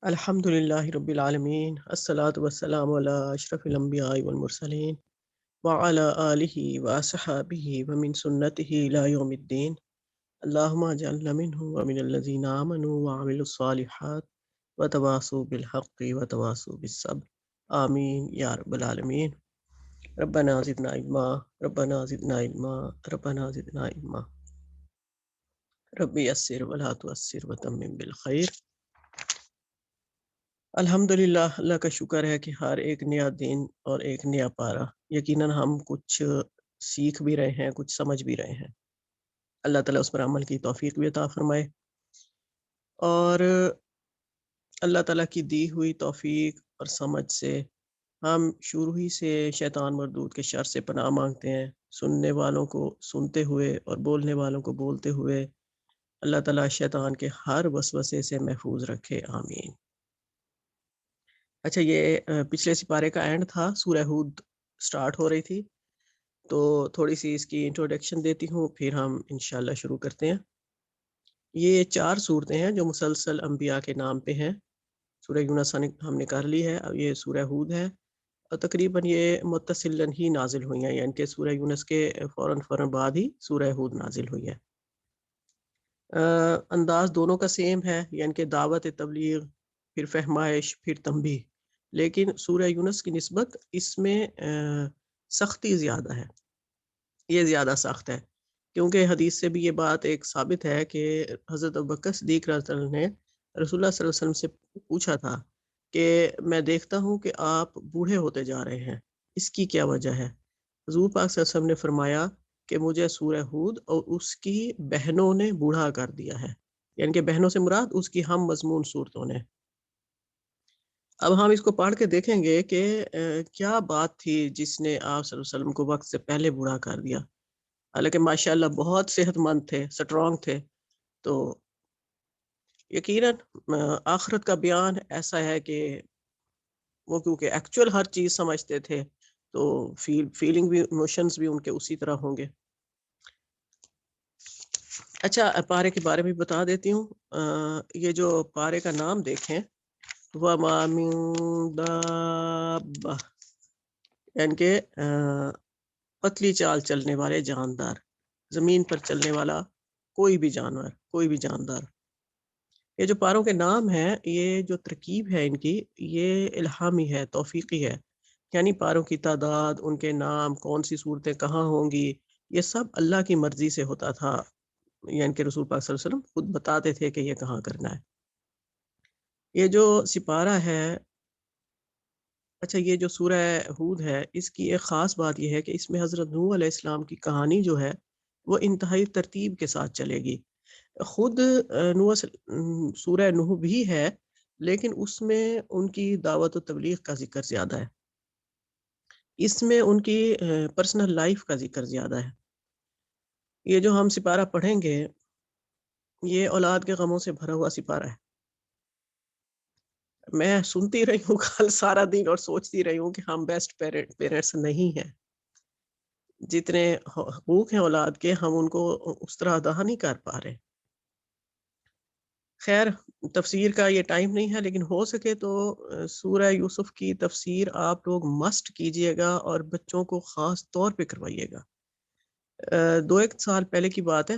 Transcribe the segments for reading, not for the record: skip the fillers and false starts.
الحمد للہ رب العالمین الصلاۃ والسلام علی اشرف الانبیاء والمرسلین وعلی آلہ وصحبہ ومن سنتہ الی یوم الدین اللہم اجعلنا منہم ومن الذین آمنوا وعملوا الصالحات وتواصوا بالحق وتواصوا بالصبر آمین یا رب العالمین۔ ربنا زدنا علما ربنا زدنا علما ربنا زدنا علما رب یسر ولا تعسر وتمم بالخیر۔ الحمدللہ، اللہ کا شکر ہے کہ ہر ایک نیا دن اور ایک نیا پارہ، یقیناً ہم کچھ سیکھ بھی رہے ہیں، کچھ سمجھ بھی رہے ہیں۔ اللہ تعالیٰ اس پر عمل کی توفیق بھی عطا فرمائے، اور اللہ تعالیٰ کی دی ہوئی توفیق اور سمجھ سے ہم شروع ہی سے شیطان مردود کے شر سے پناہ مانگتے ہیں، سننے والوں کو سنتے ہوئے اور بولنے والوں کو بولتے ہوئے اللہ تعالیٰ شیطان کے ہر وسوسے سے محفوظ رکھے، آمین۔ اچھا، یہ پچھلے سپارے کا اینڈ تھا، سورہ ہود سٹارٹ ہو رہی تھی، تو تھوڑی سی اس کی انٹروڈکشن دیتی ہوں، پھر ہم انشاءاللہ شروع کرتے ہیں۔ یہ 4 صورتیں ہیں جو مسلسل انبیاء کے نام پہ ہیں۔ سورہ یونس ہم نے کر لی ہے، اب یہ سورہ ہود ہے، اور تقریباً یہ متصلاً ہی نازل ہوئی ہیں، یعنی کہ سورہ یونس کے فوراً بعد ہی سورہ ہود نازل ہوئی ہے۔ انداز دونوں کا سیم ہے، یعنی کہ دعوت تبلیغ، پھر فہمائش، پھر تنبیہ، لیکن سورہ یونس کی نسبت اس میں سختی زیادہ ہے، یہ زیادہ سخت ہے، کیونکہ حدیث سے بھی یہ بات ایک ثابت ہے کہ حضرت ابوبکر صدیق رضی اللہ عنہ نے رسول اللہ صلی اللہ علیہ وسلم سے پوچھا تھا کہ میں دیکھتا ہوں کہ آپ بوڑھے ہوتے جا رہے ہیں، اس کی کیا وجہ ہے؟ حضور پاک صلی اللہ علیہ وسلم نے فرمایا کہ مجھے سورہ ہود اور اس کی بہنوں نے بوڑھا کر دیا ہے، یعنی کہ بہنوں سے مراد اس کی ہم مضمون صورتوں نے۔ اب ہم اس کو پڑھ کے دیکھیں گے کہ کیا بات تھی جس نے آپ صلی اللہ علیہ وسلم کو وقت سے پہلے بوڑھا کر دیا، حالانکہ ماشاءاللہ بہت صحت مند تھے، سٹرونگ تھے۔ تو یقیناً آخرت کا بیان ایسا ہے کہ وہ کیونکہ ایکچوئل ہر چیز سمجھتے تھے، تو فیلنگ بھی، ایموشنز بھی ان کے اسی طرح ہوں گے۔ اچھا، پارے کے بارے میں بتا دیتی ہوں۔ یہ جو پارے کا نام دیکھیں، وَمَا مِن دَابَّةٍ، یعنی کہ پتلی چال چلنے والے جاندار، زمین پر چلنے والا کوئی بھی جانور، کوئی بھی جاندار۔ یہ جو پاروں کے نام ہیں، یہ جو ترکیب ہے ان کی، یہ الہامی ہے، توفیقی ہے، یعنی پاروں کی تعداد، ان کے نام، کون سی صورتیں کہاں ہوں گی، یہ سب اللہ کی مرضی سے ہوتا تھا، یعنی کہ رسول پاک صلی اللہ علیہ وسلم خود بتاتے تھے کہ یہ کہاں کرنا ہے۔ یہ جو سپارہ ہے، اچھا، یہ جو سورہ ہود ہے، اس کی ایک خاص بات یہ ہے کہ اس میں حضرت نوح علیہ السلام کی کہانی جو ہے وہ انتہائی ترتیب کے ساتھ چلے گی۔ خود سورہ نوح بھی ہے، لیکن اس میں ان کی دعوت و تبلیغ کا ذکر زیادہ ہے، اس میں ان کی پرسنل لائف کا ذکر زیادہ ہے۔ یہ جو ہم سپارہ پڑھیں گے، یہ اولاد کے غموں سے بھرا ہوا سپارہ ہے۔ میں سنتی رہی ہوں کل سارا دن اور سوچتی رہی ہوں کہ ہم بیسٹ پیرنٹس نہیں ہیں، جتنے حقوق ہیں اولاد کے، ہم ان کو اس طرح ادا نہیں کر پا رہے۔ خیر، تفسیر کا یہ ٹائم نہیں ہے، لیکن ہو سکے تو سورہ یوسف کی تفسیر آپ لوگ مسٹ کیجئے گا اور بچوں کو خاص طور پہ کروائیے گا۔ 2-1 سال پہلے کی بات ہے،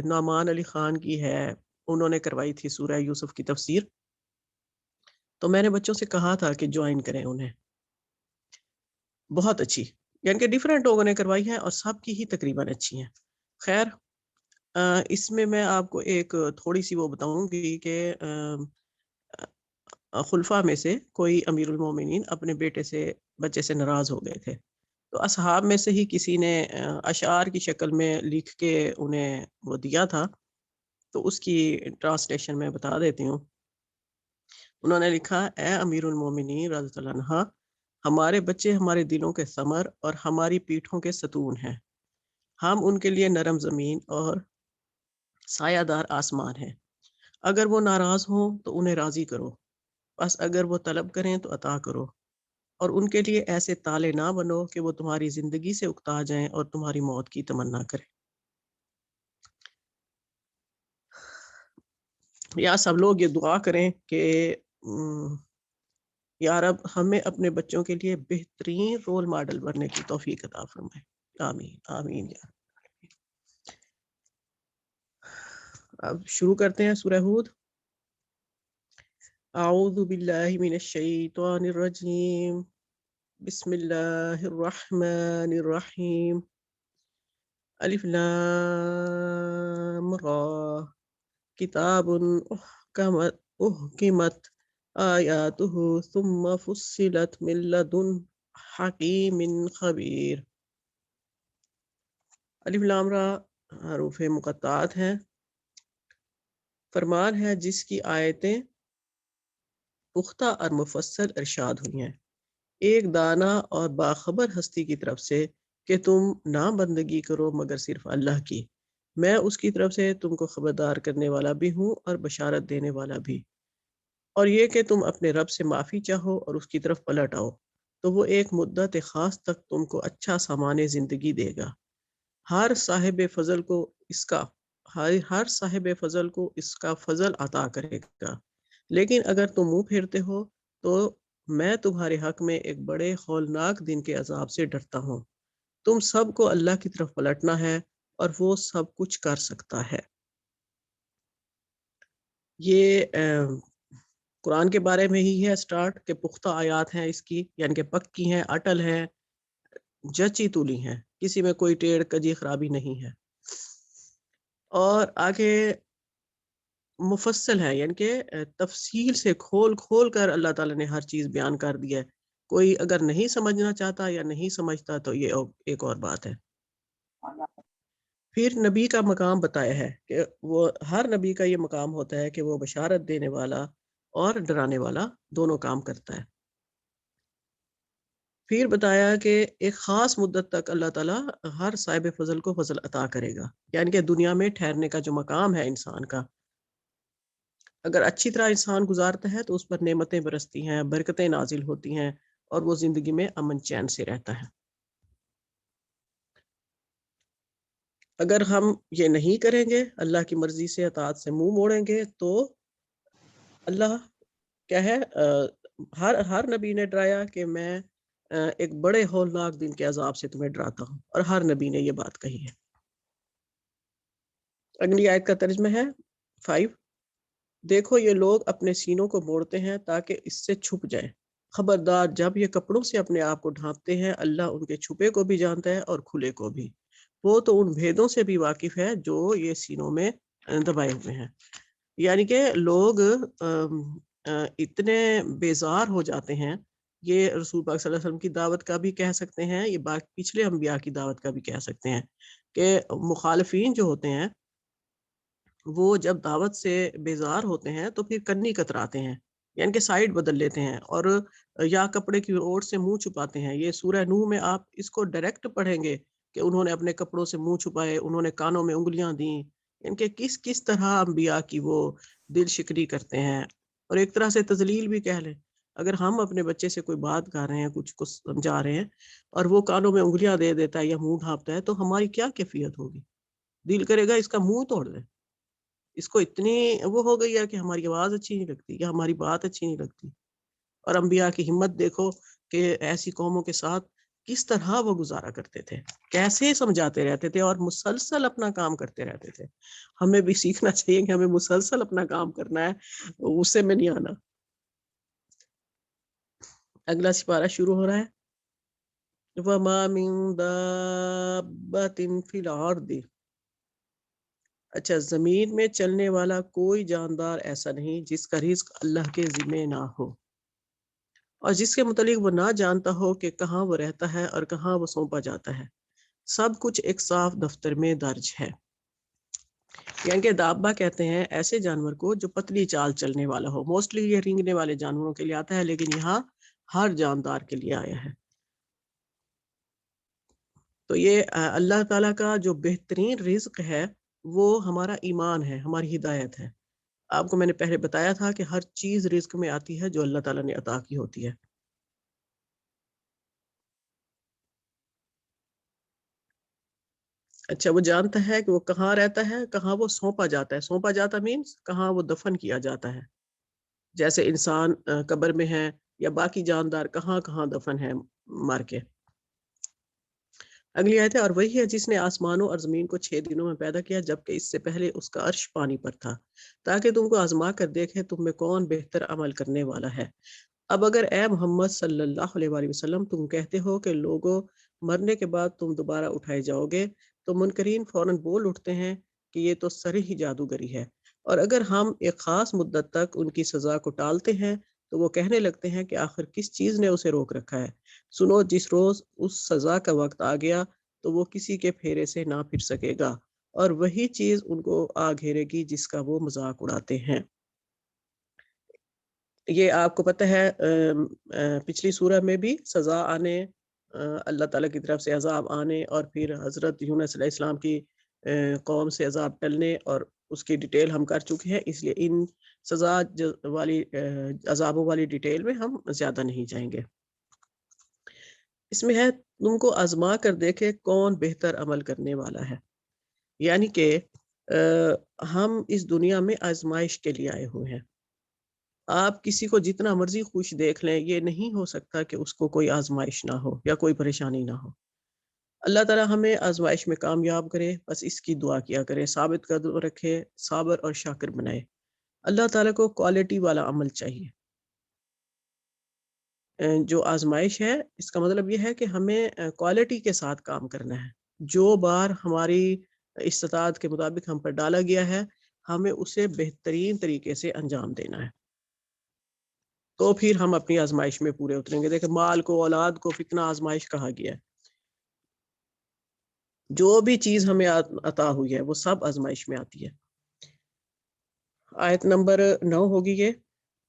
نعمان علی خان کی ہے، انہوں نے کروائی تھی سورہ یوسف کی تفسیر، تو میں نے بچوں سے کہا تھا کہ جوائن کریں انہیں، بہت اچھی، یعنی کہ ڈیفرنٹ لوگوں نے کروائی ہے اور سب کی ہی تقریباً اچھی ہیں۔ خیر، اس میں آپ کو ایک تھوڑی سی وہ بتاؤں گی کہ خلفاء میں سے کوئی امیر المومنین اپنے بچے سے ناراض ہو گئے تھے، تو اصحاب میں سے ہی کسی نے اشعار کی شکل میں لکھ کے انہیں وہ دیا تھا، تو اس کی ٹرانسلیشن میں بتا دیتی ہوں۔ انہوں نے لکھا، اے امیر المومنین رضی اللہ عنہ، ہمارے بچے ہمارے دلوں کے ثمر اور ہماری پیٹھوں کے ستون ہیں، ہم ان کے لیے نرم زمین اور سایہ دار آسمان ہیں، اگر وہ ناراض ہوں تو انہیں راضی کرو، بس اگر وہ طلب کریں تو عطا کرو، اور ان کے لیے ایسے تالے نہ بنو کہ وہ تمہاری زندگی سے اکتا جائیں اور تمہاری موت کی تمنا کریں۔ یا سب لوگ یہ دعا کریں کہ یا رب ہمیں اپنے بچوں کے لیے بہترین رول ماڈل بننے کی توفیق عطا فرمائے. آمین آمین یا رب. اب شروع کرتے ہیں سورہ ہود. اعوذ باللہ من الشیطان الرجیم. بسم اللہ الرحمن الرحیم. الف لام را کتاب احکمت آیاتہ ثم فصلت من لدن حکیم خبیر. الف لام را حروف مقطعات ہیں. فرمان ہے جس کی آیتیں پختہ اور مفصل ارشاد ہوئی ہیں، ایک دانا اور باخبر ہستی کی طرف سے کہ تم نہ بندگی کرو مگر صرف اللہ کی. میں اس کی طرف سے تم کو خبردار کرنے والا بھی ہوں اور بشارت دینے والا بھی. اور یہ کہ تم اپنے رب سے معافی چاہو اور اس کی طرف پلٹ آؤ تو وہ ایک مدت خاص تک تم کو اچھا سامان زندگی دے گا. ہر صاحب فضل کو اس کا فضل عطا کرے گا. لیکن اگر تم منہ پھیرتے ہو تو میں تمہارے حق میں ایک بڑے ہولناک دن کے عذاب سے ڈرتا ہوں. تم سب کو اللہ کی طرف پلٹنا ہے اور وہ سب کچھ کر سکتا ہے. یہ قرآن کے بارے میں ہی ہے سٹارٹ کہ پختہ آیات ہیں اس کی، یعنی کہ پکی ہیں، اٹل ہیں، جچی تولی ہیں، کسی میں کوئی ٹیڑھ کجی خرابی نہیں ہے. اور آگے مفصل ہے، یعنی کہ تفصیل سے کھول کھول کر اللہ تعالیٰ نے ہر چیز بیان کر دی ہے. کوئی اگر نہیں سمجھنا چاہتا یا نہیں سمجھتا تو یہ ایک اور بات ہے. پھر نبی کا مقام بتایا ہے کہ وہ ہر نبی کا یہ مقام ہوتا ہے کہ وہ بشارت دینے والا اور ڈرانے والا دونوں کام کرتا ہے. پھر بتایا کہ ایک خاص مدت تک اللہ تعالیٰ ہر صاحب فضل کو فضل عطا کرے گا، یعنی کہ دنیا میں ٹھہرنے کا جو مقام ہے انسان کا، اگر اچھی طرح انسان گزارتا ہے تو اس پر نعمتیں برستی ہیں، برکتیں نازل ہوتی ہیں اور وہ زندگی میں امن چین سے رہتا ہے. اگر ہم یہ نہیں کریں گے، اللہ کی مرضی سے اطاعت سے منہ موڑیں گے، تو اللہ کیا ہے ہر نبی نے ڈرایا کہ میں ایک بڑے ہولناک دن کے عذاب سے تمہیں ڈراتا ہوں، اور ہر نبی نے یہ بات کہی ہے. اگلی آیت کا ترجمہ ہے 5. دیکھو یہ لوگ اپنے سینوں کو موڑتے ہیں تاکہ اس سے چھپ جائیں. خبردار جب یہ کپڑوں سے اپنے آپ کو ڈھانپتے ہیں، اللہ ان کے چھپے کو بھی جانتا ہے اور کھلے کو بھی. وہ تو ان بھیدوں سے بھی واقف ہے جو یہ سینوں میں دبائے ہوئے ہیں. یعنی کہ لوگ اتنے بیزار ہو جاتے ہیں. یہ رسول پاک صلی اللہ علیہ وسلم کی دعوت کا بھی کہہ سکتے ہیں، یہ پچھلے انبیاء کی دعوت کا بھی کہہ سکتے ہیں کہ مخالفین جو ہوتے ہیں وہ جب دعوت سے بیزار ہوتے ہیں تو پھر کنی کتراتے ہیں، یعنی کہ سائیڈ بدل لیتے ہیں اور یا کپڑے کی اوٹ سے منہ چھپاتے ہیں. یہ سورہ نوح میں آپ اس کو ڈائریکٹ پڑھیں گے کہ انہوں نے اپنے کپڑوں سے منہ چھپائے، انہوں نے کانوں میں انگلیاں دیں، یعنی کہ کس طرح انبیاء کی وہ دل شکری کرتے ہیں. اور ایک طرح سے تذلیل بھی کہہ لیں. اگر ہم اپنے بچے سے کوئی بات کر رہے ہیں، کچھ سمجھا رہے ہیں، اور وہ کانوں میں انگلیاں دے دیتا ہے یا منہ ڈھانپتا ہے، تو ہماری کیا کیفیت ہوگی؟ دل کرے گا اس کا منہ توڑ دیں. اس کو اتنی وہ ہو گئی ہے کہ ہماری آواز اچھی نہیں لگتی یا ہماری بات اچھی نہیں لگتی. اور انبیاء کی ہمت دیکھو کہ ایسی قوموں کے ساتھ کس طرح وہ گزارا کرتے تھے، کیسے سمجھاتے رہتے تھے اور مسلسل اپنا کام کرتے رہتے تھے. ہمیں بھی سیکھنا چاہیے کہ ہمیں مسلسل اپنا کام کرنا ہے، اس سے میں نہیں آنا. اگلا سپارہ شروع ہو رہا ہے. وَمَا مِن دَابَّةٍ فِي الْأَرْضِ. اچھا، زمین میں چلنے والا کوئی جاندار ایسا نہیں جس کا رزق اللہ کے ذمہ نہ ہو اور جس کے متعلق وہ نہ جانتا ہو کہ کہاں وہ رہتا ہے اور کہاں وہ سونپا جاتا ہے. سب کچھ ایک صاف دفتر میں درج ہے. یعنی کہ دابہ کہتے ہیں ایسے جانور کو جو پتلی چال چلنے والا ہو. موسٹلی یہ رینگنے والے جانوروں کے لیے آتا ہے، لیکن یہاں ہر جاندار کے لیے آیا ہے. تو یہ اللہ تعالیٰ کا جو بہترین رزق ہے وہ ہمارا ایمان ہے، ہماری ہدایت ہے. آپ کو میں نے پہلے بتایا تھا کہ ہر چیز رزق میں آتی ہے جو اللہ تعالیٰ نے عطا کی ہوتی ہے. اچھا، وہ جانتا ہے کہ وہ کہاں رہتا ہے، کہاں وہ سونپا جاتا ہے. سونپا جاتا مینس کہاں وہ دفن کیا جاتا ہے. جیسے انسان قبر میں ہے یا باقی جاندار کہاں کہاں دفن ہے مر کے. اگلی آیت ہے اور وہی ہے جس نے آسمانوں اور زمین کو 6 دنوں میں پیدا کیا جبکہ اس سے پہلے اس کا عرش پانی پر تھا تاکہ تم کو آزما کر دیکھے تم میں کون بہتر عمل کرنے والا ہے. اب اگر اے محمد صلی اللہ علیہ وآلہ وسلم تم کہتے ہو کہ لوگوں مرنے کے بعد تم دوبارہ اٹھائے جاؤ گے تو منکرین فوراً بول اٹھتے ہیں کہ یہ تو صریح جادوگری ہے. اور اگر ہم ایک خاص مدت تک ان کی سزا کو ٹالتے ہیں تو وہ کہنے لگتے ہیں کہ آخر کس چیز نے اسے روک رکھا ہے. سنو جس روز اس سزا کا وقت آ گیا تو وہ کسی کے پھیرے سے نہ پھر سکے گا اور وہی چیز ان کو آ گھیرے گی جس کا وہ مذاق اڑاتے ہیں. یہ آپ کو پتہ ہے پچھلی سورہ میں بھی سزا آنے، اللہ تعالیٰ کی طرف سے عذاب آنے اور پھر حضرت یونس علیہ السلام کی قوم سے عذاب ٹلنے اور اس کی ڈیٹیل ہم کر چکے ہیں، اس لیے ان سزا والی عذابوں والی ڈیٹیل میں ہم زیادہ نہیں جائیں گے. اس میں ہے تم کو آزما کر دیکھے کون بہتر عمل کرنے والا ہے. یعنی کہ ہم اس دنیا میں آزمائش کے لیے آئے ہوئے ہیں. آپ کسی کو جتنا مرضی خوش دیکھ لیں یہ نہیں ہو سکتا کہ اس کو کوئی آزمائش نہ ہو یا کوئی پریشانی نہ ہو. اللہ تعالیٰ ہمیں آزمائش میں کامیاب کرے، بس اس کی دعا کیا کرے، ثابت قدم رکھے، صابر اور شاکر بنائے. اللہ تعالیٰ کو کوالٹی والا عمل چاہیے. جو آزمائش ہے اس کا مطلب یہ ہے کہ ہمیں کوالٹی کے ساتھ کام کرنا ہے. جو بار ہماری استطاعت کے مطابق ہم پر ڈالا گیا ہے ہمیں اسے بہترین طریقے سے انجام دینا ہے، تو پھر ہم اپنی آزمائش میں پورے اتریں گے. دیکھیں مال کو، اولاد کو فتنہ آزمائش کہا گیا ہے. جو بھی چیز ہمیں عطا ہوئی ہے وہ سب آزمائش میں آتی ہے. آیت نمبر 9 ہوگی یہ.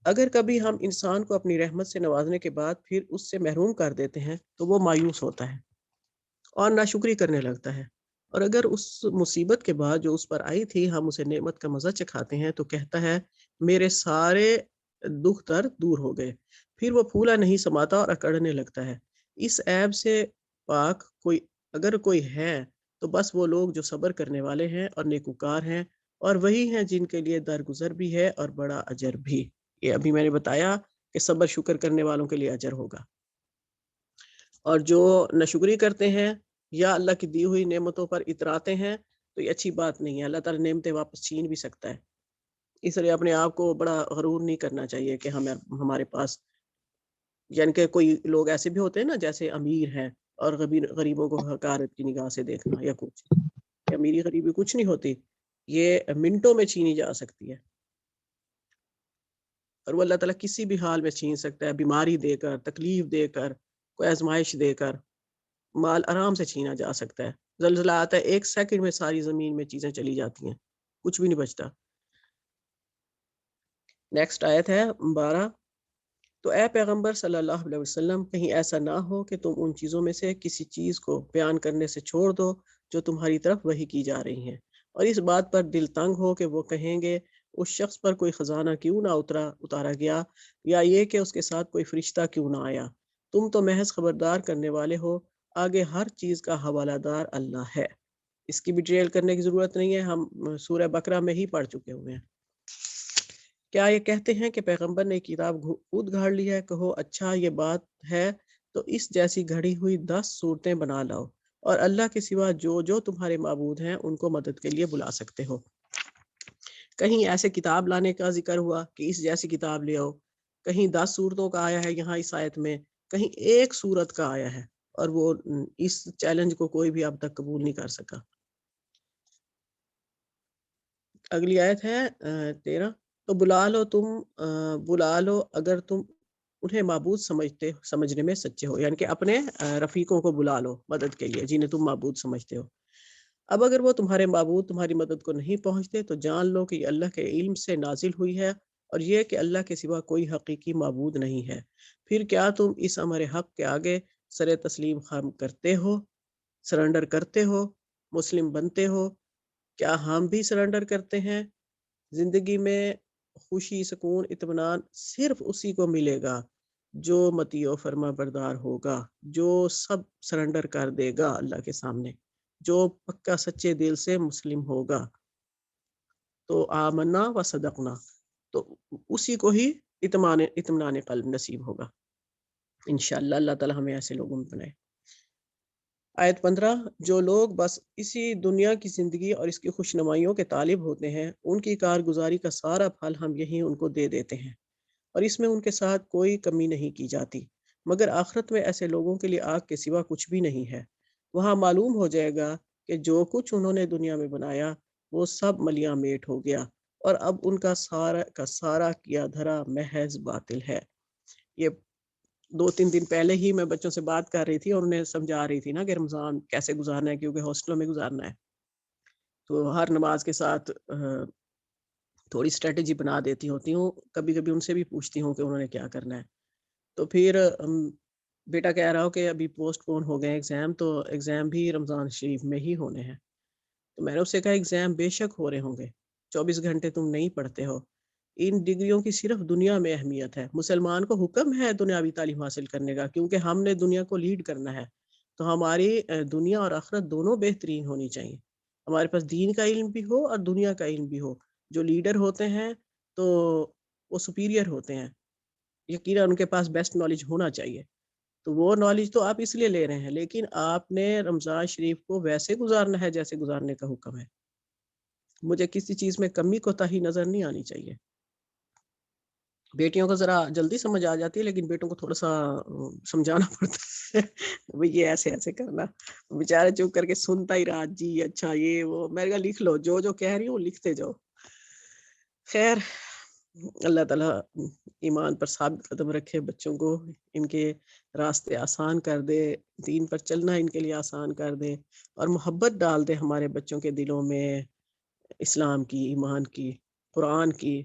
اگر کبھی ہم انسان کو اپنی رحمت سے نوازنے کے بعد پھر اس سے محروم کر دیتے ہیں تو وہ مایوس ہوتا ہے اور ناشکری کرنے لگتا ہے، اور اگر اس مصیبت کے بعد جو اس پر آئی تھی ہم اسے نعمت کا مزہ چکھاتے ہیں تو کہتا ہے میرے سارے دکھ درد دور ہو گئے. پھر وہ پھولا نہیں سماتا اور اکڑنے لگتا ہے. اس عیب سے پاک اگر کوئی ہے تو بس وہ لوگ جو صبر کرنے والے ہیں اور نیکوکار ہیں، اور وہی ہیں جن کے لیے درگزر بھی ہے اور بڑا اجر بھی. یہ ابھی میں نے بتایا کہ صبر شکر کرنے والوں کے لیے اجر ہوگا، اور جو ناشکری کرتے ہیں یا اللہ کی دی ہوئی نعمتوں پر اتراتے ہیں تو یہ اچھی بات نہیں ہے. اللہ تعالیٰ نعمتیں واپس چھین بھی سکتا ہے، اس لیے اپنے آپ کو بڑا غرور نہیں کرنا چاہیے کہ ہمارے پاس، یعنی کہ کوئی لوگ ایسے بھی ہوتے ہیں نا جیسے امیر ہیں اور غریبوں کو حقارت کی نگاہ سے دیکھنا یا کچھ. امیری غریبی کچھ نہیں ہوتی، یہ منٹوں میں چھینی جا سکتی ہے، اور وہ اللہ تعالیٰ کسی بھی حال میں چھین سکتا ہے. بیماری دے کر، تکلیف دے کر، کوئی آزمائش دے کر مال آرام سے چھینا جا سکتا ہے. زلزلہ آتا ہے 1 سیکنڈ میں ساری زمین میں چیزیں چلی جاتی ہیں، کچھ بھی نہیں بچتا. نیکسٹ آیت ہے 12. تو اے پیغمبر صلی اللہ علیہ وسلم کہیں ایسا نہ ہو کہ تم ان چیزوں میں سے کسی چیز کو بیان کرنے سے چھوڑ دو جو تمہاری طرف وحی کی جا رہی ہیں، اور اس بات پر دل تنگ ہو کہ وہ کہیں گے اس شخص پر کوئی خزانہ کیوں نہ اتارا گیا، یا یہ کہ اس کے ساتھ کوئی فرشتہ کیوں نہ آیا. تم تو محض خبردار کرنے والے ہو، آگے ہر چیز کا حوالہ دار اللہ ہے. اس کی بھی ڈیٹیل کرنے کی ضرورت نہیں ہے، ہم سورہ بقرہ میں ہی پڑھ چکے ہوئے ہیں. کیا یہ کہتے ہیں کہ پیغمبر نے کتاب خود گھاڑ لی ہے؟ کہو اچھا یہ بات ہے تو اس جیسی گھڑی ہوئی 10 صورتیں بنا لاؤ، اور اللہ کے سوا جو تمہارے معبود ہیں ان کو مدد کے لیے بلا سکتے ہو. کہیں ایسے کتاب لانے کا ذکر ہوا کہ اس جیسی کتاب لے آؤ، کہیں 10 صورتوں کا آیا ہے یہاں اس آیت میں، کہیں ایک صورت کا آیا ہے، اور وہ اس چیلنج کو کوئی بھی اب تک قبول نہیں کر سکا. اگلی آیت ہے 13. تو بلا لو اگر تم انہیں معبود سمجھنے میں سچے ہو، یعنی کہ اپنے رفیقوں کو بلا لو مدد کے لیے جنہیں تم معبود سمجھتے ہو. اب اگر وہ تمہارے معبود تمہاری مدد کو نہیں پہنچتے تو جان لو کہ یہ اللہ کے علم سے نازل ہوئی ہے، اور یہ کہ اللہ کے سوا کوئی حقیقی معبود نہیں ہے. پھر کیا تم اس امر حق کے آگے سر تسلیم خم کرتے ہو، سرنڈر کرتے ہو، مسلم بنتے ہو؟ کیا ہم بھی سرنڈر کرتے ہیں؟ زندگی میں خوشی، سکون، اطمینان صرف اسی کو ملے گا جو مطیع و فرما بردار ہوگا، جو سب سرنڈر کر دے گا اللہ کے سامنے، جو پکا سچے دل سے مسلم ہوگا. تو آمنا و صدقنا، تو اسی کو ہی اطمینان قلب نصیب ہوگا انشاءاللہ۔ اللہ تعالی ہمیں ایسے لوگوں میں بنائے۔ آیت 15، جو لوگ بس اسی دنیا کی زندگی اور اس کی خوشنمائیوں کے طالب ہوتے ہیں، ان کی کارگزاری کا سارا پھل ہم یہیں ان کو دے دیتے ہیں، اور اس میں ان کے ساتھ کوئی کمی نہیں کی جاتی، مگر آخرت میں ایسے لوگوں کے لیے آگ کے سوا کچھ بھی نہیں ہے۔ وہاں معلوم ہو جائے گا کہ جو کچھ انہوں نے دنیا میں بنایا وہ سب ملیاں میٹ ہو گیا، اور اب ان کا سارا کیا دھرا محض باطل ہے۔ یہ 2-3 دن پہلے ہی میں بچوں سے بات کر رہی تھی اور انہیں سمجھا رہی تھی نا کہ رمضان کیسے گزارنا ہے، کیونکہ ہاسٹلوں میں گزارنا ہے، تو ہر نماز کے ساتھ تھوڑی اسٹریٹجی بنا دیتی ہوتی ہوں، کبھی کبھی ان سے بھی پوچھتی ہوں کہ انہوں نے کیا کرنا ہے۔ تو پھر بیٹا کہہ رہا ہو کہ ابھی پوسٹ پون ہو گئے ایگزام، تو ایگزام بھی رمضان شریف میں ہی ہونے ہیں۔ تو میں نے اس سے کہا ایگزام بے شک ہو رہے ہوں گے، 24 گھنٹے تم نہیں پڑھتے ہو، ان ڈگریوں کی صرف دنیا میں اہمیت ہے۔ مسلمان کو حکم ہے دنیاوی تعلیم حاصل کرنے کا، کیونکہ ہم نے دنیا کو لیڈ کرنا ہے، تو ہماری دنیا اور آخرت دونوں بہترین ہونی چاہیے، ہمارے پاس دین کا علم بھی ہو اور دنیا کا علم بھی ہو۔ جو لیڈر ہوتے ہیں تو وہ سپیریئر ہوتے ہیں، یقیناً ان کے پاس بیسٹ نالج ہونا چاہیے، تو وہ نالج تو آپ اس لیے لے رہے ہیں، لیکن آپ نے رمضان شریف کو ویسے گزارنا ہے جیسے گزارنے کا حکم ہے۔ مجھے کسی چیز میں کمی کوتاہی نظر نہیں آنی چاہیے۔ بیٹیوں کو ذرا جلدی سمجھ آ جاتی ہے، لیکن بیٹوں کو تھوڑا سا سمجھانا پڑتا ہے بھئی یہ ایسے ایسے کرنا، بیچارے چپ کر کے سنتا ہی رہا، جی اچھا یہ وہ، میں نے کہا لکھ لو، جو کہہ رہی ہوں لکھتے جاؤ۔ خیر، اللہ تعالیٰ ایمان پر ثابت قدم رکھے، بچوں کو ان کے راستے آسان کر دے، دین پر چلنا ان کے لیے آسان کر دے، اور محبت ڈال دے ہمارے بچوں کے دلوں میں اسلام کی، ایمان کی، قرآن کی۔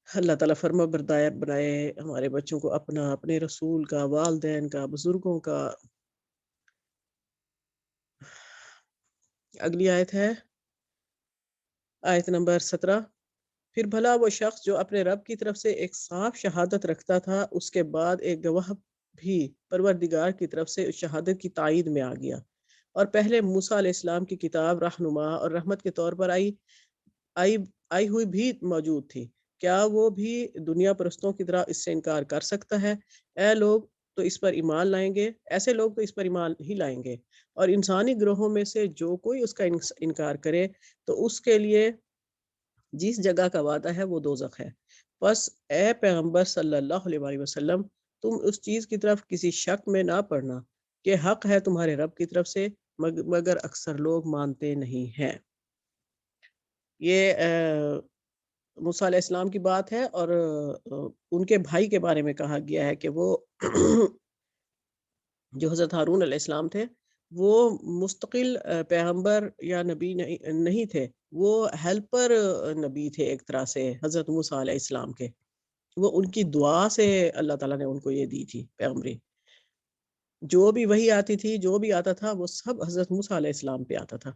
اللہ تعالیٰ فرما بردار بنائے ہمارے بچوں کو اپنا، اپنے رسول کا، والدین کا، بزرگوں کا۔ اگلی آیت ہے آیت نمبر 17، پھر بھلا وہ شخص جو اپنے رب کی طرف سے ایک صاف شہادت رکھتا تھا، اس کے بعد ایک گواہ بھی پروردگار کی طرف سے اس شہادت کی تائید میں آ گیا، اور پہلے موسیٰ علیہ السلام کی کتاب رہنما اور رحمت کے طور پر آئی ہوئی بھی موجود تھی، کیا وہ بھی دنیا پرستوں کی طرح اس سے انکار کر سکتا ہے؟ اے لوگ تو اس پر ایمان لائیں گے، ایسے لوگ تو اس پر ایمان ہی لائیں گے، اور انسانی گروہوں میں سے جو کوئی اس کا انکار کرے تو اس کے لیے جس جگہ کا وعدہ ہے وہ دوزخ ہے۔ بس اے پیغمبر صلی اللہ علیہ وسلم، تم اس چیز کی طرف کسی شک میں نہ پڑنا کہ حق ہے تمہارے رب کی طرف سے، مگر اکثر لوگ مانتے نہیں ہیں۔ یہ موسیٰ علیہ السلام کی بات ہے، اور ان کے بھائی کے بارے میں کہا گیا ہے کہ وہ جو حضرت ہارون علیہ السلام تھے وہ مستقل پیغمبر یا نبی نہیں تھے، وہ ہیلپر نبی تھے ایک طرح سے حضرت موسیٰ علیہ السلام کے، وہ ان کی دعا سے اللہ تعالیٰ نے ان کو یہ دی تھی پیغمبری، جو بھی وحی آتی تھی، جو بھی آتا تھا وہ سب حضرت موسیٰ علیہ السلام پہ آتا تھا۔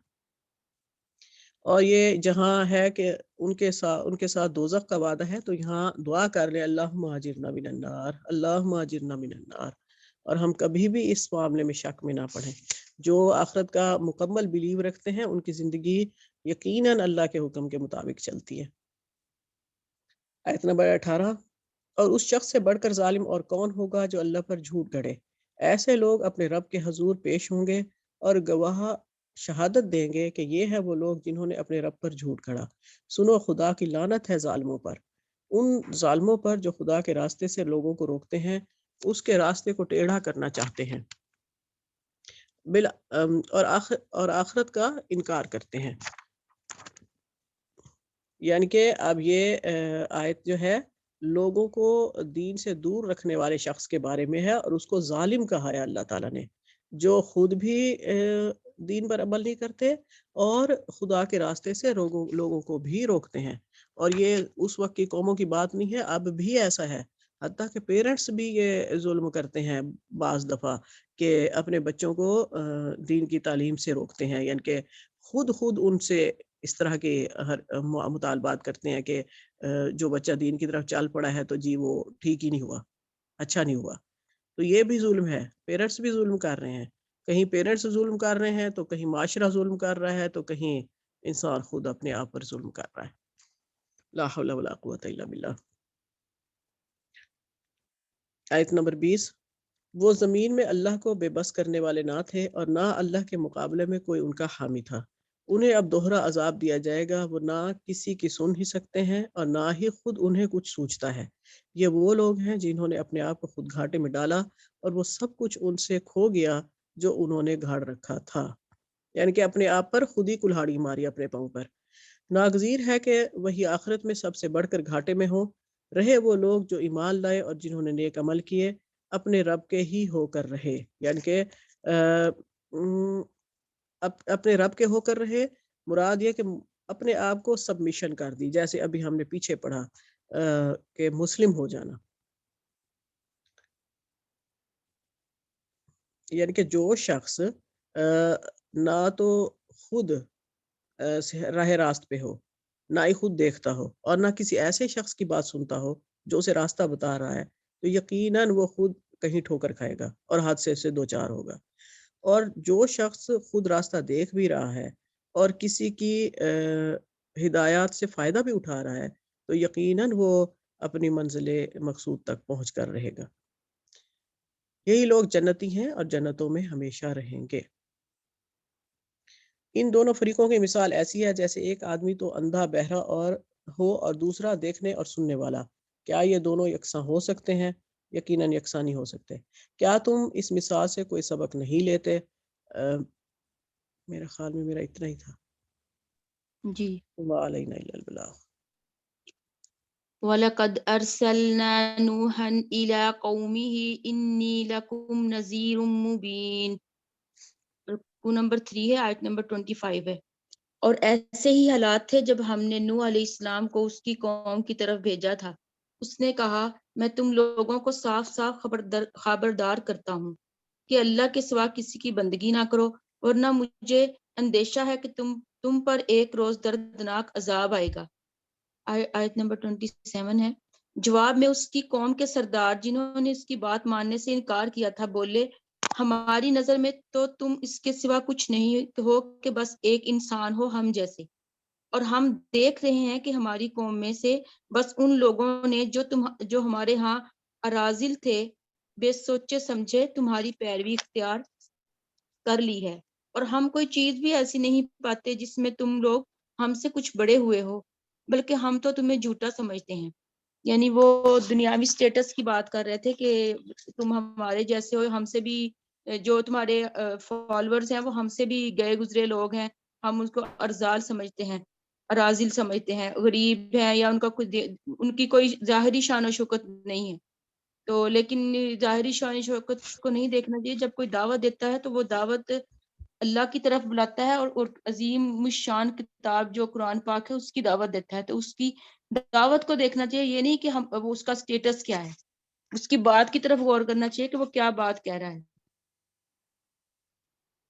اور یہ جہاں ہے کہ ان کے ساتھ دوزخ کا وعدہ ہے، تو یہاں دعا کر لیں اللہم اجرنا من النار، اللہم اجرنا من النار، اور ہم کبھی بھی اس معاملے میں شک میں نہ پڑیں۔ جو آخرت کا مکمل بیلیو رکھتے ہیں ان کی زندگی یقیناً اللہ کے حکم کے مطابق چلتی ہے۔ آیت نمبر 18، اور اس شخص سے بڑھ کر ظالم اور کون ہوگا جو اللہ پر جھوٹ گھڑے؟ ایسے لوگ اپنے رب کے حضور پیش ہوں گے اور گواہ شہادت دیں گے کہ یہ ہے وہ لوگ جنہوں نے اپنے رب پر جھوٹ گھڑا۔ سنو، خدا کی لعنت ہے ظالموں پر، ان ظالموں پر جو خدا کے راستے سے لوگوں کو روکتے ہیں، اس کے راستے کو ٹیڑھا کرنا چاہتے ہیں، اور آخرت کا انکار کرتے ہیں۔ یعنی کہ اب یہ آیت جو ہے لوگوں کو دین سے دور رکھنے والے شخص کے بارے میں ہے، اور اس کو ظالم کہا ہے اللہ تعالیٰ نے، جو خود بھی دین پر عمل نہیں کرتے اور خدا کے راستے سے لوگوں کو بھی روکتے ہیں۔ اور یہ اس وقت کی قوموں کی بات نہیں ہے، اب بھی ایسا ہے، حتیٰ کہ پیرنٹس بھی یہ ظلم کرتے ہیں بعض دفعہ، کہ اپنے بچوں کو دین کی تعلیم سے روکتے ہیں، یعنی کہ خود ان سے اس طرح کے مطالبات کرتے ہیں کہ جو بچہ دین کی طرف چل پڑا ہے تو جی وہ ٹھیک ہی نہیں ہوا، اچھا نہیں ہوا۔ تو یہ بھی ظلم ہے، پیرنٹس بھی ظلم کر رہے ہیں، کہیں پیرنٹس ظلم کر رہے ہیں تو کہیں معاشرہ ظلم کر رہا ہے، تو کہیں انسان خود اپنے آپ پر ظلم کر رہا ہے۔ لا حول ولا قوت الا باللہ۔ آیت نمبر 20، وہ زمین میں اللہ کو بے بس کرنے والے نہ تھے اور نہ اللہ کے مقابلے میں کوئی ان کا حامی تھا۔ انہیں اب دوہرا عذاب دیا جائے گا، وہ نہ کسی کی سن ہی سکتے ہیں اور نہ ہی خود انہیں کچھ سوچتا ہے۔ یہ وہ لوگ ہیں جنہوں نے اپنے آپ کو خود گھاٹے میں ڈالا اور وہ سب کچھ ان سے کھو گیا جو انہوں نے گھاڑ رکھا تھا۔ یعنی کہ اپنے آپ پر خود ہی کلہاڑی ماری اپنے پاؤں پر۔ ناگزیر ہے کہ وہی آخرت میں سب سے بڑھ کر گھاٹے میں ہو۔ رہے وہ لوگ جو ایمان لائے اور جنہوں نے نیک عمل کیے، اپنے رب کے ہی ہو کر رہے، یعنی کہ اپنے رب کے ہو کر رہے، مراد یہ کہ اپنے آپ کو سبمیشن کر دی، جیسے ابھی ہم نے پیچھے پڑھا کہ مسلم ہو جانا، یعنی کہ جو شخص نہ تو خود راہ راست پہ ہو، نہ ہی خود دیکھتا ہو اور نہ کسی ایسے شخص کی بات سنتا ہو جو اسے راستہ بتا رہا ہے، تو یقیناً وہ خود کہیں ٹھوکر کھائے گا اور حادثے سے دوچار ہوگا۔ اور جو شخص خود راستہ دیکھ بھی رہا ہے اور کسی کی ہدایات سے فائدہ بھی اٹھا رہا ہے، تو یقیناً وہ اپنی منزل مقصود تک پہنچ کر رہے گا۔ یہی لوگ جنتی ہیں اور جنتوں میں ہمیشہ رہیں گے۔ ان دونوں فریقوں کی مثال ایسی ہے جیسے ایک آدمی تو اندھا بہرا اور دوسرا دیکھنے اور سننے والا۔ کیا یہ دونوں یکساں ہو سکتے ہیں؟ یقیناً یکساں نہیں ہو سکتے۔ کیا تم اس مثال سے کوئی سبق نہیں لیتے؟ میرے خیال میں میرا اتنا ہی تھا جی۔ وَمَا عَلَيْنَا إِلَّا الْبَلَاغُ۔ وَلَقَدْ أَرْسَلْنَا نُوحًا إِلَىٰ قَوْمِهِ إِنِّي لَكُمْ نَذِيرٌ مُّبِينٌ۔ رکوع نمبر 3 ہے، آیت نمبر 25 ہے۔ اور ایسے ہی حالات تھے جب ہم نے نوح علیہ السلام کو اس کی قوم کی طرف بھیجا تھا۔ اس نے کہا، میں تم لوگوں کو صاف صاف خبردار کرتا ہوں کہ اللہ کے سوا کسی کی بندگی نہ کرو، ورنہ مجھے اندیشہ ہے کہ تم پر ایک روز دردناک عذاب آئے گا۔ آیت نمبر 27 ہے۔ جواب میں اس کی قوم کے سردار جنہوں نے اس کی بات ماننے سے انکار کیا تھا بولے، ہماری نظر میں تو تم اس کے سوا کچھ نہیں ہو کہ بس ایک انسان ہو ہم جیسے، اور ہم دیکھ رہے ہیں کہ ہماری قوم میں سے بس ان لوگوں نے جو ہمارے ہاں اراذل تھے بے سوچے سمجھے تمہاری پیروی اختیار کر لی ہے، اور ہم کوئی چیز بھی ایسی نہیں پاتے جس میں تم لوگ ہم سے کچھ بڑے ہوئے ہو، بلکہ ہم تو تمہیں جھوٹا سمجھتے ہیں۔ یعنی وہ دنیاوی سٹیٹس کی بات کر رہے تھے کہ تم ہمارے جیسے ہو، ہم سے بھی جو تمہارے فالوورز ہیں وہ ہم سے بھی گئے گزرے لوگ ہیں، ہم اس کو ارزال سمجھتے ہیں، اراذل سمجھتے ہیں، غریب ہیں، یا ان کی کوئی ظاہری شان و شوکت نہیں ہے۔ تو لیکن ظاہری شان و شوکت کو نہیں دیکھنا چاہیے۔ جب کوئی دعوت دیتا ہے تو وہ دعوت اللہ کی طرف بلاتا ہے، اور عظیم شان کتاب جو قرآن پاک ہے اس کی دعوت دیتا ہے، تو اس کی دعوت کو دیکھنا چاہیے، یہ نہیں کہ وہ اس کا سٹیٹس کیا ہے، اس کی بات کی طرف غور کرنا چاہیے کہ وہ کیا بات کہہ رہا ہے۔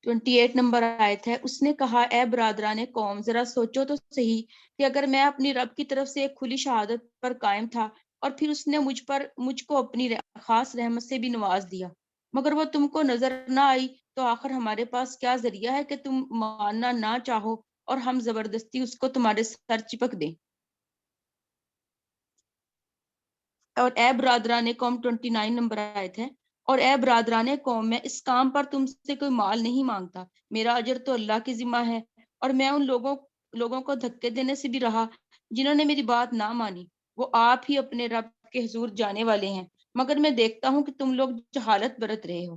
28 نمبر آیت ہے۔ اس نے کہا، اے برادران قوم، ذرا سوچو تو صحیح کہ اگر میں اپنی رب کی طرف سے ایک کھلی شہادت پر قائم تھا اور پھر اس نے مجھ کو اپنی خاص رحمت سے بھی نواز دیا، مگر وہ تم کو نظر نہ آئی، تو آخر ہمارے پاس کیا ذریعہ ہے کہ تم ماننا نہ چاہو اور ہم زبردستی اس کو تمہارے سر چپک دیں۔ اور اے برادران قوم 29 نمبر آیت ہے۔ اور اے برادران قوم، میں اس کام پر تم سے کوئی مال نہیں مانگتا، میرا اجر تو اللہ کی ذمہ ہے، اور میں ان لوگوں کو دھکے دینے سے بھی رہا جنہوں نے میری بات نہ مانی، وہ آپ ہی اپنے رب کے حضور جانے والے ہیں، مگر میں دیکھتا ہوں کہ تم لوگ جہالت برت رہے ہو۔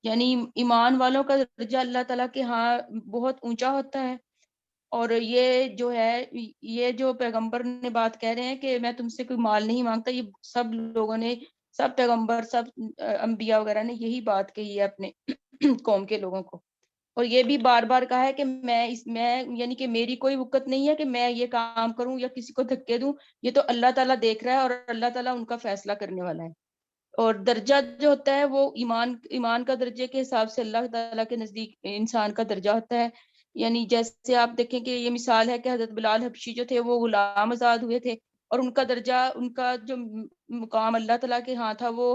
یعنی ایمان والوں کا درجہ اللہ تعالیٰ کے ہاں بہت اونچا ہوتا ہے، اور یہ جو ہے، یہ جو پیغمبر نے بات کہہ رہے ہیں کہ میں تم سے کوئی مال نہیں مانگتا، یہ سب لوگوں نے، سب پیغمبر، سب انبیاء وغیرہ نے یہی بات کہی ہے اپنے قوم کے لوگوں کو، اور یہ بھی بار بار کہا ہے کہ میں یعنی کہ میری کوئی وقت نہیں ہے کہ میں یہ کام کروں یا کسی کو دھکے دوں، یہ تو اللہ تعالیٰ دیکھ رہا ہے اور اللہ تعالیٰ ان کا فیصلہ کرنے والا ہے۔ اور درجہ جو ہوتا ہے وہ ایمان کا درجے کے حساب سے اللہ تعالیٰ کے نزدیک انسان کا درجہ ہوتا ہے۔ یعنی جیسے آپ دیکھیں کہ یہ مثال ہے کہ حضرت بلال حبشی جو تھے وہ غلام آزاد ہوئے تھے، اور ان کا درجہ، ان کا جو مقام اللہ تعالیٰ کے ہاں تھا وہ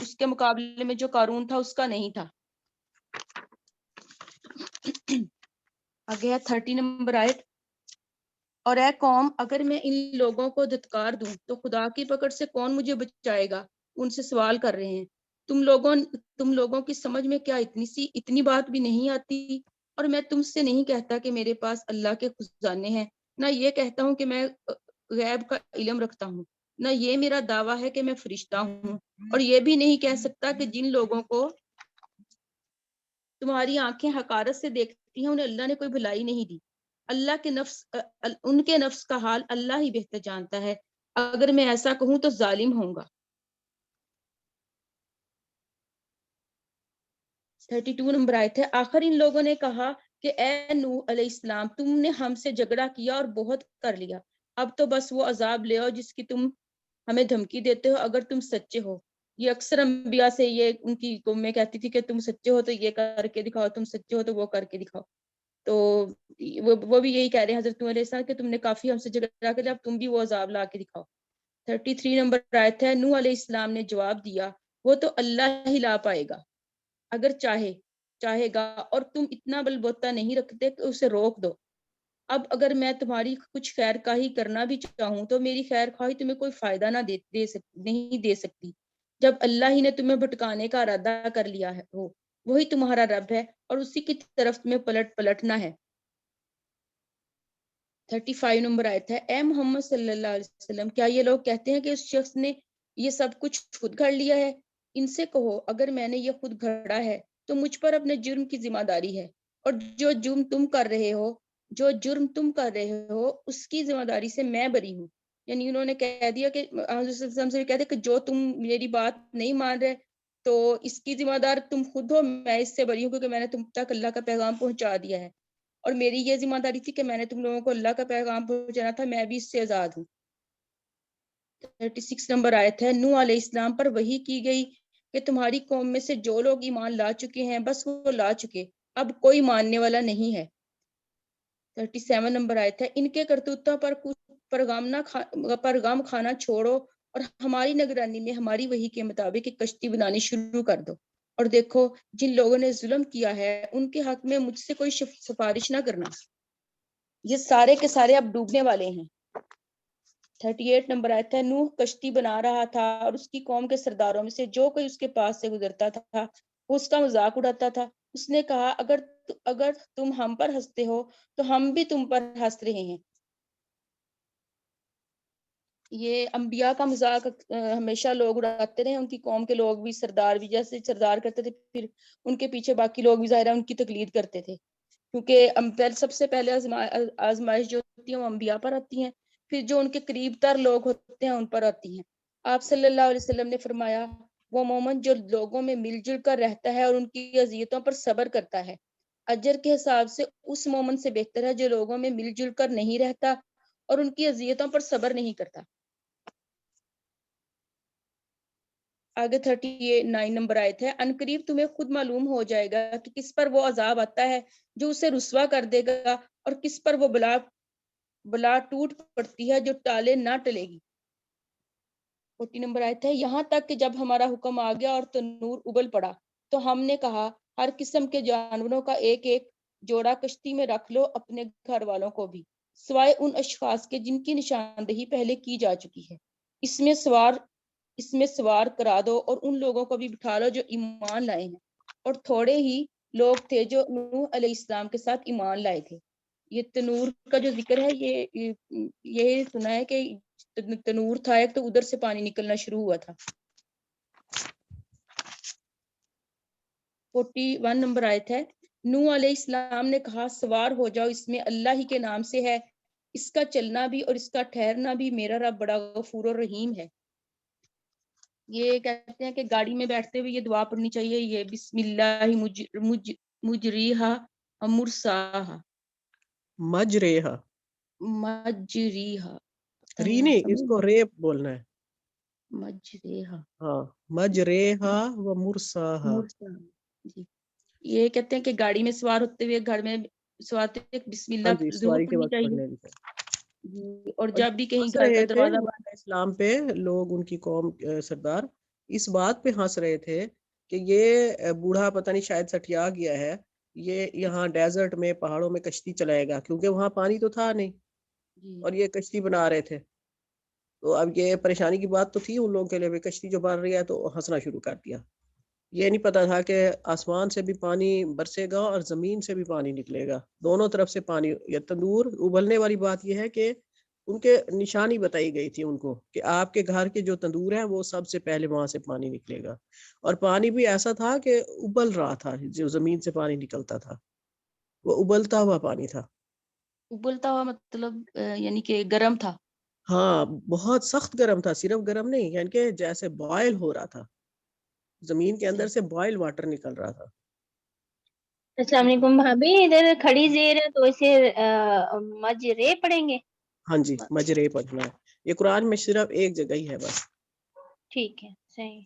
اس کے مقابلے میں جو قارون تھا اس کا نہیں تھا۔ آگے ہے 30 نمبر آیت۔ اور اے قوم، اگر میں ان لوگوں کو دھتکار دوں تو خدا کی پکڑ سے کون مجھے بچائے گا؟ ان سے سوال کر رہے ہیں تم لوگوں کی سمجھ میں کیا اتنی بات بھی نہیں آتی؟ اور میں تم سے نہیں کہتا کہ میرے پاس اللہ کے خزانے ہیں، نہ یہ کہتا ہوں کہ میں غیب کا علم رکھتا ہوں، نہ یہ میرا دعویٰ ہے کہ میں فرشتہ ہوں، اور یہ بھی نہیں کہہ سکتا کہ جن لوگوں کو تمہاری آنکھیں حقارت سے دیکھتی ہیں انہیں اللہ نے کوئی بھلائی نہیں دی۔ ان کے نفس کا حال اللہ ہی بہتر جانتا ہے، اگر میں ایسا کہوں تو ظالم ہوں گا۔ 32 نمبر آیت ہے، آخر ان لوگوں نے کہا کہ اے نوح علیہ السلام، تم نے ہم سے جھگڑا کیا اور بہت کر لیا، اب تو بس وہ عذاب لے آؤ جس کی تم ہمیں دھمکی دیتے ہو اگر تم سچے ہو۔ یہ اکثر انبیاء سے یہ ان کی قوم میں کہتی تھی کہ تم سچے ہو تو یہ کر کے دکھاؤ، تم سچے ہو تو وہ کر کے دکھاؤ۔ تو وہ بھی یہی کہہ رہے ہیں حضرت نوح علیہ السلام کہ تم نے کافی ہم سے جھگڑا کر لیا، اب تم بھی وہ عذاب لا کے دکھاؤ۔ 33 نمبر آیت ہے، نوح علیہ السلام نے جواب دیا، وہ تو اللہ ہی لا پائے گا اگر چاہے گا، اور تم اتنا بل بوتا نہیں رکھتے کہ اسے روک دو۔ اب اگر میں تمہاری کچھ خیر خواہی کرنا بھی چاہوں تو میری خیر خواہی تمہیں کوئی فائدہ نہ نہیں دے سکتی، جب اللہ ہی نے تمہیں بھٹکانے کا ارادہ کر لیا ہے ہو، وہی تمہارا رب ہے اور اسی کی طرف تمہیں پلٹنا ہے۔ 35 نمبر آیت ہے، اے محمد صلی اللہ علیہ وسلم، کیا یہ لوگ کہتے ہیں کہ اس شخص نے یہ سب کچھ خود گھڑ لیا ہے؟ ان سے کہو اگر میں نے یہ خود گھڑا ہے تو مجھ پر اپنے جرم کی ذمہ داری ہے، اور جو جرم تم کر رہے ہو اس کی ذمہ داری سے میں بری ہوں۔ یعنی انہوں نے کہہ دیا کہ حضرت صلی اللہ علیہ وسلم سے کہتے کہ جو تم میری بات نہیں مان رہے تو اس کی ذمہ دار تم خود ہو، میں اس سے بری ہوں کیونکہ میں نے تم تک اللہ کا پیغام پہنچا دیا ہے، اور میری یہ ذمہ داری تھی کہ میں نے تم لوگوں کو اللہ کا پیغام پہنچانا تھا، میں بھی اس سے آزاد ہوں۔ 36 نمبر آیت ہے، نوح علیہ السلام پر وحی کی گئی کہ تمہاری قوم میں سے جو لوگ ایمان لا چکے ہیں بس وہ لا چکے، اب کوئی ماننے والا نہیں ہے۔ 37 نمبر آیت ہے، ان کے کرتوتوں پر پیغام کھانا چھوڑو اور ہماری نگرانی میں ہماری وحی کے مطابق ایک کشتی بنانی شروع کر دو، اور دیکھو جن لوگوں نے ظلم کیا ہے ان کے حق میں مجھ سے کوئی سفارش نہ کرنا، یہ سارے کے سارے اب ڈوبنے والے ہیں۔ 38 نمبر آیت ہے، نوح کشتی بنا رہا تھا اور اس کی قوم کے سرداروں میں سے جو کوئی اس کے پاس سے گزرتا تھا وہ اس کا مذاق اڑاتا تھا۔ اس نے کہا اگر تم ہم پر ہنستے ہو تو ہم بھی تم پر ہنس رہے ہیں۔ یہ انبیاء کا مذاق ہمیشہ لوگ اڑاتے رہے، ان کی قوم کے لوگ بھی، سردار بھی، جیسے سردار کرتے تھے پھر ان کے پیچھے باقی لوگ بھی ظاہر ہے ان کی تقلید کرتے تھے، کیونکہ سب سے پہلے آزمائش جو ہوتی ہے وہ انبیاء پر آتی ہیں، پھر جو ان کے قریب تر لوگ ہوتے ہیں ان پر آتی ہیں۔ آپ صلی اللہ علیہ وسلم نے فرمایا، وہ مومن جو لوگوں میں مل جل کر رہتا ہے اور ان کی اذیتوں پر صبر کرتا ہے، اجر کے حساب سے اس مومن سے بہتر ہے جو لوگوں میں مل جل کر نہیں رہتا اور ان کی اذیتوں پر صبر نہیں کرتا۔ آگے 39 نمبر آیت ہے، ان قریب تمہیں خود معلوم ہو جائے گا کہ کس پر وہ عذاب آتا ہے جو اسے رسوا کر دے گا، اور کس پر وہ بلا ٹوٹ پڑتی ہے جو ٹالے نہ ٹلے گی۔ 40 نمبر آیت ہے، یہاں تک کہ جب ہمارا حکم آ گیا اور تنور ابل پڑا تو ہم نے کہا ہر قسم کے جانوروں کا ایک ایک جوڑا کشتی میں رکھ لو، اپنے گھر والوں کو بھی، سوائے ان اشخاص کے جن کی نشاندہی پہلے کی جا چکی ہے، اس میں سوار کرا دو اور ان لوگوں کو بھی بٹھا لو جو ایمان لائے ہیں، اور تھوڑے ہی لوگ تھے جو نوح علیہ السلام کے ساتھ ایمان لائے تھے۔ یہ تنور کا جو ذکر ہے یہ سنا ہے کہ تنور تھا ایک تو ادھر سے پانی نکلنا شروع ہوا تھا۔ 41 نمبر آیت ہے، نوح علیہ السلام نے کہا سوار ہو جاؤ، اس میں اللہ ہی کے نام سے ہے، اس کا چلنا بھی اور اس کا ٹھہرنا بھی میرا رب بڑا غفور اور رحیم ہے۔ یہ کہتے ہیں کہ گاڑی میں بیٹھتے ہوئے یہ دعا پڑھنی چاہیے، یہ بسم اللہ مجریہا مرساہا، مجریہا، مجریہا، ری نہیں، اس کو ریپ بولنا ہے، مجریہا، ہاں، مجریہا و مرساہا۔ جی، یہ کہتے ہیں کہ گاڑی میں سوار ہوتے ہوئے، گھر میں سوار ہوتے ہوئے بسم ہاں اللہ جی، ضرور سواری کے پڑھنی وقت چاہیے پڑھنے کی۔ جی، اور اور جب بھی کہیں ہنس گھر کا رہے تھے دروازہ نوح علیہ السلام پہ لوگ، ان کی قوم سردار اس بات پہ ہنس رہے تھے کہ یہ بوڑھا پتہ نہیں شاید سٹیا گیا ہے، یہ یہاں ڈیزرٹ میں پہاڑوں میں کشتی چلائے گا، کیونکہ وہاں پانی تو تھا نہیں، جی اور یہ کشتی بنا رہے تھے۔ تو اب یہ پریشانی کی بات تو تھی ان لوگوں کے لیے، کشتی جو بن رہی ہے تو ہنسنا شروع کر دیا. یہ نہیں پتا تھا کہ آسمان سے بھی پانی برسے گا اور زمین سے بھی پانی نکلے گا، دونوں طرف سے پانی. یہ تندور ابلنے والی بات یہ ہے کہ ان کے نشانی بتائی گئی تھی ان کو کہ آپ کے گھر کے جو تندور ہے وہ سب سے پہلے وہاں سے پانی نکلے گا. اور پانی بھی ایسا تھا کہ ابل رہا تھا، جو زمین سے پانی نکلتا تھا وہ ابلتا ہوا پانی تھا. ابلتا ہوا مطلب یعنی کہ گرم تھا. ہاں بہت سخت گرم تھا، صرف گرم نہیں، یعنی کہ جیسے بوائل ہو رہا تھا، زمین کے اندر سے بوائل واٹر نکل رہا تھا. السلام علیکم بھابھی، ادھر کھڑی زیر ہے تو اسے مجرے پڑھیں گے. ہاں جی مجرے پڑھنا ہے، یہ قرآن میں صرف ایک جگہ ہی ہے بس. ٹھیک ہے صحیح.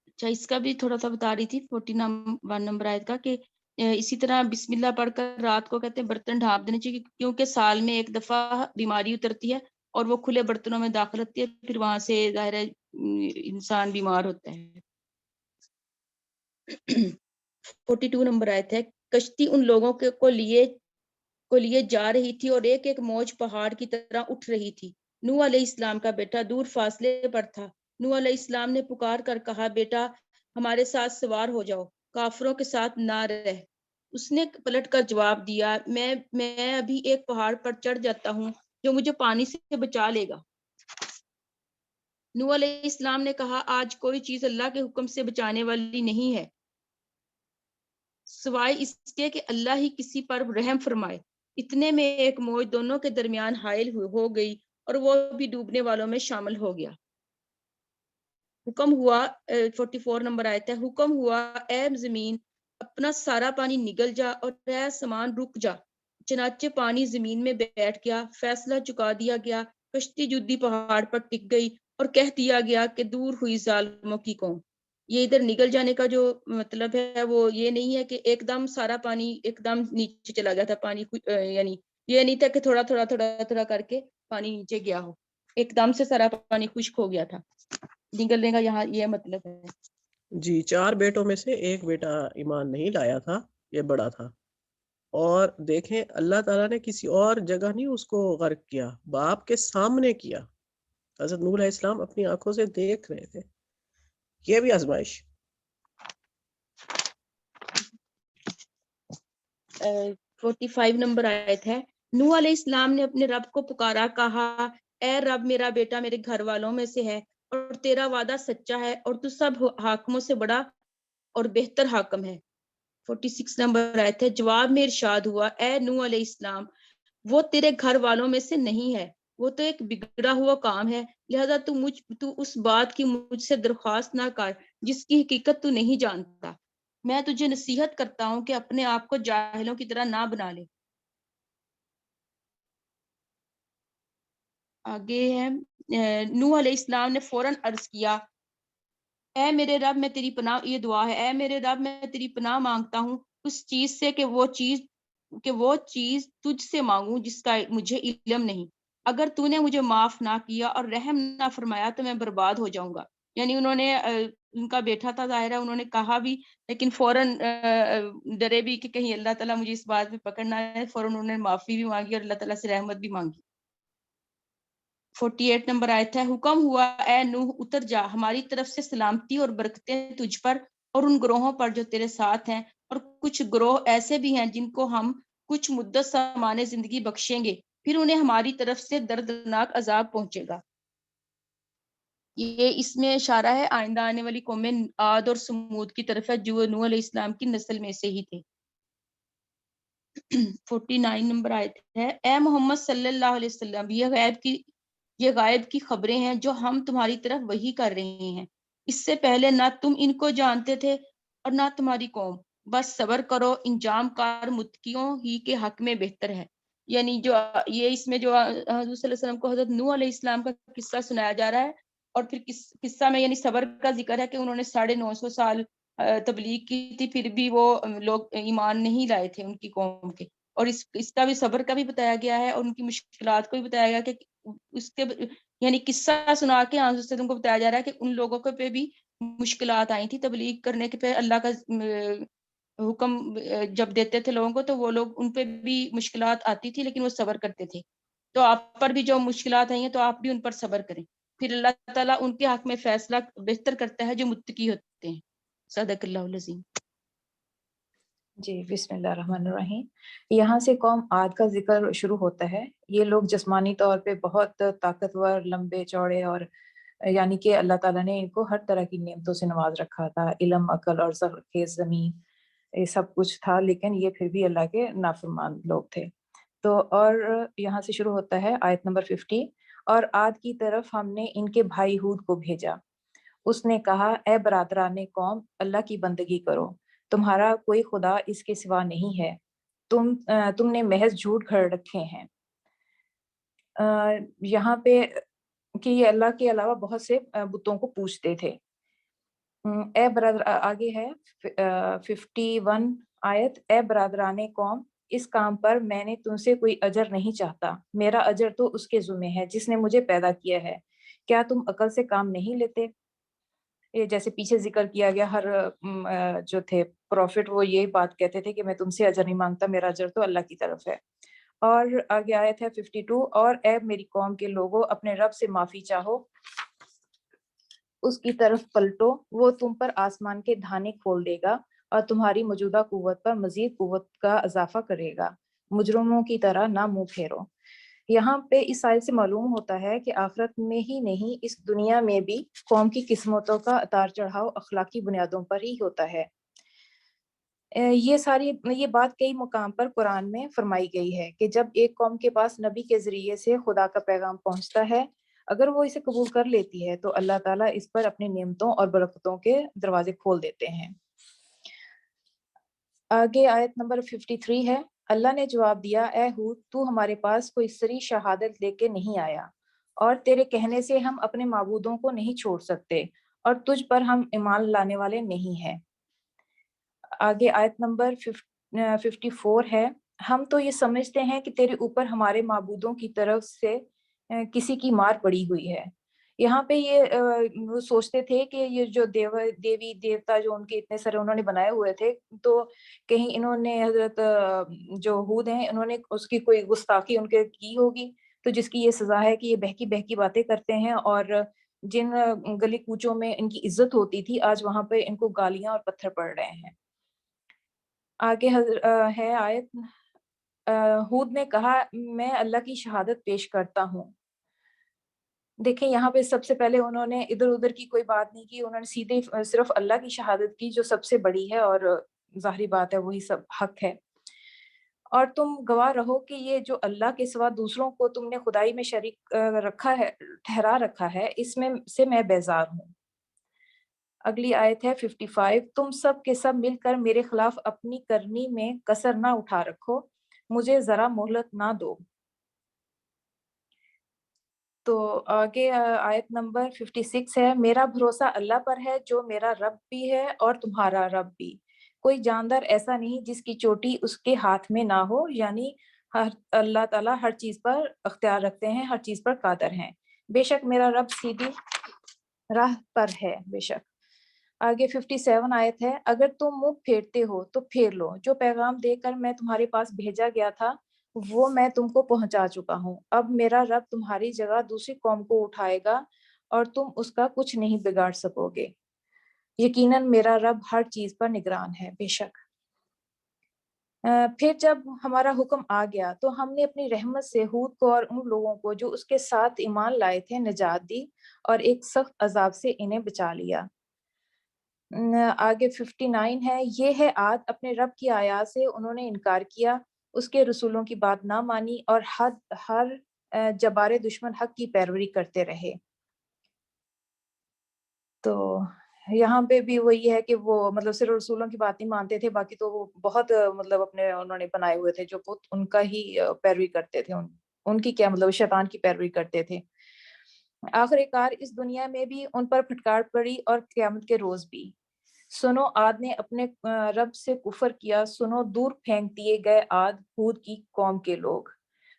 اچھا اس کا بھی تھوڑا سا بتا رہی تھی 41 نمبر آیت کا کہ اسی طرح بسم اللہ پڑھ کر رات کو کہتے ہیں برتن ڈھانپ دینے چاہیے، کیونکہ سال میں ایک دفعہ بیماری اترتی ہے اور وہ کھلے برتنوں میں داخل ہوتی ہے، پھر وہاں سے ظاہر ہے انسان بیمار ہوتا ہے. 42 نمبر آیت ہے، کشتی ان لوگوں کو لیے جا رہی تھی اور ایک ایک موج پہاڑ کی طرح اٹھ رہی تھی. نوح علیہ السلام کا بیٹا دور فاصلے پر تھا. نوح علیہ السلام نے پکار کر کہا، بیٹا ہمارے ساتھ سوار ہو جاؤ، کافروں کے ساتھ نہ رہ. اس نے پلٹ کر جواب دیا، میں ابھی ایک پہاڑ پر چڑھ جاتا ہوں جو مجھے پانی سے بچا لے گا. نوح علیہ السلام نے کہا، آج کوئی چیز اللہ کے حکم سے بچانے والی نہیں ہے سوائے اس کے کہ اللہ ہی کسی پر رحم فرمائے. اتنے میں ایک موج دونوں کے درمیان حائل ہو گئی اور وہ بھی ڈوبنے والوں میں شامل ہو گیا. حکم ہوا 44 نمبر آیت ہے، حکم ہوا اے زمین اپنا سارا پانی نگل جا اور اے آسمان رک جا. چنانچہ پانی زمین میں بیٹھ گیا، فیصلہ چکا دیا گیا، کشتی جدی پہاڑ پر ٹک گئی اور کہہ دیا گیا کہ دور ہوئی ظالموں کی قوم. یہ ادھر نگل جانے کا جو مطلب ہے وہ یہ نہیں ہے کہ ایک دم سارا پانی ایک دم نیچے چلا گیا تھا پانی، یعنی یہ نہیں تھا کہ تھوڑا تھوڑا تھوڑا تھوڑا کر کے پانی نیچے گیا ہو، ایک دم سے سارا پانی خشک ہو گیا تھا. نگلنے کا یہاں یہ مطلب ہے. جی 4 بیٹوں میں سے ایک بیٹا ایمان نہیں لایا تھا، یہ بڑا تھا. اور دیکھیں اللہ تعالیٰ نے کسی اور جگہ نہیں اس کو غرق کیا، باپ کے سامنے کیا. حضرت نوح علیہ السلام اپنی آنکھوں سے دیکھ رہے تھے. یہ بھی آزمائش. 45 نمبر آیت ہے، نوح علیہ السلام نے اپنے رب کو پکارا، کہا اے رب میرا بیٹا میرے گھر والوں میں سے ہے اور تیرا وعدہ سچا ہے اور تو سب حاکموں سے بڑا اور بہتر حاکم ہے. 46 نمبر آیت ہے، جواب میں ارشاد ہوا، اے نوح علیہ السلام وہ تیرے گھر والوں میں سے نہیں ہے، وہ تو ایک بگڑا ہوا کام ہے، لہذا تو اس بات کی مجھ سے درخواست نہ کر جس کی حقیقت تو نہیں جانتا. میں تجھے نصیحت کرتا ہوں کہ اپنے آپ کو جاہلوں کی طرح نہ بنا لے. آگے ہے نوح علیہ السلام نے فوراً عرض کیا، اے میرے رب میں تیری پناہ، یہ دعا ہے، اے میرے رب میں تیری پناہ مانگتا ہوں اس چیز سے کہ وہ چیز تجھ سے مانگوں جس کا مجھے علم نہیں. اگر تو نے مجھے معاف نہ کیا اور رحم نہ فرمایا تو میں برباد ہو جاؤں گا. یعنی انہوں نے ان کا بیٹا تھا ظاہر ہے، انہوں نے کہا بھی لیکن فوراً ڈرے بھی کہ کہیں اللہ تعالیٰ مجھے اس بات میں پکڑنا ہے، فوراً انہوں نے معافی بھی مانگی اور اللہ تعالیٰ سے رحمت بھی مانگی. 48 نمبر آیت ہے، حکم ہوا اے نوح اتر جا، ہماری طرف سے سلامتی اور برکتیں تجھ پر اور ان گروہوں پر جو تیرے ساتھ ہیں، اور کچھ گروہ ایسے بھی ہیں جن کو ہم کچھ مدت سامان زندگی بخشیں گے، پھر انہیں ہماری طرف سے دردناک عذاب پہنچے گا. یہ اس میں اشارہ ہے آئندہ آنے والی قومیں عاد اور سمود کی طرف ہے جو نوح علیہ السلام کی نسل میں سے ہی تھے. 49 نمبر آیت ہے، اے محمد صلی اللہ علیہ وسلم یہ غائب کی خبریں ہیں جو ہم تمہاری طرف وحی کر رہے ہیں، اس سے پہلے نہ تم ان کو جانتے تھے اور نہ تمہاری قوم، بس صبر کرو، انجام کار متقیوں ہی کے حق میں بہتر ہے. یعنی جو یہ اس میں جو حضور صلی اللہ علیہ وسلم کو حضرت نوح علیہ السلام کا قصہ سنایا جا رہا ہے، اور پھر قصہ میں یعنی صبر کا ذکر ہے کہ انہوں نے 950 سال تبلیغ کی تھی، پھر بھی وہ لوگ ایمان نہیں لائے تھے ان کی قوم کے، اور اس کا بھی صبر کا بھی بتایا گیا ہے اور ان کی مشکلات کو بھی بتایا گیا کہ اس کے یعنی قصہ سنا کے حضرت صلی اللہ علیہ وسلم کو بتایا جا رہا ہے کہ ان لوگوں کو پہ بھی مشکلات آئی تھی تبلیغ کرنے کے پہ، اللہ کا حکم جب دیتے تھے لوگوں کو تو وہ لوگ ان پہ بھی مشکلات آتی تھی لیکن وہ صبر کرتے تھے. تو آپ پر بھی جو مشکلات آئی ہیں تو آپ بھی ان پر صبر کریں، پھر اللہ تعالیٰ ان کے حق میں فیصلہ بہتر کرتا ہے جو متقی ہوتے ہیں. صدق اللہ العظیم. جی بسم اللہ الرحمن الرحیم. یہاں سے قوم عاد کا ذکر شروع ہوتا ہے. یہ لوگ جسمانی طور پہ بہت طاقتور، لمبے چوڑے، اور یعنی کہ اللہ تعالیٰ نے ان کو ہر طرح کی نعمتوں سے نواز رکھا تھا، علم، عقل اور زرخیز زمین، یہ سب کچھ تھا، لیکن یہ پھر بھی اللہ کے نافرمان لوگ تھے. تو اور یہاں سے شروع ہوتا ہے آیت نمبر 50. اور عاد کی طرف ہم نے ان کے بھائی ہود کو بھیجا. اس نے کہا، اے برادران قوم، اللہ کی بندگی کرو، تمہارا کوئی خدا اس کے سوا نہیں ہے، تم نے محض جھوٹ گھڑ رکھے ہیں. یہاں پہ کہ یہ اللہ کے علاوہ بہت سے بتوں کو پوجتے تھے. اے برادر، آگے ہے 51 آیت. اے برادران قوم، اس کام پر میں نے تم سے کوئی اجر نہیں چاہتا، میرا اجر تو اس کے ذمہ ہے جس نے مجھے پیدا کیا ہے. کیا تم عقل سے کام نہیں لیتے؟ یہ جیسے پیچھے ذکر کیا گیا، ہر جو تھے پروفٹ وہ یہی بات کہتے تھے کہ میں تم سے اجر نہیں مانگتا، میرا اجر تو اللہ کی طرف ہے. اور آگے آیت ہے 52. اور اے میری قوم کے لوگوں، اپنے رب سے معافی چاہو، اس کی طرف پلٹو، وہ تم پر آسمان کے دھانے کھول دے گا اور تمہاری موجودہ قوت پر مزید قوت کا اضافہ کرے گا. مجرموں کی طرح نہ منہ پھیرو. یہاں پہ اس آیت سے معلوم ہوتا ہے کہ آخرت میں ہی نہیں، اس دنیا میں بھی قوم کی قسمتوں کا اتار چڑھاؤ اخلاقی بنیادوں پر ہی ہوتا ہے. یہ بات کئی مقام پر قرآن میں فرمائی گئی ہے کہ جب ایک قوم کے پاس نبی کے ذریعے سے خدا کا پیغام پہنچتا ہے، اگر وہ اسے قبول کر لیتی ہے تو اللہ تعالیٰ اس پر اپنی نعمتوں اور برکتوں کے دروازے کھول دیتے ہیں. آگے آیت نمبر 53 ہے. اللہ نے جواب دیا، اے ہود، تو ہمارے پاس کوئی سری شہادت لے کے نہیں آیا، اور تیرے کہنے سے ہم اپنے معبودوں کو نہیں چھوڑ سکتے، اور تجھ پر ہم ایمان لانے والے نہیں ہیں. آگے آیت نمبر 54 ہے. ہم تو یہ سمجھتے ہیں کہ تیرے اوپر ہمارے معبودوں کی طرف سے کسی کی مار پڑی ہوئی ہے. یہاں پہ یہ وہ سوچتے تھے کہ یہ جو دیوی دیوتا جو ان کے اتنے سارے انہوں نے بنائے ہوئے تھے، تو کہیں انہوں نے حضرت جو ہود ہیں انہوں نے اس کی کوئی گستاخی ان کے کی ہوگی، تو جس کی یہ سزا ہے کہ یہ بہکی بہکی باتیں کرتے ہیں، اور جن گلی کوچوں میں ان کی عزت ہوتی تھی آج وہاں پہ ان کو گالیاں اور پتھر پڑ رہے ہیں. آگے ہے آیت. ہود نے کہا، میں اللہ کی شہادت پیش کرتا ہوں. دیکھیں یہاں پہ سب سے پہلے انہوں نے ادھر ادھر کی کوئی بات نہیں کی، انہوں نے سیدھے صرف اللہ کی شہادت کی جو سب سے بڑی ہے، اور ظاہری بات ہے وہی سب حق ہے. اور تم گواہ رہو کہ یہ جو اللہ کے سوا دوسروں کو تم نے خدائی میں شریک رکھا ہے، ٹھہرا رکھا ہے، اس میں سے میں بیزار ہوں. اگلی آیت ہے 55. تم سب کے سب مل کر میرے خلاف اپنی کرنی میں کسر نہ اٹھا رکھو، مجھے ذرا مہلت نہ دو. تو آگے آیت نمبر 56 ہے. میرا بھروسہ اللہ پر ہے جو میرا رب بھی ہے اور تمہارا رب بھی. کوئی جاندار ایسا نہیں جس کی چوٹی اس کے ہاتھ میں نہ ہو، یعنی اللہ تعالیٰ ہر چیز پر اختیار رکھتے ہیں، ہر چیز پر قادر ہیں. بے شک میرا رب سیدھی راہ پر ہے. بے شک. آگے 57 آیت ہے. اگر تم منہ پھیرتے ہو تو پھیر لو، جو پیغام دے کر میں تمہارے پاس بھیجا گیا تھا وہ میں تم کو پہنچا چکا ہوں. اب میرا رب تمہاری جگہ دوسری قوم کو اٹھائے گا اور تم اس کا کچھ نہیں بگاڑ سکو گے. یقیناً میرا رب ہر چیز پر نگران ہے. بے شک. پھر جب ہمارا حکم آ گیا تو ہم نے اپنی رحمت سے ہود کو اور ان لوگوں کو جو اس کے ساتھ ایمان لائے تھے نجات دی، اور ایک سخت عذاب سے انہیں بچا لیا. آگے 59 ہے. یہ ہے عاد، اپنے رب کی آیات سے انہوں نے انکار کیا، اس کے رسولوں کی بات نہ مانی، اور ہر جبار دشمن حق کی پیروی کرتے رہے. تو یہاں پہ بھی وہی ہے کہ وہ مطلب صرف رسولوں کی بات نہیں مانتے تھے، باقی تو وہ بہت مطلب اپنے انہوں نے بنائے ہوئے تھے جو بت، ان کا ہی پیروی کرتے تھے، ان کی کیا مطلب شیطان کی پیروی کرتے تھے. آخر کار اس دنیا میں بھی ان پر پھٹکار پڑی اور قیامت کے روز بھی. سنو عاد نے اپنے رب سے کفر کیا، سنو دور پھینک دیے گئے عاد ہود کی قوم کے لوگ.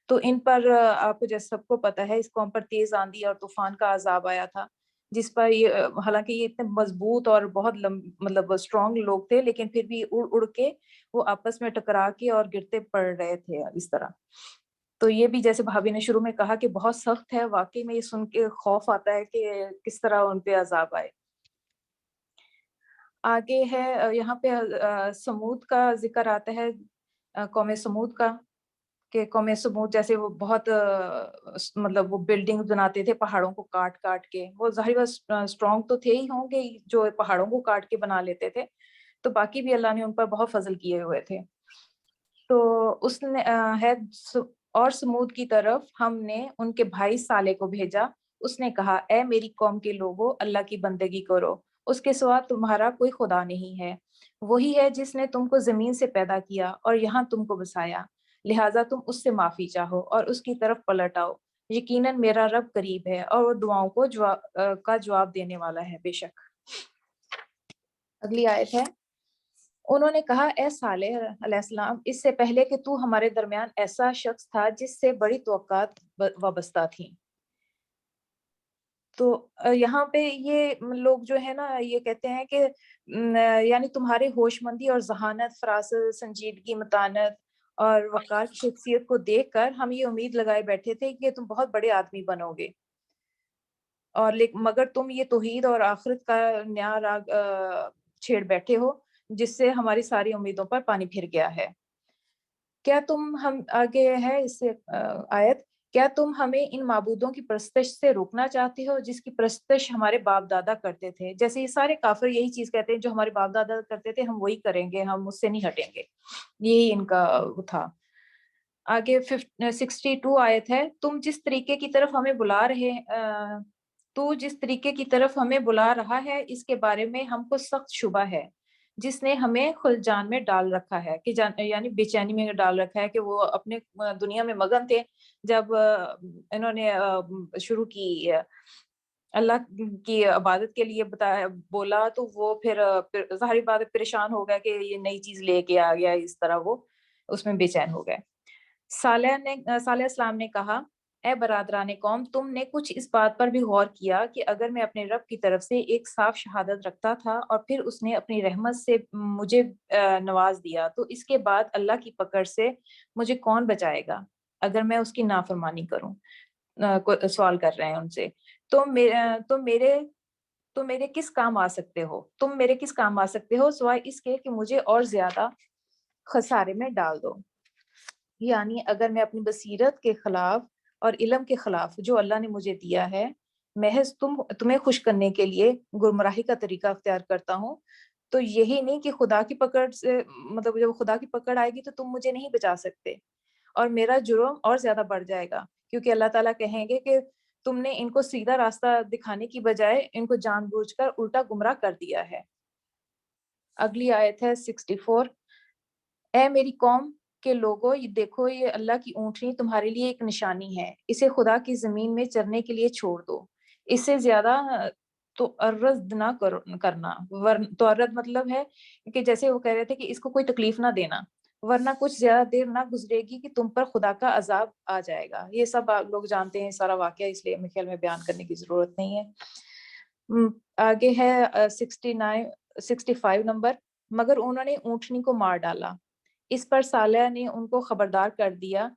تو ان پر آپ کو جیسے سب کو پتہ ہے اس قوم پر تیز آندھی اور طوفان کا عذاب آیا تھا، جس پر حالانکہ یہ اتنے مضبوط اور بہت مطلب اسٹرانگ لوگ تھے، لیکن پھر بھی اڑ اڑ کے وہ آپس میں ٹکرا کے اور گرتے پڑ رہے تھے اس طرح. تو یہ بھی جیسے بھابھی نے شروع میں کہا کہ بہت سخت ہے، واقعی میں یہ سن کے خوف آتا ہے کہ کس طرح ان پہ عذاب آئے۔ آگے ہے یہاں پہ سمود کا ذکر آتا ہے، قوم سمود کا، کہ قوم سمود جیسے وہ بہت مطلب وہ بلڈنگ بناتے تھے پہاڑوں کو کاٹ کاٹ کے، وہ ظاہر اسٹرانگ تو تھے ہی ہوں گے جو پہاڑوں کو کاٹ کے بنا لیتے تھے، تو باقی بھی اللہ نے ان پر بہت فضل کیے ہوئے تھے۔ تو اس نے ہے اور سمود کی طرف ہم نے ان کے بھائی صالح کو بھیجا، اس نے کہا اے میری قوم کے لوگوں، اللہ کی بندگی کرو، اس کے سوا تمہارا کوئی خدا نہیں ہے، وہی ہے جس نے تم کو زمین سے پیدا کیا اور یہاں تم کو بسایا، لہٰذا تم اس سے معافی چاہو اور اس کی طرف پلٹ آؤ، یقیناً میرا رب قریب ہے اور وہ دعاؤں کو جواب دینے والا ہے بے شک۔ اگلی آیت ہے، انہوں نے کہا اے صالح علیہ السلام، اس سے پہلے کہ تو ہمارے درمیان ایسا شخص تھا جس سے بڑی توقعات وابستہ تھیں۔ تو یہاں پہ یہ لوگ جو ہے نا یہ کہتے ہیں کہ یعنی تمہارے ہوش مندی اور ذہانت، فراست، سنجیدگی، متانت اور وقار کی شخصیت کو دیکھ کر ہم یہ امید لگائے بیٹھے تھے کہ تم بہت بڑے آدمی بنو گے، اور مگر تم یہ توحید اور آخرت کا نیا راگ چھیڑ بیٹھے ہو جس سے ہماری ساری امیدوں پر پانی پھر گیا ہے۔ کیا تم ہم آگے ہے اس سے آیت، کیا تم ہمیں ان معبودوں کی پرستش سے روکنا چاہتے ہو جس کی پرستش ہمارے باپ دادا کرتے تھے؟ جیسے یہ سارے کافر یہی چیز کہتے ہیں، جو ہمارے باپ دادا کرتے تھے ہم وہی کریں گے، ہم اس سے نہیں ہٹیں گے، یہی ان کا تھا۔ آگے 62 آیت ہے، تم جس طریقے کی طرف ہمیں بلا رہے تو جس طریقے کی طرف ہمیں بلا رہا ہے اس کے بارے میں ہم کو سخت شبہ ہے، جس نے ہمیں خلجان میں ڈال رکھا ہے، کہ یعنی بے چینی میں ڈال رکھا ہے، کہ وہ اپنے دنیا میں مگن تھے، جب انہوں نے شروع کی اللہ کی عبادت کے لیے بولا تو وہ پھر ظاہری بات پریشان ہو گیا کہ یہ نئی چیز لے کے آ گیا، اس طرح وہ اس میں بے چین ہو گئے۔ صالح السلام نے کہا اے برادران قوم، تم نے کچھ اس بات پر بھی غور کیا کہ اگر میں اپنے رب کی طرف سے ایک صاف شہادت رکھتا تھا اور پھر اس نے اپنی رحمت سے مجھے نواز دیا تو اس کے بعد اللہ کی پکڑ سے مجھے کون بچائے گا اگر میں اس کی نافرمانی کروں؟ سوال کر رہے ہیں ان سے، تو میرے کس کام آ سکتے ہو، تم میرے کس کام آ سکتے ہو سوائے اس کے کہ مجھے اور زیادہ خسارے میں ڈال دو؟ یعنی اگر میں اپنی بصیرت کے خلاف اور علم کے خلاف جو اللہ نے مجھے دیا ہے محض تمہیں خوش کرنے کے لیے گمراہی کا طریقہ اختیار کرتا ہوں، تو یہی نہیں کہ خدا کی پکڑ سے مطلب جب خدا کی پکڑ آئے گی تو تم مجھے نہیں بچا سکتے، اور میرا جرم اور زیادہ بڑھ جائے گا، کیونکہ اللہ تعالیٰ کہیں گے کہ تم نے ان کو سیدھا راستہ دکھانے کی بجائے ان کو جان بوجھ کر الٹا گمراہ کر دیا ہے۔ اگلی آیت ہے 64، اے میری قوم کے لوگوں، یہ دیکھو یہ اللہ کی اونٹنی تمہارے لیے ایک نشانی ہے، اسے خدا کی زمین میں چرنے کے لیے چھوڑ دو، اس سے زیادہ تو عرض نہ کرنا، تو عرض مطلب ہے کہ جیسے وہ کہہ رہے تھے کہ اس کو کوئی تکلیف نہ دینا، ورنہ کچھ زیادہ دیر نہ گزرے گی کہ تم پر خدا کا عذاب آ جائے گا۔ یہ سب لوگ جانتے ہیں سارا واقعہ، اس لیے میرے خیال میں بیان کرنے کی ضرورت نہیں ہے۔ آگے ہے 65 نمبر، مگر انہوں نے اونٹنی کو مار ڈالا۔ اس پر صالح نے ان کو خبردار کر دیا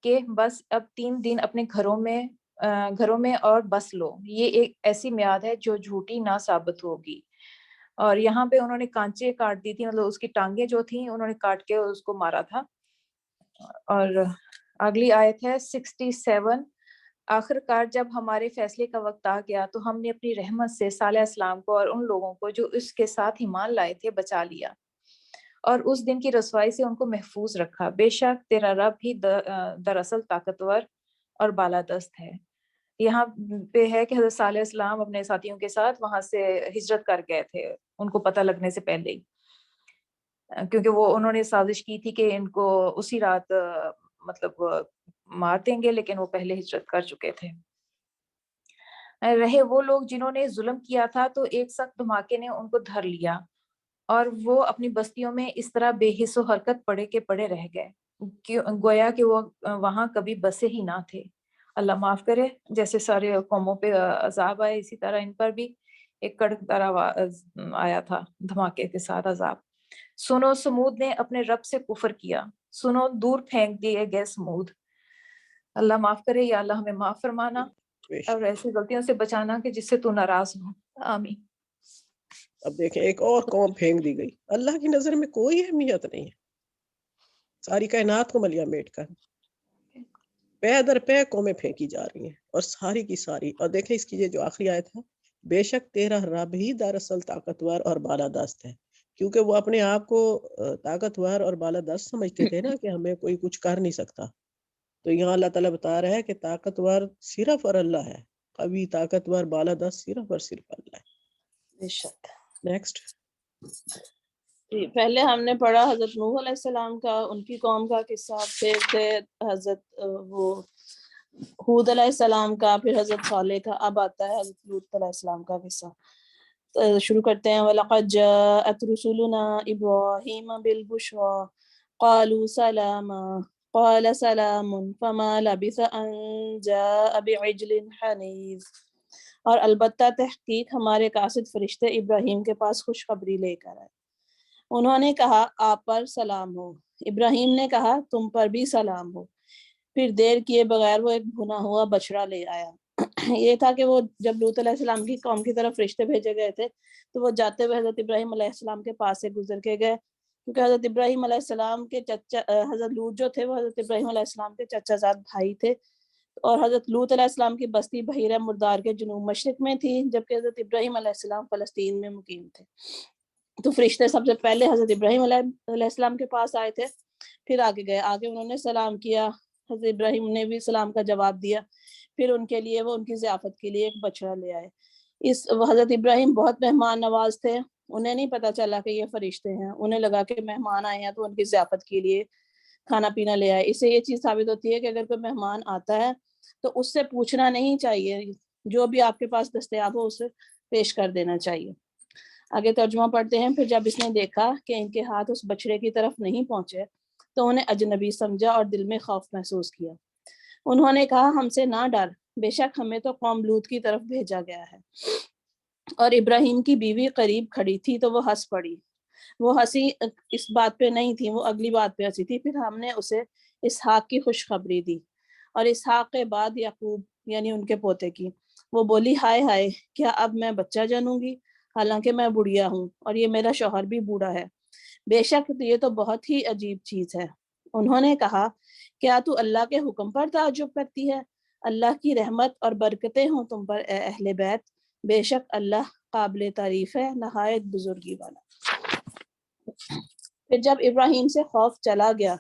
کہ بس اب 3 دن اپنے گھروں میں اور بس لو، یہ ایک ایسی میعاد ہے جو جھوٹی نہ ثابت ہوگی۔ اور یہاں پہ انہوں نے کانچے کاٹ دی تھی، مطلب اس کی ٹانگیں جو تھیں انہوں نے کاٹ کے اس کو مارا تھا۔ اور اگلی آیت ہے 67، آخر کار جب ہمارے فیصلے کا وقت آ گیا تو ہم نے اپنی رحمت سے صالح السلام کو اور ان لوگوں کو جو اس کے ساتھ ایمان لائے تھے بچا لیا، اور اس دن کی رسوائی سے ان کو محفوظ رکھا، بے شک تیرا رب ہی دراصل طاقتور اور بالادست ہے۔ یہاں پہ ہے کہ حضرت صالح السلام اپنے ساتھیوں کے ساتھ وہاں سے ہجرت کر گئے تھے ان کو پتہ لگنے سے پہلے ہی، کیونکہ وہ انہوں نے سازش کی تھی کہ ان کو اسی رات مطلب مار دیں گے، لیکن وہ پہلے ہجرت کر چکے تھے۔ رہے وہ لوگ جنہوں نے ظلم کیا تھا تو ایک سخت دھماکے نے ان کو دھر لیا اور وہ اپنی بستیوں میں اس طرح بے حس و حرکت پڑے کے پڑے رہ گئے گویا کہ وہ وہاں کبھی بسے ہی نہ تھے۔ اللہ معاف کرے، جیسے سارے قوموں پہ عذاب آئے اسی طرح ان پر بھی ایک کڑک طرح آیا تھا دھماکے کے ساتھ عذاب۔ سنو سمود نے اپنے رب سے کفر کیا، سنو دور پھینک دیے گئے سمود، اللہ معاف کرے، یا اللہ ہمیں معاف فرمانا بے شک۔ اور ایسی غلطیوں سے بچانا کہ جس سے تو ناراض ہو، آمین۔ اب دیکھیں ایک اور قوم پھینک دی گئی، اللہ کی نظر میں کوئی اہمیت نہیں ہے، ساری کائنات کو ملیا میٹ کر پے در پے قومیں پھینکی جا رہی ہیں، اور ساری کی ساری۔ اور دیکھیں اس کی یہ جو آخری آیت ہے، بے شک تیرا رب ہی دراصل طاقتور اور بالادست ہے، کیونکہ وہ اپنے آپ کو طاقتور اور بالادست سمجھتے تھے نا کہ ہمیں کوئی کچھ کر نہیں سکتا، تو یہاں اللہ تعالیٰ بتا رہا ہے کہ طاقتور صرف اور اللہ ہے، قوی طاقتور بالادست صرف اور صرف اللہ ہے۔ بے شک۔ نیکسٹ۔ جی، پہلے ہم نے پڑھا حضرت نوح علیہ السلام کا، ان کی قوم کا قصہ، پھر تھے حضرت وہ ہود علیہ السلام کا، پھر حضرت صالح کا، اب آتا ہے حضرت لوط علیہ السلام کا قصہ۔ شروع کرتے ہیں۔ وَلَقَدْ جَاءَتْ رُسُلُنَا إِبْرَاهِيمَ بِالْبُشْرَىٰ قَالُوا سَلَامًا قَالَ سَلَامٌ فَمَا لَبِثَ أَن جَاءَ بِعِجْلٍ حَنِيذٍ۔ اور البتہ تحقیق ہمارے قاصد فرشتے ابراہیم کے پاس خوشخبری لے کر آئے، انہوں نے کہا آپ پر سلام ہو، ابراہیم نے کہا تم پر بھی سلام ہو، پھر دیر کیے بغیر وہ ایک بھنا ہوا بچڑا لے آیا۔ یہ تھا کہ وہ جب لوط علیہ السلام کی قوم کی طرف فرشتے بھیجے گئے تھے تو وہ جاتے ہوئے حضرت ابراہیم علیہ السلام کے پاس سے گزر کے گئے، کیونکہ حضرت ابراہیم علیہ السلام کے چچا حضرت لوط جو تھے وہ حضرت ابراہیم علیہ السلام کے چچا زاد بھائی تھے، اور حضرت لوط علیہ السلام کی بستی بحیرہ مردار کے جنوب مشرق میں تھی، جبکہ حضرت ابراہیم علیہ السلام فلسطین میں مقیم تھے۔ تو فرشتے سب سے پہلے حضرت ابراہیم علیہ السلام کے پاس آئے تھے، پھر آگے انہوں نے سلام کیا، حضرت ابراہیم نے بھی سلام کا جواب دیا، پھر ان کے لیے وہ ان کی ضیافت کے لیے ایک بچڑا لے آئے۔ حضرت ابراہیم بہت مہمان نواز تھے، انہیں نہیں پتا چلا کہ یہ فرشتے ہیں، انہیں لگا کہ مہمان آئے ہیں تو ان کی ضیافت کے لیے کھانا پینا لے آئے۔ اس سے یہ چیز ثابت ہوتی ہے کہ اگر کوئی مہمان آتا ہے تو اس سے پوچھنا نہیں چاہیے، جو بھی آپ کے پاس دستیاب ہو اسے پیش کر دینا چاہیے۔ آگے ترجمہ پڑھتے ہیں۔ پھر جب اس نے دیکھا کہ ان کے ہاتھ اس بچڑے کی طرف نہیں پہنچے تو انہیں اجنبی سمجھا اور دل میں خوف محسوس کیا۔ انہوں نے کہا ہم سے نہ ڈر، بے شک ہمیں تو قوم لوط کی طرف بھیجا گیا ہے۔ اور ابراہیم کی بیوی قریب کھڑی تھی تو وہ ہنس پڑی، وہ ہنسی اس بات پہ نہیں تھی، وہ اگلی بات پہ ہنسی تھی۔ پھر ہم نے اسے اسحاق کی خوشخبری دی اور اسحاق کے بعد یعقوب یعنی ان کے پوتے کی۔ وہ بولی ہائے ہائے، کیا اب میں بچہ جنوں گی، حالانکہ میں بڑھیا ہوں اور یہ میرا شوہر بھی بوڑھا ہے، بے شک یہ تو بہت ہی عجیب چیز ہے۔ انہوں نے کہا کیا تو اللہ کے حکم پر تعجب کرتی ہے؟ اللہ کی رحمت اور برکتیں ہوں تم پر اے اہل بیت، بے شک اللہ قابل تعریف ہے، نہایت بزرگی والا۔ پھر جب ابراہیم سے خوف چلا گیا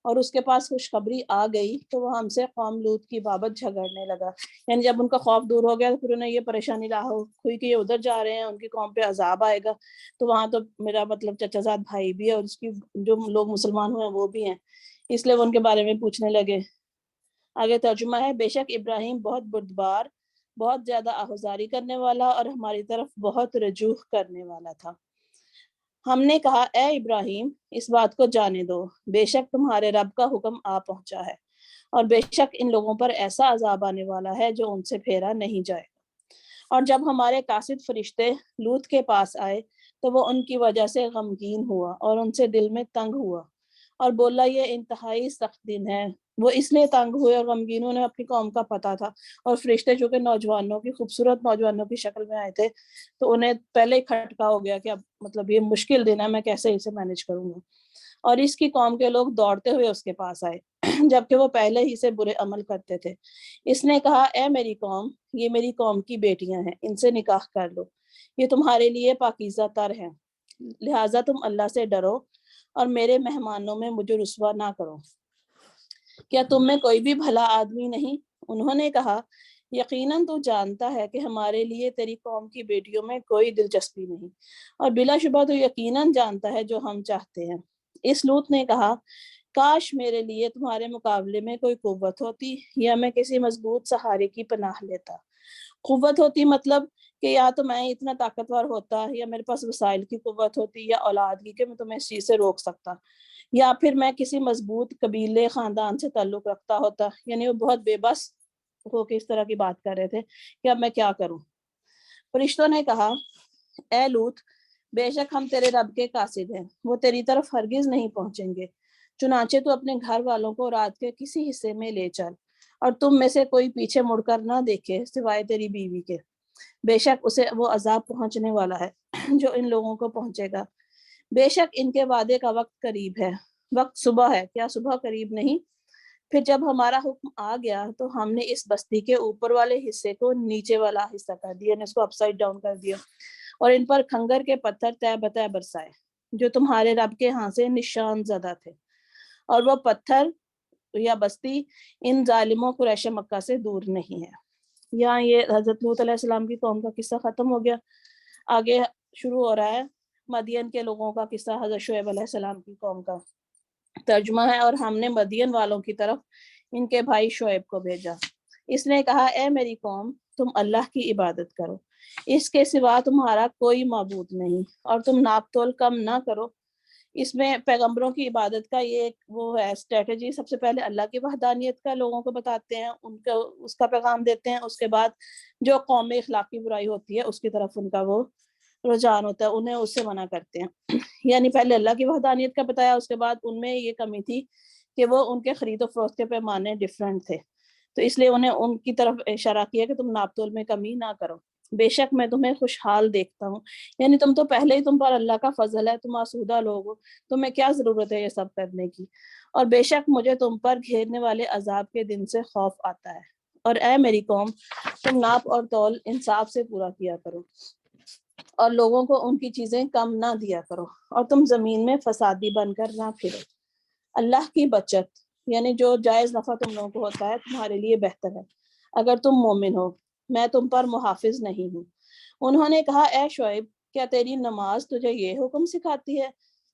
اور اس کے پاس خوشخبری آ گئی تو وہ ہم سے قوم لوط کی بابت جھگڑنے لگا، یعنی جب ان کا خوف دور ہو گیا تو پھر انہیں یہ پریشانی لاحق ہوئی کہ یہ ادھر جا رہے ہیں، ان کی قوم پہ عذاب آئے گا، تو وہاں تو میرا مطلب چچا زاد بھائی بھی ہے اور اس کی جو لوگ مسلمان ہوئے ہیں وہ بھی ہیں، اس لیے وہ ان کے بارے میں پوچھنے لگے۔ آگے ترجمہ ہے۔ بے شک ابراہیم بہت بردبار، بہت زیادہ آہوزاری کرنے والا اور ہماری طرف بہت رجوع کرنے والا تھا۔ ہم نے کہا اے ابراہیم اس بات کو جانے دو، بے شک تمہارے رب کا حکم آ پہنچا ہے اور بے شک ان لوگوں پر ایسا عذاب آنے والا ہے جو ان سے پھیرا نہیں جائے گا۔ اور جب ہمارے قاصد فرشتے لوط کے پاس آئے تو وہ ان کی وجہ سے غمگین ہوا اور ان سے دل میں تنگ ہوا اور بولا یہ انتہائی سخت دن ہے۔ وہ اس لیے تنگ ہوئے اور غمگین ہوئے، انہیں اپنی قوم کا پتہ تھا، اور فرشتے چونکہ نوجوانوں کی خوبصورت نوجوانوں کی شکل میں آئے تھے تو انہیں پہلے ہی کھٹکا ہو گیا کہ اب مطلب یہ مشکل دن ہے، میں کیسے اسے مینج کروں گا۔ اور اس کی قوم کے لوگ دوڑتے ہوئے اس کے پاس آئے جبکہ وہ پہلے ہی سے برے عمل کرتے تھے۔ اس نے کہا اے میری قوم، یہ میری قوم کی بیٹیاں ہیں، ان سے نکاح کر لو، یہ تمہارے لیے پاکیزہ تر ہیں، لہٰذا تم اللہ سے ڈرو اور میرے مہمانوں میں مجھے رسوا نہ کرو۔ کیا تم میں کوئی بھی بھلا آدمی نہیں؟ انہوں نے کہا یقیناً تو جانتا ہے کہ ہمارے لیے تیری قوم کی بیٹیوں میں کوئی دلچسپی نہیں، اور بلا شبہ تو یقیناً جانتا ہے جو ہم چاہتے ہیں۔ اس لوط نے کہا کاش میرے لیے تمہارے مقابلے میں کوئی قوت ہوتی یا میں کسی مضبوط سہارے کی پناہ لیتا۔ قوت ہوتی مطلب کہ یا تو میں اتنا طاقتور ہوتا یا میرے پاس وسائل کی قوت ہوتی یا اولاد کی کہ میں تمہیں اس چیز سے روک سکتا، یا پھر میں کسی مضبوط قبیلے خاندان سے تعلق رکھتا ہوتا۔ یعنی وہ بہت بے بس ہو کے اس طرح کی بات کر رہے تھے کہ اب میں کیا کروں۔ فرشتوں نے کہا اے لوط بے شک ہم تیرے رب کے قاصد ہیں، وہ تیری طرف ہرگز نہیں پہنچیں گے، چنانچہ تو اپنے گھر والوں کو رات کے کسی حصے میں لے چل اور تم میں سے کوئی پیچھے مڑ کر نہ دیکھے سوائے تیری بیوی کے، بے شک اسے وہ عذاب پہنچنے والا ہے جو ان لوگوں کو پہنچے گا، بے شک ان کے وعدے کا وقت قریب ہے، وقت صبح ہے، کیا صبح قریب نہیں؟ پھر جب ہمارا حکم آ گیا تو ہم نے اس بستی کے اوپر والے حصے کو نیچے والا حصہ کر دیا، یعنی اس کو اپ سائڈ ڈاؤن کر دیا، اور ان پر کھنگر کے پتھر تہ بتہ برسائے جو تمہارے رب کے ہاں سے نشان زدہ تھے، اور وہ پتھر یا بستی ان ظالموں قریش مکہ سے دور نہیں ہے۔ یہاں یہ حضرت لوط علیہ السلام کی قوم کا قصہ ختم ہو گیا، آگے شروع ہو رہا ہے مدین کے لوگوں کا قصہ، حضرت شعیب علیہ السلام کی قوم کا ترجمہ ہے، اور ہم نے مدین والوں کی طرف ان کے بھائی شعیب کو بھیجا، اس نے کہا اے میری قوم تم اللہ کی عبادت کرو، اس کے سوا تمہارا کوئی معبود نہیں، اور تم ناپ تول کم نہ کرو۔ اس میں پیغمبروں کی عبادت کا یہ ایک وہ ہے اسٹریٹجی، سب سے پہلے اللہ کی وحدانیت کا لوگوں کو بتاتے ہیں، ان کا اس کا پیغام دیتے ہیں، اس کے بعد جو قوم میں اخلاقی برائی ہوتی ہے اس کی طرف ان کا وہ رجحان ہوتا ہے، انہیں اس سے منع کرتے ہیں۔ یعنی پہلے اللہ کی وحدانیت کا بتایا، اس کے بعد ان میں یہ کمی تھی کہ وہ ان کے خرید و فروخت کے پیمانے ڈیفرنٹ تھے، تو اس لیے انہیں ان کی طرف اشارہ کیا کہ تم ناپ تول میں کمی نہ کرو، بے شک میں تمہیں خوشحال دیکھتا ہوں، یعنی تم تو پہلے ہی تم پر اللہ کا فضل ہے، تم آسودہ لوگ ہو، تمہیں کیا ضرورت ہے یہ سب کرنے کی، اور بے شک مجھے تم پر گھیرنے والے عذاب کے دن سے خوف آتا ہے، اور اے میری قوم تم ناپ اور تول انصاف سے پورا کیا کرو، اور لوگوں کو ان کی چیزیں کم نہ دیا کرو، اور تم زمین میں فسادی بن کر نہ پھرو، اللہ کی بچت یعنی جو جائز نفع تم لوگوں کو ہوتا ہے تمہارے لیے بہتر ہے اگر تم مومن ہو، میں تم پر محافظ نہیں ہوں۔ انہوں نے کہا اے شعیب کیا تیری نماز تجھے یہ حکم سکھاتی ہے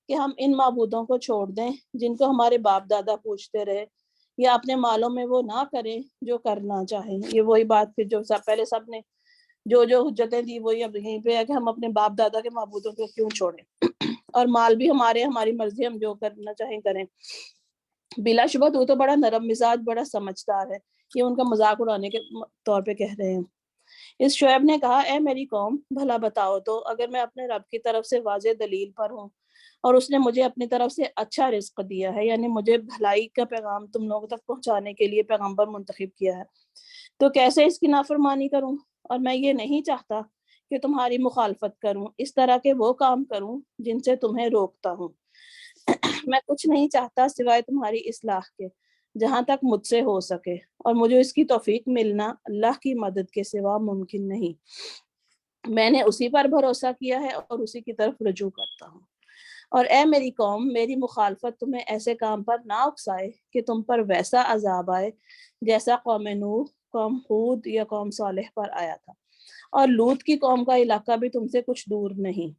کہ ہم ان معبودوں کو چھوڑ دیں جن کو ہمارے باپ دادا پوچھتے رہے، یا اپنے مالوں میں وہ نہ کریں جو کرنا چاہیں؟ یہ وہی بات پھر جو پہلے سب نے جو حجتیں دی وہی اب یہیں پہ ہے کہ ہم اپنے باپ دادا کے معبودوں کو کیوں چھوڑیں، اور مال بھی ہماری مرضی، ہم جو کرنا چاہیں کریں۔ بلا شبہ تو بڑا نرم مزاج، بڑا سمجھدار ہے، یہ ان کا مذاق اڑانے کے طور پہ کہہ رہے ہیں۔ اس شعیب نے کہا اے میری قوم بھلا بتاؤ تو اگر میں اپنے رب کی طرف سے واضح دلیل پر ہوں اور اس نے مجھے اپنی طرف سے اچھا رزق دیا ہے، یعنی مجھے بھلائی کا پیغام تم لوگوں تک پہنچانے کے لیے پیغمبر منتخب کیا ہے، تو کیسے اس کی نافرمانی کروں؟ اور میں یہ نہیں چاہتا کہ تمہاری مخالفت کروں، اس طرح کے وہ کام کروں جن سے تمہیں روکتا ہوں، میں کچھ نہیں چاہتا سوائے تمہاری اصلاح کے جہاں تک مجھ سے ہو سکے، اور مجھے اس کی توفیق ملنا اللہ کی مدد کے سوا ممکن نہیں، میں نے اسی پر بھروسہ کیا ہے اور اسی کی طرف رجوع کرتا ہوں۔ اور اے میری قوم میری مخالفت تمہیں ایسے کام پر نہ اکسائے کہ تم پر ویسا عذاب آئے جیسا قوم نوح، قوم ہود یا قوم صالح پر آیا تھا، اور لوط کی قوم کا علاقہ بھی تم سے کچھ دور نہیں،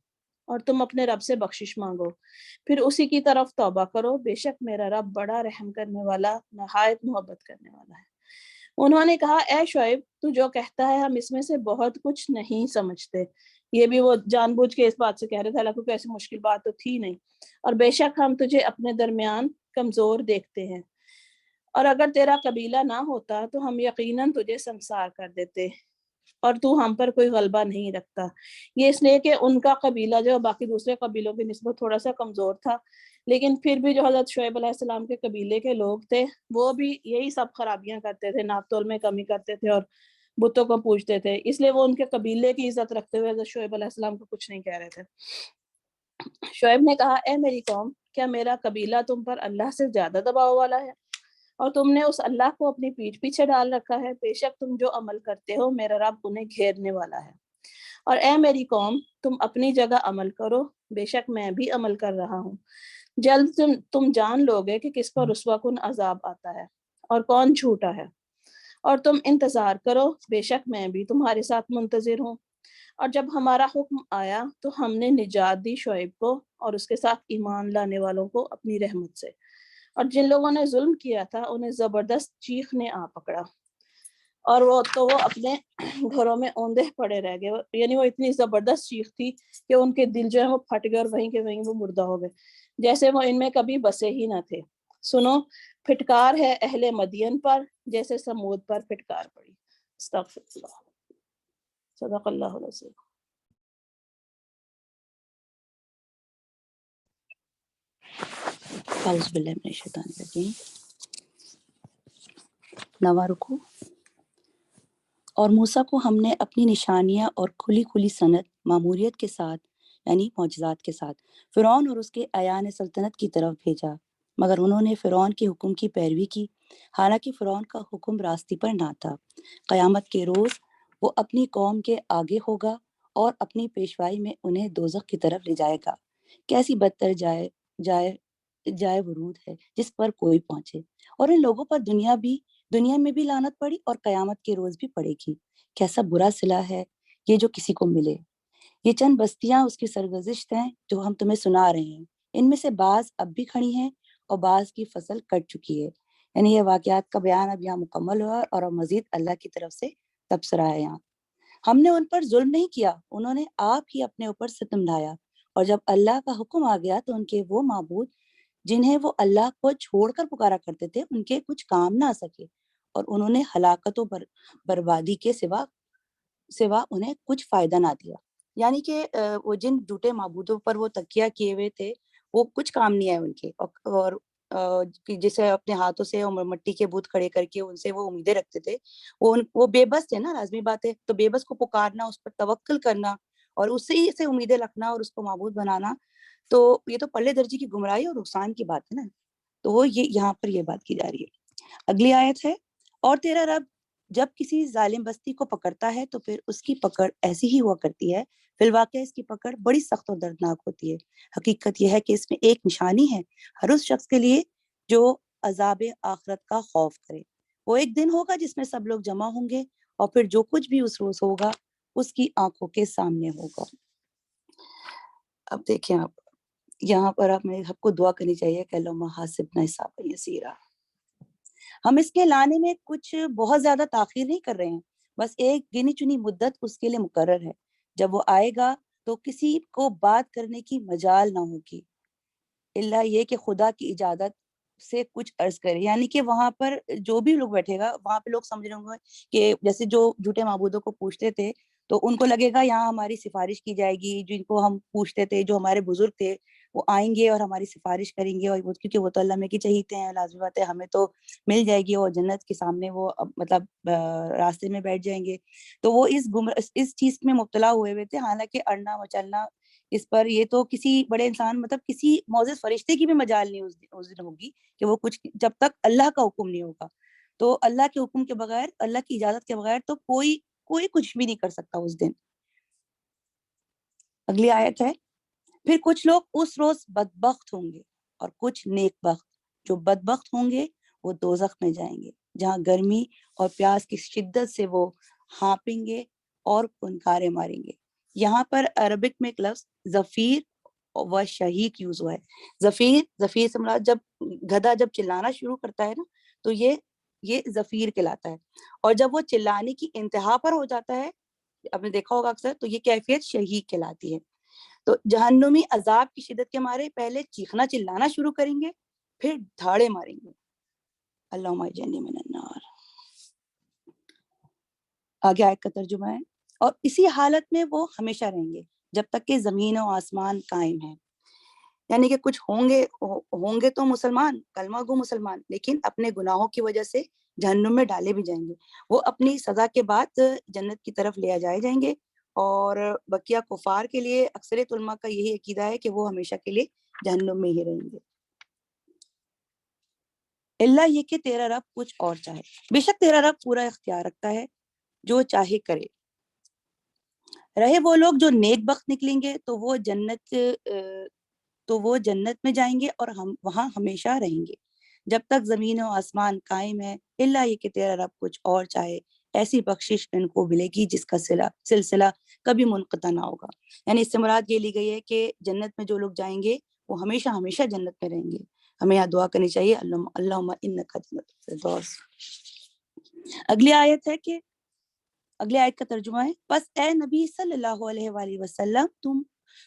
اور تم اپنے رب سے بخشش مانگو پھر اسی کی طرف توبہ کرو، بے شک میرا رب بڑا رحم کرنے والا نہایت محبت کرنے والا ہے۔ انہوں نے کہا اے شعیب تو جو کہتا ہے ہم اس میں سے بہت کچھ نہیں سمجھتے، یہ بھی وہ جان بوجھ کے اس بات سے کہہ رہے تھے، حالانکہ ایسی مشکل بات تو تھی نہیں، اور بے شک ہم تجھے اپنے درمیان کمزور دیکھتے ہیں، اور اگر تیرا قبیلہ نہ ہوتا تو ہم یقیناً تجھے سنسار کر دیتے، اور تو ہم پر کوئی غلبہ نہیں رکھتا۔ یہ اس لیے کہ ان کا قبیلہ جو باقی دوسرے قبیلوں کی نسبت تھوڑا سا کمزور تھا، لیکن پھر بھی جو حضرت شعیب علیہ السلام کے قبیلے کے لوگ تھے وہ بھی یہی سب خرابیاں کرتے تھے، ناپ تول میں کمی کرتے تھے اور بتوں کو پوجتے تھے، اس لیے وہ ان کے قبیلے کی عزت رکھتے ہوئے حضرت شعیب علیہ السلام کو کچھ نہیں کہہ رہے تھے۔ شعیب نے کہا اے میری قوم کیا میرا قبیلہ تم پر اللہ سے زیادہ دباؤ والا ہے، اور تم نے اس اللہ کو اپنی پیٹھ پیچھے ڈال رکھا ہے، بے شک تم جو عمل کرتے ہو میرا رب انہیں گھیرنے والا ہے۔ اور اے میری قوم تم اپنی جگہ عمل کرو، بے شک میں بھی عمل کر رہا ہوں، جلد تم جان لوگے کہ کس کو رسوا کن عذاب آتا ہے اور کون جھوٹا ہے، اور تم انتظار کرو، بے شک میں بھی تمہارے ساتھ منتظر ہوں۔ اور جب ہمارا حکم آیا تو ہم نے نجات دی شعیب کو اور اس کے ساتھ ایمان لانے والوں کو اپنی رحمت سے، اور جن لوگوں نے ظلم کیا تھا انہیں زبردست چیخ نے آ پکڑا، اور وہ اپنے گھروں میں اوندے پڑے رہ گئے، یعنی وہ اتنی زبردست چیخ تھی کہ ان کے دل جو ہے وہ پھٹ گئے اور وہیں کے وہیں وہ مردہ ہو گئے، جیسے وہ ان میں کبھی بسے ہی نہ تھے۔ سنو پھٹکار ہے اہل مدین پر جیسے سمود پر پھٹکار پڑی۔ استغفر اللہ، صدق اللہ العظیم۔ اعوذ باللہ من الشیطان الرجیم۔ نواں رکو. اور موسیٰ کو ہم نے اپنی نشانیاں اور کھلی کھلی صنعت ماموریت کے ساتھ یعنی معجزات کے ساتھ فرعون اور اس کے ایان سلطنت کی طرف بھیجا، مگر انہوں نے فرعون کے حکم کی پیروی کی، حالانکہ فرعون کا حکم راستی پر نہ تھا. قیامت کے روز وہ اپنی قوم کے آگے ہوگا اور اپنی پیشوائی میں انہیں دوزخ کی طرف لے جائے گا. کیسی بدتر جائے ورود ہے جس پر کوئی پہنچے. اور ان لوگوں پر دنیا میں بھی لعنت پڑی اور قیامت کے روز بھی پڑے گی. کیسا برا صلہ ہے یہ جو کسی کو ملے. یہ چند بستیاں اس کی سرگزشت ہیں جو ہم تمہیں سنا رہے ہیں. ان میں سے بعض اب بھی کھڑی ہیں اور بعض کی فصل کٹ چکی ہے. یعنی یہ واقعات کا بیان اب یہاں مکمل ہوا اور مزید اللہ کی طرف سے تبصرہ ہے. یہاں ہم نے ان پر ظلم نہیں کیا، انہوں نے آپ ہی اپنے اوپر ستم ڈھایا. اور جب اللہ کا حکم آ گیا تو ان کے وہ معبود جنہیں وہ اللہ کو چھوڑ کر پکارا کرتے تھے ان کے کچھ کام نہ آ سکے، اور انہوں نے ہلاکت و بربادی کے سوا انہیں کچھ فائدہ نہ دیا. یعنی کہ وہ جن جھوٹے معبودوں پر وہ تکیہ کیے ہوئے تھے وہ کچھ کام نہیں آئے ان کے، اور جسے اپنے ہاتھوں سے مٹی کے بت کھڑے کر کے ان سے وہ امیدیں رکھتے تھے، وہ بے بس تھے نا، لازمی بات ہے. تو بے بس کو پکارنا، اس پر توکل کرنا اور اسی سے امیدیں رکھنا اور اس کو معبود بنانا، تو یہ تو پلے درجے کی گمراہی اور نقصان کی بات ہے نا. تو وہ یہاں پر یہ بات کی جا رہی ہے. اگلی آیت ہے، اور تیرا رب جب کسی ظالم بستی کو پکڑتا ہے تو پھر اس کی پکڑ ایسی ہی ہوا کرتی ہے. فی الواقع اس کی پکڑ بڑی سخت اور دردناک ہوتی ہے. حقیقت یہ ہے کہ اس میں ایک نشانی ہے ہر اس شخص کے لیے جو عذاب آخرت کا خوف کرے. وہ ایک دن ہوگا جس میں سب لوگ جمع ہوں گے اور پھر جو کچھ بھی اس روز ہوگا اس کی آنکھوں کے سامنے ہوگا. اب دیکھیں آپ یہاں پر آپ کو دعا کرنی چاہیے کہ اللہم حاسبنا حسابا یسیرا. ہم اس کے لانے میں کچھ بہت زیادہ تاخیر نہیں کر رہے ہیں، بس ایک گنی چنی مدت اس کے لیے مقرر ہے. جب وہ آئے گا تو کسی کو بات کرنے کی مجال نہ ہوگی الا یہ کہ خدا کی اجازت سے کچھ عرض کرے. یعنی کہ وہاں پر جو بھی لوگ بیٹھے گا وہاں پہ لوگ سمجھ رہے ہوں گے کہ جیسے جو جھوٹے معبودوں کو پوچھتے تھے تو ان کو لگے گا یہاں ہماری سفارش کی جائے گی. جن کو ہم پوچھتے تھے جو ہمارے بزرگ تھے وہ آئیں گے اور ہماری سفارش کریں گے، اور کیونکہ وہ تو اللہ میں کی چہیتے ہیں، لازمی بات ہے ہمیں تو مل جائے گی اور جنت کے سامنے وہ مطلب راستے میں بیٹھ جائیں گے. تو وہ اس چیز میں مبتلا ہوئے تھے. حالانکہ اڑنا مچلنا اس پر یہ تو کسی بڑے انسان مطلب کسی معزز فرشتے کی بھی مجال نہیں اس دن ہوگی کہ وہ کچھ، جب تک اللہ کا حکم نہیں ہوگا. تو اللہ کے حکم کے بغیر، اللہ کی اجازت کے بغیر تو کوئی کچھ بھی نہیں کر سکتا اس دن. اگلی آیت ہے، پھر کچھ لوگ اس روز بدبخت ہوں گے اور کچھ نیک بخت. جو بدبخت ہوں گے وہ دوزخ میں جائیں گے جہاں گرمی اور پیاس کی شدت سے وہ ہانپیں گے اور پنکارے ماریں گے. یہاں پر عربک میں ایک لفظ زفیر و شہیق یوز ہوا ہے. زفیر سے مراد جب گدھا جب چلانا شروع کرتا ہے نا تو یہ زفیر کہلاتا ہے، اور جب وہ چلانے کی انتہا پر ہو جاتا ہے آپ نے دیکھا ہوگا اکثر تو یہ کیفیت شہیق کہلاتی ہے. تو جہنمی عذاب کی شدت کے مارے پہلے چیخنا چلانا شروع کریں گے پھر دھاڑے ماریں گے. اللہم اجرنی من النار. آگے آیت کا ترجمہ ہے، اور اسی حالت میں وہ ہمیشہ رہیں گے جب تک کہ زمین و آسمان قائم ہے. یعنی کہ کچھ ہوں گے تو مسلمان، کلمہ گو مسلمان، لیکن اپنے گناہوں کی وجہ سے جہنم میں ڈالے بھی جائیں گے. وہ اپنی سزا کے بعد جنت کی طرف لے جائے جائیں گے. اور بقیہ کفار کے لیے اکثریت علماء کا یہی عقیدہ ہے کہ وہ ہمیشہ کے لیے جہنم میں ہی رہیں گے. اللہ یہ کہ تیرا رب کچھ اور چاہے، بے شک تیرا رب پورا اختیار رکھتا ہے، جو چاہے کرے. رہے وہ لوگ جو نیک بخت نکلیں گے تو وہ جنت میں جائیں گے اور ہم وہاں ہمیشہ رہیں گے جب تک زمین و آسمان قائم ہے. اللہ یہ کہ تیرا رب کچھ اور چاہے، ایسی بخشش ان کو ملے گی جس کا سلسلہ کبھی منقطع نہ ہوگا. یعنی اس سے مراد یہ لی گئی ہے کہ جنت میں جو لوگ جائیں گے وہ ہمیشہ ہمیشہ جنت میں رہیں گے. ہمیں یہاں دعا کرنی چاہیے اللہم انک جنت الفردوس. اگلی آیت کا ترجمہ ہے، پس اے نبی صلی اللہ علیہ وآلہ وسلم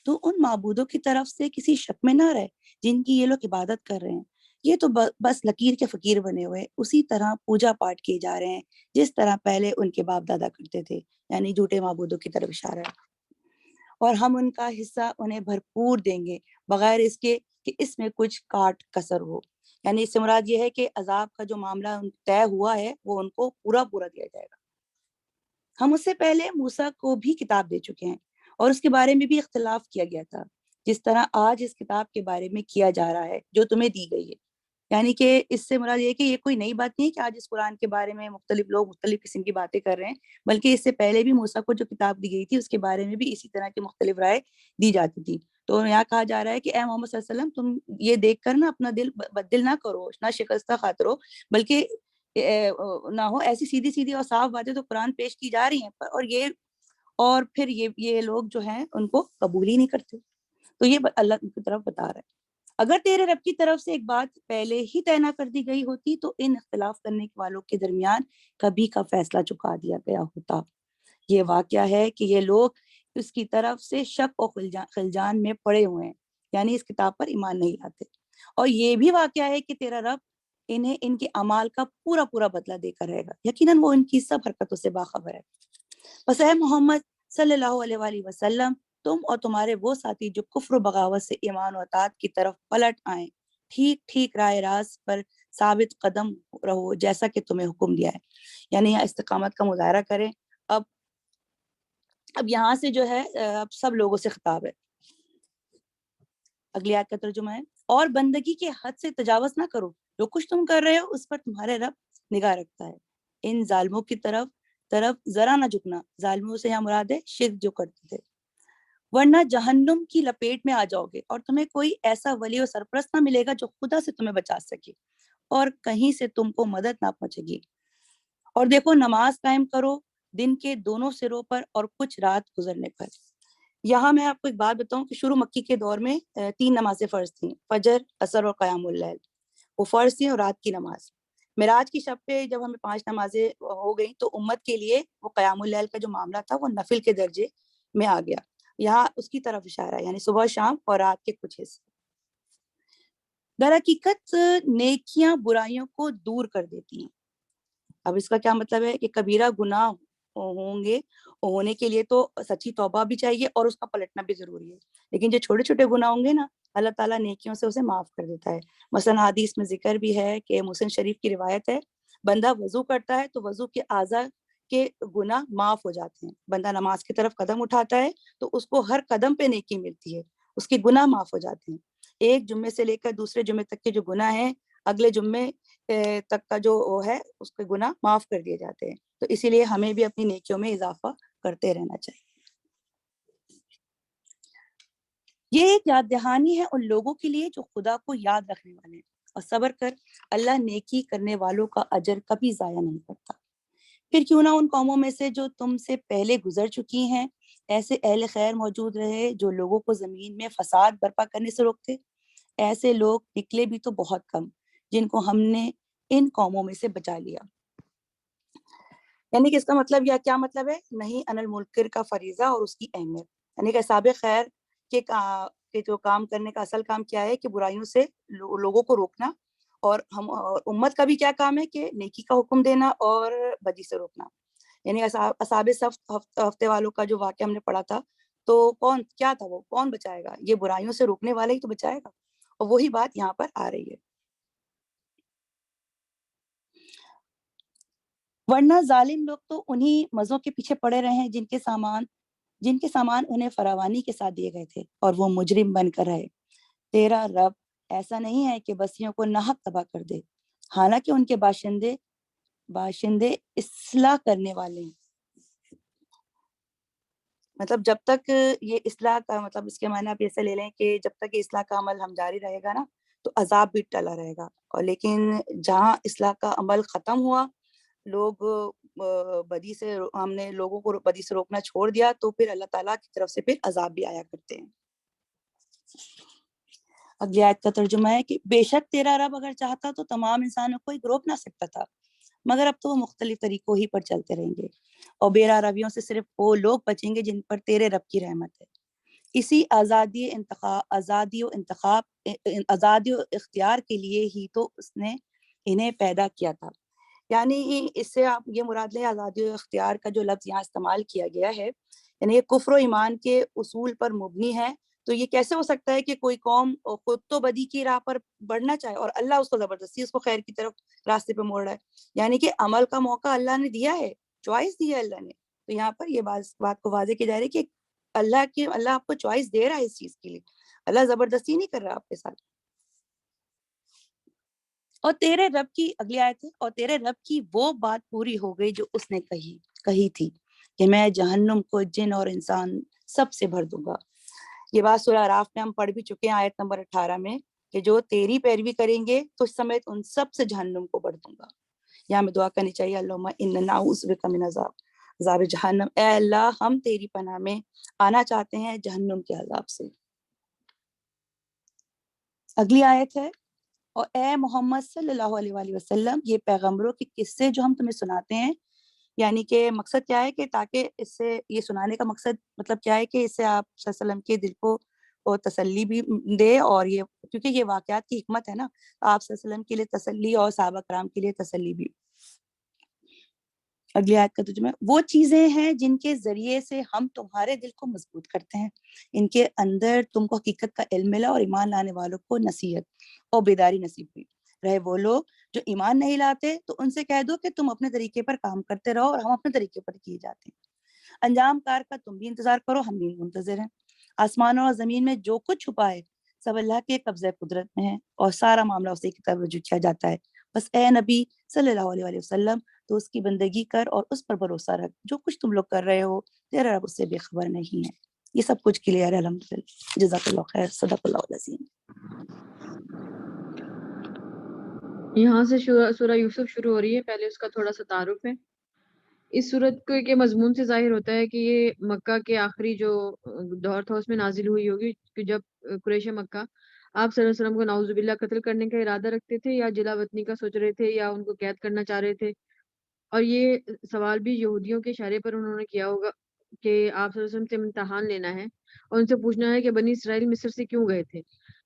تو ان معبودوں کی طرف سے کسی شک میں نہ رہے جن کی یہ لوگ عبادت کر رہے ہیں. یہ تو بس لکیر کے فقیر بنے ہوئے اسی طرح پوجا پاٹ کیے جا رہے ہیں جس طرح پہلے ان کے باپ دادا کرتے تھے. یعنی جھوٹے معبودوں کی طرف اشارہ ہے. اور ہم ان کا حصہ انہیں بھرپور دیں گے بغیر اس کے کہ اس میں کچھ کاٹ کسر ہو. یعنی اس سے مراد یہ ہے کہ عذاب کا جو معاملہ طے ہوا ہے وہ ان کو پورا دیا جائے گا۔ ہم اس سے پہلے موسیٰ کو بھی کتاب دے چکے ہیں اور اس کے بارے میں بھی اختلاف کیا گیا تھا، جس طرح آج اس کتاب کے بارے میں کیا جا رہا ہے جو تمہیں دی گئی ہے۔ یعنی کہ اس سے مراد یہ کہ یہ کوئی نئی بات نہیں ہے کہ آج اس قرآن کے بارے میں مختلف لوگ مختلف قسم کی باتیں کر رہے ہیں، بلکہ اس سے پہلے بھی موسیٰ کو جو کتاب دی گئی تھی اس کے بارے میں بھی اسی طرح کی مختلف رائے دی جاتی تھی۔ تو یہاں کہا جا رہا ہے کہ اے محمد صلی اللہ علیہ وسلم، تم یہ دیکھ کر نا اپنا دل بدل نہ کرو، نہ شکستہ خاطر ہو، بلکہ نہ ہو ایسی سیدھی سیدھی اور صاف باتیں تو قرآن پیش کی جا رہی ہیں اور پھر یہ لوگ جو ہیں ان کو قبول ہی نہیں کرتے۔ تو یہ اللہ کی طرف بتا رہا ہے، اگر تیرے رب کی طرف سے ایک بات پہلے ہی طے نہ کر دی گئی ہوتی تو ان اختلاف کرنے والوں کے درمیان کبھی کا فیصلہ چکا دیا گیا ہوتا۔ یہ واقعہ ہے کہ یہ لوگ اس کی طرف سے شک اور خلجان میں پڑے ہوئے ہیں، یعنی اس کتاب پر ایمان نہیں لاتے، اور یہ بھی واقعہ ہے کہ تیرا رب انہیں ان کے اعمال کا پورا بدلہ دے کر رہے گا، یقیناً وہ ان کی سب حرکتوں سے باخبر ہے۔ بس اے محمد صلی اللہ علیہ وآلہ وسلم، تم اور تمہارے وہ ساتھی جو کفر و بغاوت سے ایمان و اطاعت کی طرف پلٹ آئیں، ٹھیک راہ راست پر ثابت قدم رہو جیسا کہ تمہیں حکم دیا ہے، یعنی یہاں استقامت کا مظاہرہ کریں۔ اب یہاں سے جو ہے اب سب لوگوں سے خطاب ہے۔ اگلی آیت کا ترجمہ ہے، اور بندگی کے حد سے تجاوز نہ کرو، جو کچھ تم کر رہے ہو اس پر تمہارے رب نگاہ رکھتا ہے۔ ان ظالموں کی طرف ذرا نہ جھکنا، ظالموں سے یہاں مراد ہے شرک جو کرتے تھے، ورنہ جہنم کی لپیٹ میں آ جاؤ گے، اور تمہیں کوئی ایسا ولی اور سرپرست نہ ملے گا جو خدا سے تمہیں بچا سکے، اور کہیں سے تم کو مدد نہ پہنچے گی۔ اور دیکھو، نماز قائم کرو دن کے دونوں سروں پر اور کچھ رات گزرنے پر۔ یہاں میں آپ کو ایک بات بتاؤں کہ شروع مکی کے دور میں 3 نمازیں فرض تھیں، فجر، عصر اور قیام اللیل، وہ فرض تھیں، اور رات کی نماز۔ معراج کی شب پہ جب ہمیں 5 نمازیں ہو گئیں تو امت کے لیے وہ قیام اللیل کا جو معاملہ تھا وہ نفل کے درجے میں آ گیا۔ یہاں اس کی طرف اشارہ ہے، یعنی صبح شام اور رات کے کچھ حصے۔ در حقیقت نیکیاں برائیوں کو دور کر دیتی ہیں۔ اب اس کا کیا مطلب ہے کہ کبیرہ گناہ ہوں گے، ہونے کے لیے تو سچی توبہ بھی چاہیے اور اس کا پلٹنا بھی ضروری ہے، لیکن جو چھوٹے چھوٹے گناہ ہوں گے نا، اللہ تعالیٰ نیکیوں سے اسے معاف کر دیتا ہے۔ مثلا حدیث میں ذکر بھی ہے کہ مسلم شریف کی روایت ہے، بندہ وضو کرتا ہے تو وضو کے اعضاء کے گناہ معاف ہو جاتے ہیں، بندہ نماز کی طرف قدم اٹھاتا ہے تو اس کو ہر قدم پہ نیکی ملتی ہے، اس کے گناہ معاف ہو جاتے ہیں۔ ایک جمعے سے لے کر دوسرے جمعے تک کے جو گناہ ہیں، اگلے جمعے تک کا جو ہے اس کے گناہ معاف کر دیے جاتے ہیں۔ تو اسی لیے ہمیں بھی اپنی نیکیوں میں اضافہ کرتے رہنا چاہیے۔ یہ ایک یاد دہانی ہے ان لوگوں کے لیے جو خدا کو یاد رکھنے والے ہیں، اور صبر کر، اللہ نیکی کرنے والوں کا اجر کبھی ضائع نہیں کرتا۔ پھر کیوں نہ ان قوموں میں سے جو تم سے پہلے گزر چکی ہیں ایسے اہل خیر موجود رہے جو لوگوں کو زمین میں فساد برپا کرنے سے روکتے، ایسے لوگ نکلے بھی تو بہت کم، جن کو ہم نے ان قوموں میں سے بچا لیا۔ یعنی کہ اس کا مطلب یا کیا مطلب ہے؟ نہیں ان المنکر کا فریضہ اور اس کی اہمیت، یعنی کہ اصحاب خیر کے جو کام کرنے کا اصل کام کیا ہے کہ برائیوں سے لوگوں کو روکنا، اور ہم امت کا بھی کیا کام ہے کہ نیکی کا حکم دینا اور بدی سے روکنا۔ یعنی اصحاب صف ہفتے والوں کا جو واقعہ ہم نے پڑھا تھا، تو کیا تھا، وہ کون بچائے گا؟ یہ برائیوں سے روکنے والا ہی تو بچائے گا، اور وہی بات یہاں پر آ رہی ہے۔ ورنہ ظالم لوگ تو انہی مزوں کے پیچھے پڑے رہے ہیں جن کے سامان انہیں فراوانی کے ساتھ دیے گئے تھے، اور وہ مجرم بن کر رہے۔ تیرا رب ایسا نہیں ہے کہ بستیوں کو ناحق تباہ کر دے، حالانکہ ان کے باشندے اصلاح کرنے والے ہیں۔ مطلب جب تک یہ اصلاح کا مطلب اس کے معنی آپ ایسے لے لیں کہ جب تک یہ اصلاح کا عمل ہم جاری رہے گا نا تو عذاب بھی ٹلا رہے گا، اور لیکن جہاں اصلاح کا عمل ختم ہوا، لوگ ہم نے لوگوں کو بدی سے روکنا چھوڑ دیا، تو پھر اللہ تعالیٰ کی طرف سے پھر عذاب بھی آیا کرتے ہیں۔ اگلی آیت کا ترجمہ ہے کہ بے شک تیرا رب اگر چاہتا تو تمام انسانوں کو ایک روک نہ سکتا تھا، مگر اب تو وہ مختلف طریقوں ہی پر چلتے رہیں گے، اور بے راہ رویوں سے صرف وہ لوگ بچیں گے جن پر تیرے رب کی رحمت ہے۔ اسی آزادی و اختیار کے لیے ہی تو اس نے انہیں پیدا کیا تھا۔ یعنی اس سے آپ یہ مراد لیں، آزادی و اختیار کا جو لفظ یہاں استعمال کیا گیا ہے، یعنی یہ کفر و ایمان کے اصول پر مبنی ہے، تو یہ کیسے ہو سکتا ہے کہ کوئی قوم خود تو بدی کی راہ پر بڑھنا چاہے اور اللہ اس کو زبردستی اس کو خیر کی طرف راستے پہ موڑ رہا ہے؟ یعنی کہ عمل کا موقع اللہ نے دیا ہے، چوائس دی ہے اللہ نے. تو یہاں پر یہ بات کو واضح کی جا رہی ہے کہ اللہ آپ کو چوائس دے رہا ہے اس چیز کے لیے، اللہ زبردستی نہیں کر رہا آپ کے ساتھ. اور تیرے رب کی اگلی آیت ہے، اور تیرے رب کی وہ بات پوری ہو گئی جو اس نے کہی تھی کہ میں جہنم کو جن اور انسان سب سے بھر دوں گا. یہ بات سورہ اعراف میں ہم پڑھ بھی چکے ہیں، آیت نمبر 18 میں، کہ جو تیری پیروی کریں گے تو سمیت ان سب سے جہنم کو بھر دوں گا. یہاں میں دعا کرنی چاہیے، اللہم انا نعوذ بک من عذاب جہنم، اے اللہ ہم تیری پناہ میں آنا چاہتے ہیں جہنم کے عذاب سے. اگلی آیت ہے، اور اے محمد صلی اللہ علیہ وآلہ وسلم، یہ پیغمبروں کے قصے جو ہم تمہیں سناتے ہیں، یعنی کہ مقصد کیا ہے کہ تاکہ اس سے یہ سنانے کا مقصد مطلب کیا ہے کہ اس سے آپ صلی اللہ علیہ وسلم کے دل کو تسلی بھی دے، اور یہ کیونکہ یہ واقعات کی حکمت ہے نا، آپ صلی اللہ علیہ وسلم کے لیے تسلی اور صحابہ کرام کے لیے تسلی بھی. اگلی آیت کا ترجمہ، وہ چیزیں ہیں جن کے ذریعے سے ہم تمہارے دل کو مضبوط کرتے ہیں، ان کے اندر تم کو حقیقت کا علم ملا اور ایمان لانے والوں کو نصیحت اور بیداری نصیب ہوئی. رہے وہ لوگ جو ایمان نہیں لاتے تو ان سے کہہ دو کہ تم اپنے طریقے پر کام کرتے رہو اور ہم اپنے طریقے پر کیے جاتے ہیں. انجام کار کا تم بھی انتظار کرو، ہم بھی منتظر ہیں. آسمانوں اور زمین میں جو کچھ چھپا ہے سب اللہ کے قبضہ قدرت میں ہے، اور سارا معاملہ اسی کی طرف رجوع کیا جاتا ہے. بس اے نبی صلی اللہ علیہ وآلہ وسلم، تو اس کی بندگی کر اور اس پر بھروسہ رکھ، جو کچھ تم لوگ کر رہے ہو تیرا رب اس سے بے خبر نہیں ہے. یہ سب کچھ کلیئر ہے الحمدللہ. جزاک اللہ خیر، صدق اللہ العظیم. یہاں سے سورہ یوسف شروع ہو رہی ہے. پہلے اس کا تھوڑا سا تعارف ہے. اس صورت کے مضمون سے ظاہر ہوتا ہے کہ یہ مکہ کے آخری جو دور تھا اس میں نازل ہوئی ہوگی، کہ جب قریش مکہ آپ صلی اللہ علیہ وسلم کو نعوذ باللہ قتل کرنے کا ارادہ رکھتے تھے، یا جلا وطنی کا سوچ رہے تھے، یا ان کو قید کرنا چاہ رہے تھے. اور یہ سوال بھی یہودیوں کے اشارے پر انہوں نے کیا ہوگا کہ آپ صلی اللہ علیہ وسلم سے امتحان لینا ہے اور ان سے پوچھنا ہے کہ بنی اسرائیل مصر سے کیوں گئے تھے،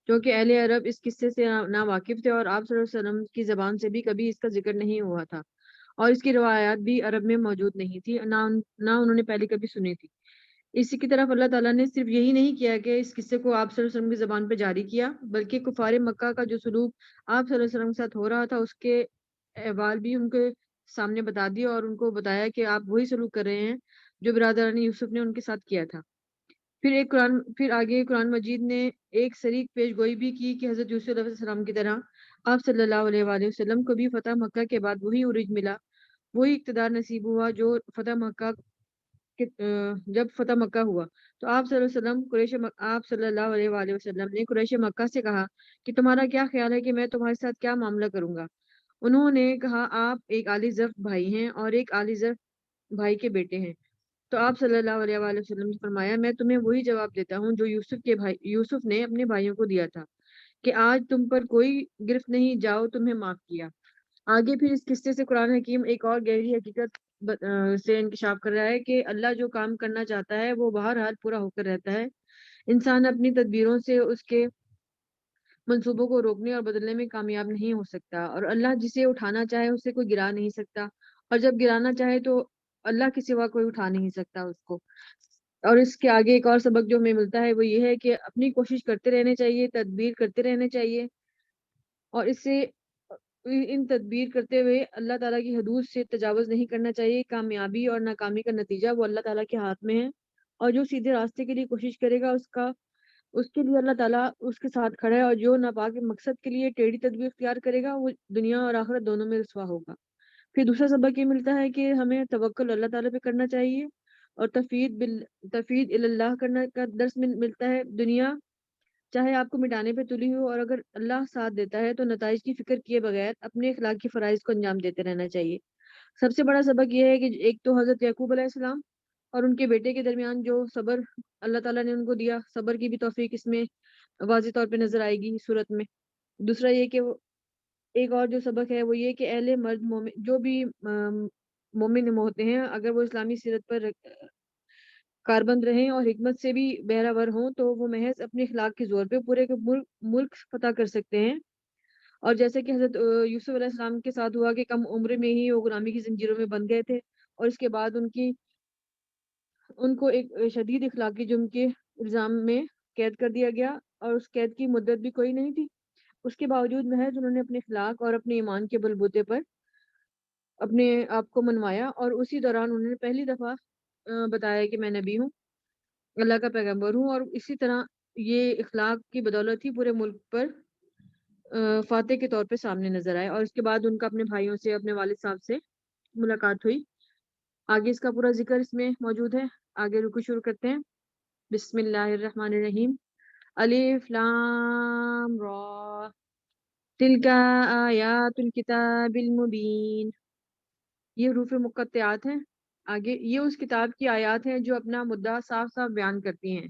کیونکہ اہل عرب اس قصے سے نا واقف تھے اور آپ صلی اللہ علیہ وسلم کی زبان سے بھی کبھی اس کا ذکر نہیں ہوا تھا، اور اس کی روایات بھی عرب میں موجود نہیں تھی، نہ انہوں نے پہلے کبھی سنی تھی. اسی کی طرف اللہ تعالیٰ نے صرف یہی نہیں کیا کہ اس قصے کو آپ صلی اللہ علیہ وسلم کی زبان پہ جاری کیا، بلکہ کفار مکہ کا جو سلوک آپ صلی اللہ علیہ وسلم کے ساتھ ہو رہا تھا اس کے احوال بھی ان کے سامنے بتا دیا، اور ان کو بتایا کہ آپ وہی سلوک کر رہے ہیں جو برادران یوسف نے ان کے ساتھ کیا تھا. پھر آگے قرآن مجید نے ایک شریک پیش گوئی بھی کی کہ حضرت یوسف علیہ السلام کی طرح آپ صلی اللہ علیہ وآلہ وسلم کو بھی فتح مکہ کے بعد وہی عروج ملا، وہی اقتدار نصیب ہوا جو جب فتح مکہ ہوا. تو آپ صلی اللہ علیہ وآلہ وسلم نے قریش مکہ سے کہا کہ تمہارا کیا خیال ہے کہ میں تمہارے ساتھ کیا معاملہ کروں گا. انہوں نے کہا آپ ایک عالی ظرف بھائی ہیں اور ایک عالی ظرف بھائی کے بیٹے ہیں. تو آپ صلی اللہ علیہ وآلہ وسلم نے فرمایا میں تمہیں وہی جواب دیتا ہوں جو یوسف نے اپنے بھائیوں کو دیا تھا کہ آج تم پر کوئی گرفت نہیں، جاؤ تمہیں معاف کیا. آگے پھر اس قصے سے قرآن حکیم ایک اور گہری حقیقت سے انکشاف کر رہا ہے کہ اللہ جو کام کرنا چاہتا ہے وہ بہرحال پورا ہو کر رہتا ہے. انسان اپنی تدبیروں سے اس کے منصوبوں کو روکنے اور بدلنے میں کامیاب نہیں ہو سکتا، اور اللہ جسے اٹھانا چاہے اسے کوئی گرا نہیں سکتا، اور جب گرانا چاہے تو اللہ کے سوا کوئی اٹھا نہیں سکتا اس کو. اور اس کے آگے ایک اور سبق جو ہمیں ملتا ہے وہ یہ ہے کہ اپنی کوشش کرتے رہنے چاہیے، تدبیر کرتے رہنے چاہیے، اور اس سے ان تدبیر کرتے ہوئے اللہ تعالیٰ کی حدود سے تجاوز نہیں کرنا چاہیے. کامیابی اور ناکامی کا نتیجہ وہ اللہ تعالیٰ کے ہاتھ میں ہے، اور جو سیدھے راستے کے لیے کوشش کرے گا اس کے لیے اللہ تعالیٰ اس کے ساتھ کھڑا ہے، اور جو ناپاک مقصد کے لیے ٹیڑھی تدبیر اختیار کرے گا وہ دنیا اور آخرت دونوں میں رسوا ہوگا. پھر دوسرا سبق یہ ملتا ہے کہ ہمیں توکل اللہ تعالیٰ پہ کرنا چاہیے، اور تفویض اللہ کرنا کا درس ملتا ہے. دنیا چاہے آپ کو مٹانے پہ تلی ہو، اور اگر اللہ ساتھ دیتا ہے تو نتائج کی فکر کیے بغیر اپنے اخلاقی فرائض کو انجام دیتے رہنا چاہیے. سب سے بڑا سبق یہ ہے کہ ایک تو حضرت یعقوب علیہ السلام اور ان کے بیٹے کے درمیان جو صبر اللہ تعالیٰ نے ان کو دیا، صبر کی بھی توفیق اس میں واضح طور پہ نظر آئے گی صورت میں. دوسرا یہ کہ ایک اور جو سبق ہے وہ یہ کہ اہل مرد مومن جو بھی مومن ہوتے ہیں اگر وہ اسلامی سیرت پر کاربند رہیں اور حکمت سے بھی بہرہ ور ہوں تو وہ محض اپنے اخلاق کے زور پہ پورے ملک فتح کر سکتے ہیں. اور جیسے کہ حضرت یوسف علیہ السلام کے ساتھ ہوا کہ کم عمر میں ہی وہ غلامی کی زنجیروں میں بند گئے تھے، اور اس کے بعد ان کو ایک شدید اخلاقی جرم کے الزام میں قید کر دیا گیا اور اس قید کی مدت بھی کوئی نہیں تھی. اس کے باوجود محض انہوں نے اپنے اخلاق اور اپنے ایمان کے بلبوتے پر اپنے آپ کو منوایا اور اسی دوران انہوں نے پہلی دفعہ بتایا کہ میں نبی ہوں، اللہ کا پیغمبر ہوں، اور اسی طرح یہ اخلاق کی بدولت ہی پورے ملک پر فاتح کے طور پہ سامنے نظر آئے. اور اس کے بعد ان کا اپنے بھائیوں سے، اپنے والد صاحب سے ملاقات ہوئی. آگے اس کا پورا ذکر اس میں موجود ہے. آگے رکو شروع کرتے ہیں. بسم اللہ الرحمن الرحیم. الف لام را تلک آیات الکتاب المبین. یہ حروف مقطعات ہیں. آگے یہ اس کتاب کی آیات ہیں جو اپنا مدعا صاف صاف بیان کرتی ہیں.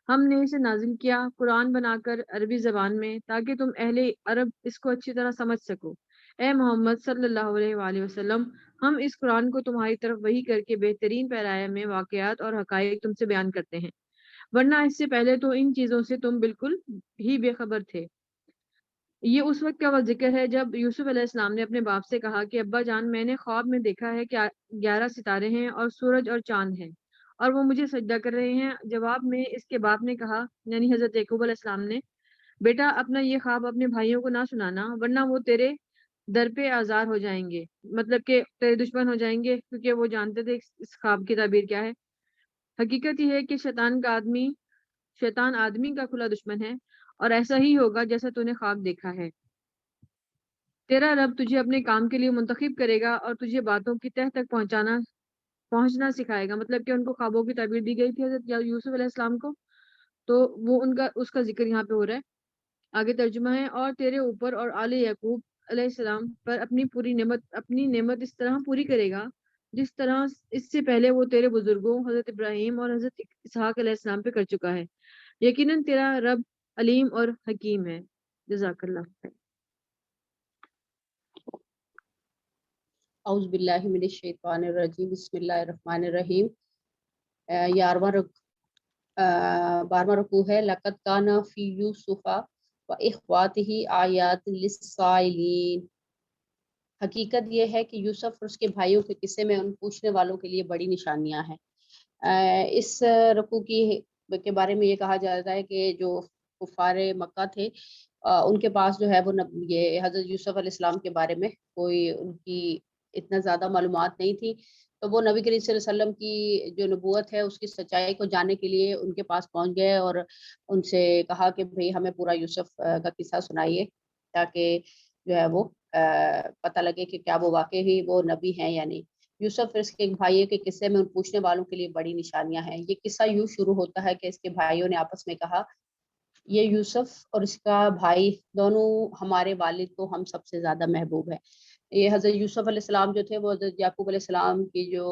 ہم نے اسے نازل کیا قرآن بنا کر عربی زبان میں تاکہ تم اہل عرب اس کو اچھی طرح سمجھ سکو. اے محمد صلی اللہ علیہ وآلہ وسلم، ہم اس قرآن کو تمہاری طرف وحی کر کے بہترین پیرایہ میں واقعات اور حقائق تم سے بیان کرتے ہیں، ورنہ اس سے پہلے تو ان چیزوں سے تم بالکل ہی بے خبر تھے. یہ اس وقت کا ذکر ہے جب یوسف علیہ السلام نے اپنے باپ سے کہا کہ ابا جان، میں نے خواب میں دیکھا ہے کہ 11 ستارے ہیں اور سورج اور چاند ہیں اور وہ مجھے سجدہ کر رہے ہیں. جواب میں اس کے باپ نے کہا، یعنی حضرت یعقوب علیہ السلام نے، بیٹا اپنا یہ خواب اپنے بھائیوں کو نہ سنانا ورنہ وہ تیرے در پہ آزار ہو جائیں گے، مطلب کہ تیرے دشمن ہو جائیں گے، کیونکہ وہ جانتے تھے اس خواب کی تعبیر کیا ہے. حقیقت یہ ہے کہ شیطان آدمی کا کھلا دشمن ہے اور ایسا ہی ہوگا جیسا تو نے خواب دیکھا ہے. تیرا رب تجھے اپنے کام کے لیے منتخب کرے گا اور تجھے باتوں کی تہ تک پہنچنا سکھائے گا. مطلب کہ ان کو خوابوں کی تعبیر دی گئی تھی حضرت یوسف علیہ السلام کو، تو وہ اس کا ذکر یہاں پہ ہو رہا ہے. آگے ترجمہ ہے، اور تیرے اوپر اور آل یعقوب علیہ السلام پر اپنی نعمت اس طرح پوری کرے گا جس طرح اس سے پہلے وہ تیرے بزرگوں حضرت ابراہیم اور حضرت اسحاق علیہ السلام پہ کر چکا ہے. یقیناً تیرا رب علیم اور حکیم ہے. جزاک اللہ خیر. اعوذ باللہ من الشیطان الرجیم. بسم اللہ الرحمن الرحیم. 12واں رکوع ہے. لقد کان فی یوسف و اخواتہ آیات للسائلین. حقیقت یہ ہے کہ یوسف اور اس کے بھائیوں کے قصے میں ان پوچھنے والوں کے لیے بڑی نشانیاں ہیں. اس رکوع کے بارے میں یہ کہا جاتا ہے کہ جو کفار مکہ تھے ان کے پاس جو ہے وہ یہ حضرت یوسف علیہ السلام کے بارے میں کوئی ان کی اتنا زیادہ معلومات نہیں تھی، تو وہ نبی کریم صلی اللہ علیہ وسلم کی جو نبوت ہے اس کی سچائی کو جاننے کے لیے ان کے پاس پہنچ گئے اور ان سے کہا کہ بھئی ہمیں پورا یوسف کا قصہ سنائیے تاکہ جو ہے وہ پتہ لگے کہ کیا وہ واقعی ہی وہ نبی ہیں یا نہیں. یوسف اور اس کے بھائیوں کے قصے میں ان پوچھنے والوں کے لیے بڑی نشانیاں ہیں. یہ قصہ یوں شروع ہوتا ہے کہ اس کے بھائیوں نے آپس میں کہا، یہ یوسف اور اس کا بھائی دونوں ہمارے والد کو ہم سب سے زیادہ محبوب ہے. یہ حضرت یوسف علیہ السلام جو تھے وہ حضرت یعقوب علیہ السلام کی جو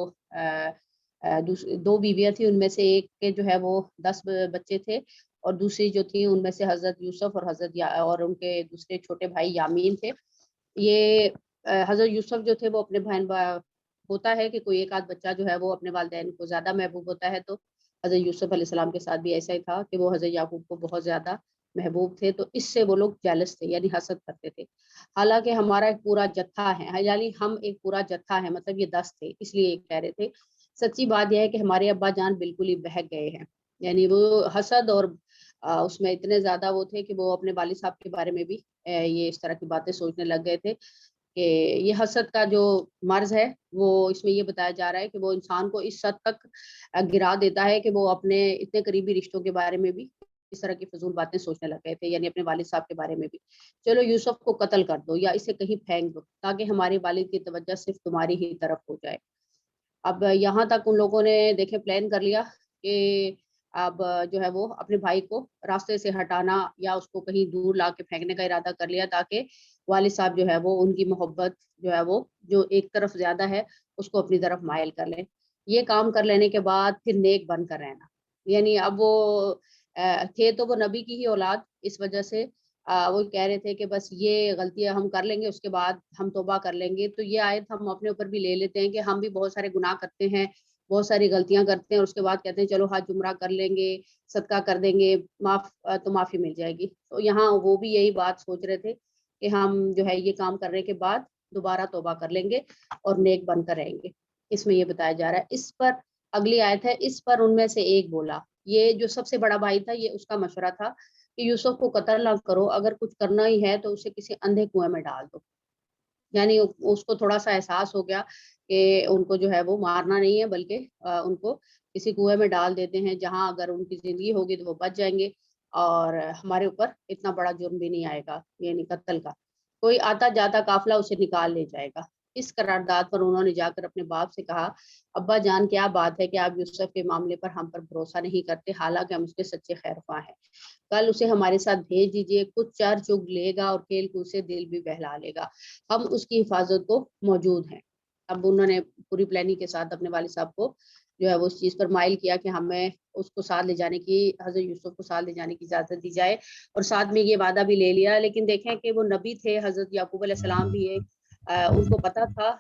2 بیویاں تھیں ان میں سے ایک کے جو ہے وہ 10 بچے تھے اور دوسری جو تھی ان میں سے حضرت یوسف اور ان کے دوسرے چھوٹے بھائی یامین تھے. یہ حضرت یوسف جو تھے وہ اپنے بہن ہوتا ہے کہ کوئی ایک آدھ بچہ جو ہے وہ اپنے والدین کو زیادہ محبوب ہوتا ہے، تو حضرت یوسف علیہ السلام کے ساتھ بھی ایسا ہی تھا کہ وہ حضرت یعقوب کو بہت زیادہ محبوب تھے، تو اس سے وہ لوگ جیلس تھے یعنی حسد کرتے تھے. حالانکہ ہمارا ایک پورا جتھا ہے، یعنی ہم ایک پورا جتھا ہے، مطلب یہ 10 تھے اس لیے کہہ رہے تھے. سچی بات یہ ہے کہ ہمارے ابا جان بالکل ہی بہک گئے ہیں، یعنی وہ حسد اور اس میں اتنے زیادہ وہ تھے کہ وہ اپنے والد صاحب کے بارے میں بھی یہ اس طرح کی باتیں سوچنے لگ گئے تھے کہ یہ حسد کا جو مرض ہے وہ اس میں یہ بتایا جا رہا ہے کہ وہ انسان کو اس حد تک گرا دیتا ہے کہ وہ اپنے اتنے قریبی رشتوں کے بارے میں بھی اس طرح کی فضول باتیں سوچنے لگ گئے تھے، یعنی اپنے والد صاحب کے بارے میں بھی. چلو یوسف کو قتل کر دو یا اسے کہیں پھینک دو تاکہ ہمارے والد کی توجہ صرف تمہاری ہی طرف ہو جائے. اب یہاں تک ان لوگوں نے دیکھے پلان کر لیا کہ اب جو ہے وہ اپنے بھائی کو راستے سے ہٹانا یا اس کو کہیں دور لا کے پھینکنے کا ارادہ کر لیا تاکہ والد صاحب جو ہے وہ ان کی محبت جو ہے وہ جو ایک طرف زیادہ ہے اس کو اپنی طرف مائل کر لیں. یہ کام کر لینے کے بعد پھر نیک بن کر رہنا، یعنی اب وہ تھے تو وہ نبی کی ہی اولاد، اس وجہ سے وہ کہہ رہے تھے کہ بس یہ غلطیاں ہم کر لیں گے اس کے بعد ہم توبہ کر لیں گے. تو یہ آیت ہم اپنے اوپر بھی لے لیتے ہیں کہ ہم بھی بہت سارے گناہ کرتے ہیں، بہت ساری غلطیاں کرتے ہیں اور اس کے بعد کہتے ہیں چلو حج عمرہ کر لیں گے، صدقہ کر دیں گے، معافی مل جائے گی. تو یہاں وہ بھی یہی بات سوچ رہے تھے کہ ہم جو ہے یہ کام کرنے کے بعد دوبارہ توبہ کر لیں گے اور نیک بن کر رہیں گے. اس میں یہ بتایا جا رہا ہے. اس پر اگلی آیت ہے، اس پر ان میں سے ایک بولا، یہ جو سب سے بڑا بھائی تھا یہ اس کا مشورہ تھا کہ یوسف کو قتل نہ کرو، اگر کچھ کرنا ہی ہے تو اسے کسی اندھے کنویں میں ڈال دو. یعنی اس کو تھوڑا سا احساس ہو گیا کہ ان کو جو ہے وہ مارنا نہیں ہے بلکہ ان کو کسی کنویں میں ڈال دیتے ہیں جہاں اگر ان کی زندگی ہوگی تو وہ بچ جائیں گے اور ہمارے اوپر اتنا بڑا جرم بھی نہیں آئے گا، یعنی قتل کا. کوئی آتا جاتا قافلہ اسے نکال لے جائے گا. اس قرارداد پر انہوں نے جا کر اپنے باپ سے کہا، ابا جان کیا بات ہے کہ آپ یوسف کے معاملے پر ہم پر بھروسہ نہیں کرتے، حالانکہ ہم اس کے سچے خیر خواہ ہیں. کل اسے ہمارے ساتھ بھیج دیجیے، کچھ چر چگ لے گا اور کھیل کود سے دل بھی بہلا لے گا، ہم اس کی حفاظت کو موجود ہیں. اب انہوں نے پوری پلاننگ کے ساتھ اپنے والد صاحب کو جو ہے وہ اس چیز پر مائل کیا کہ ہمیں اس کو ساتھ لے جانے کی، حضرت یوسف کو ساتھ لے جانے کی اجازت دی جائے، اور ساتھ میں یہ وعدہ بھی لے لیا. لیکن دیکھیں کہ وہ نبی تھے، حضرت یعقوب علیہ السلام بھی ایک ان کو پتا تھا،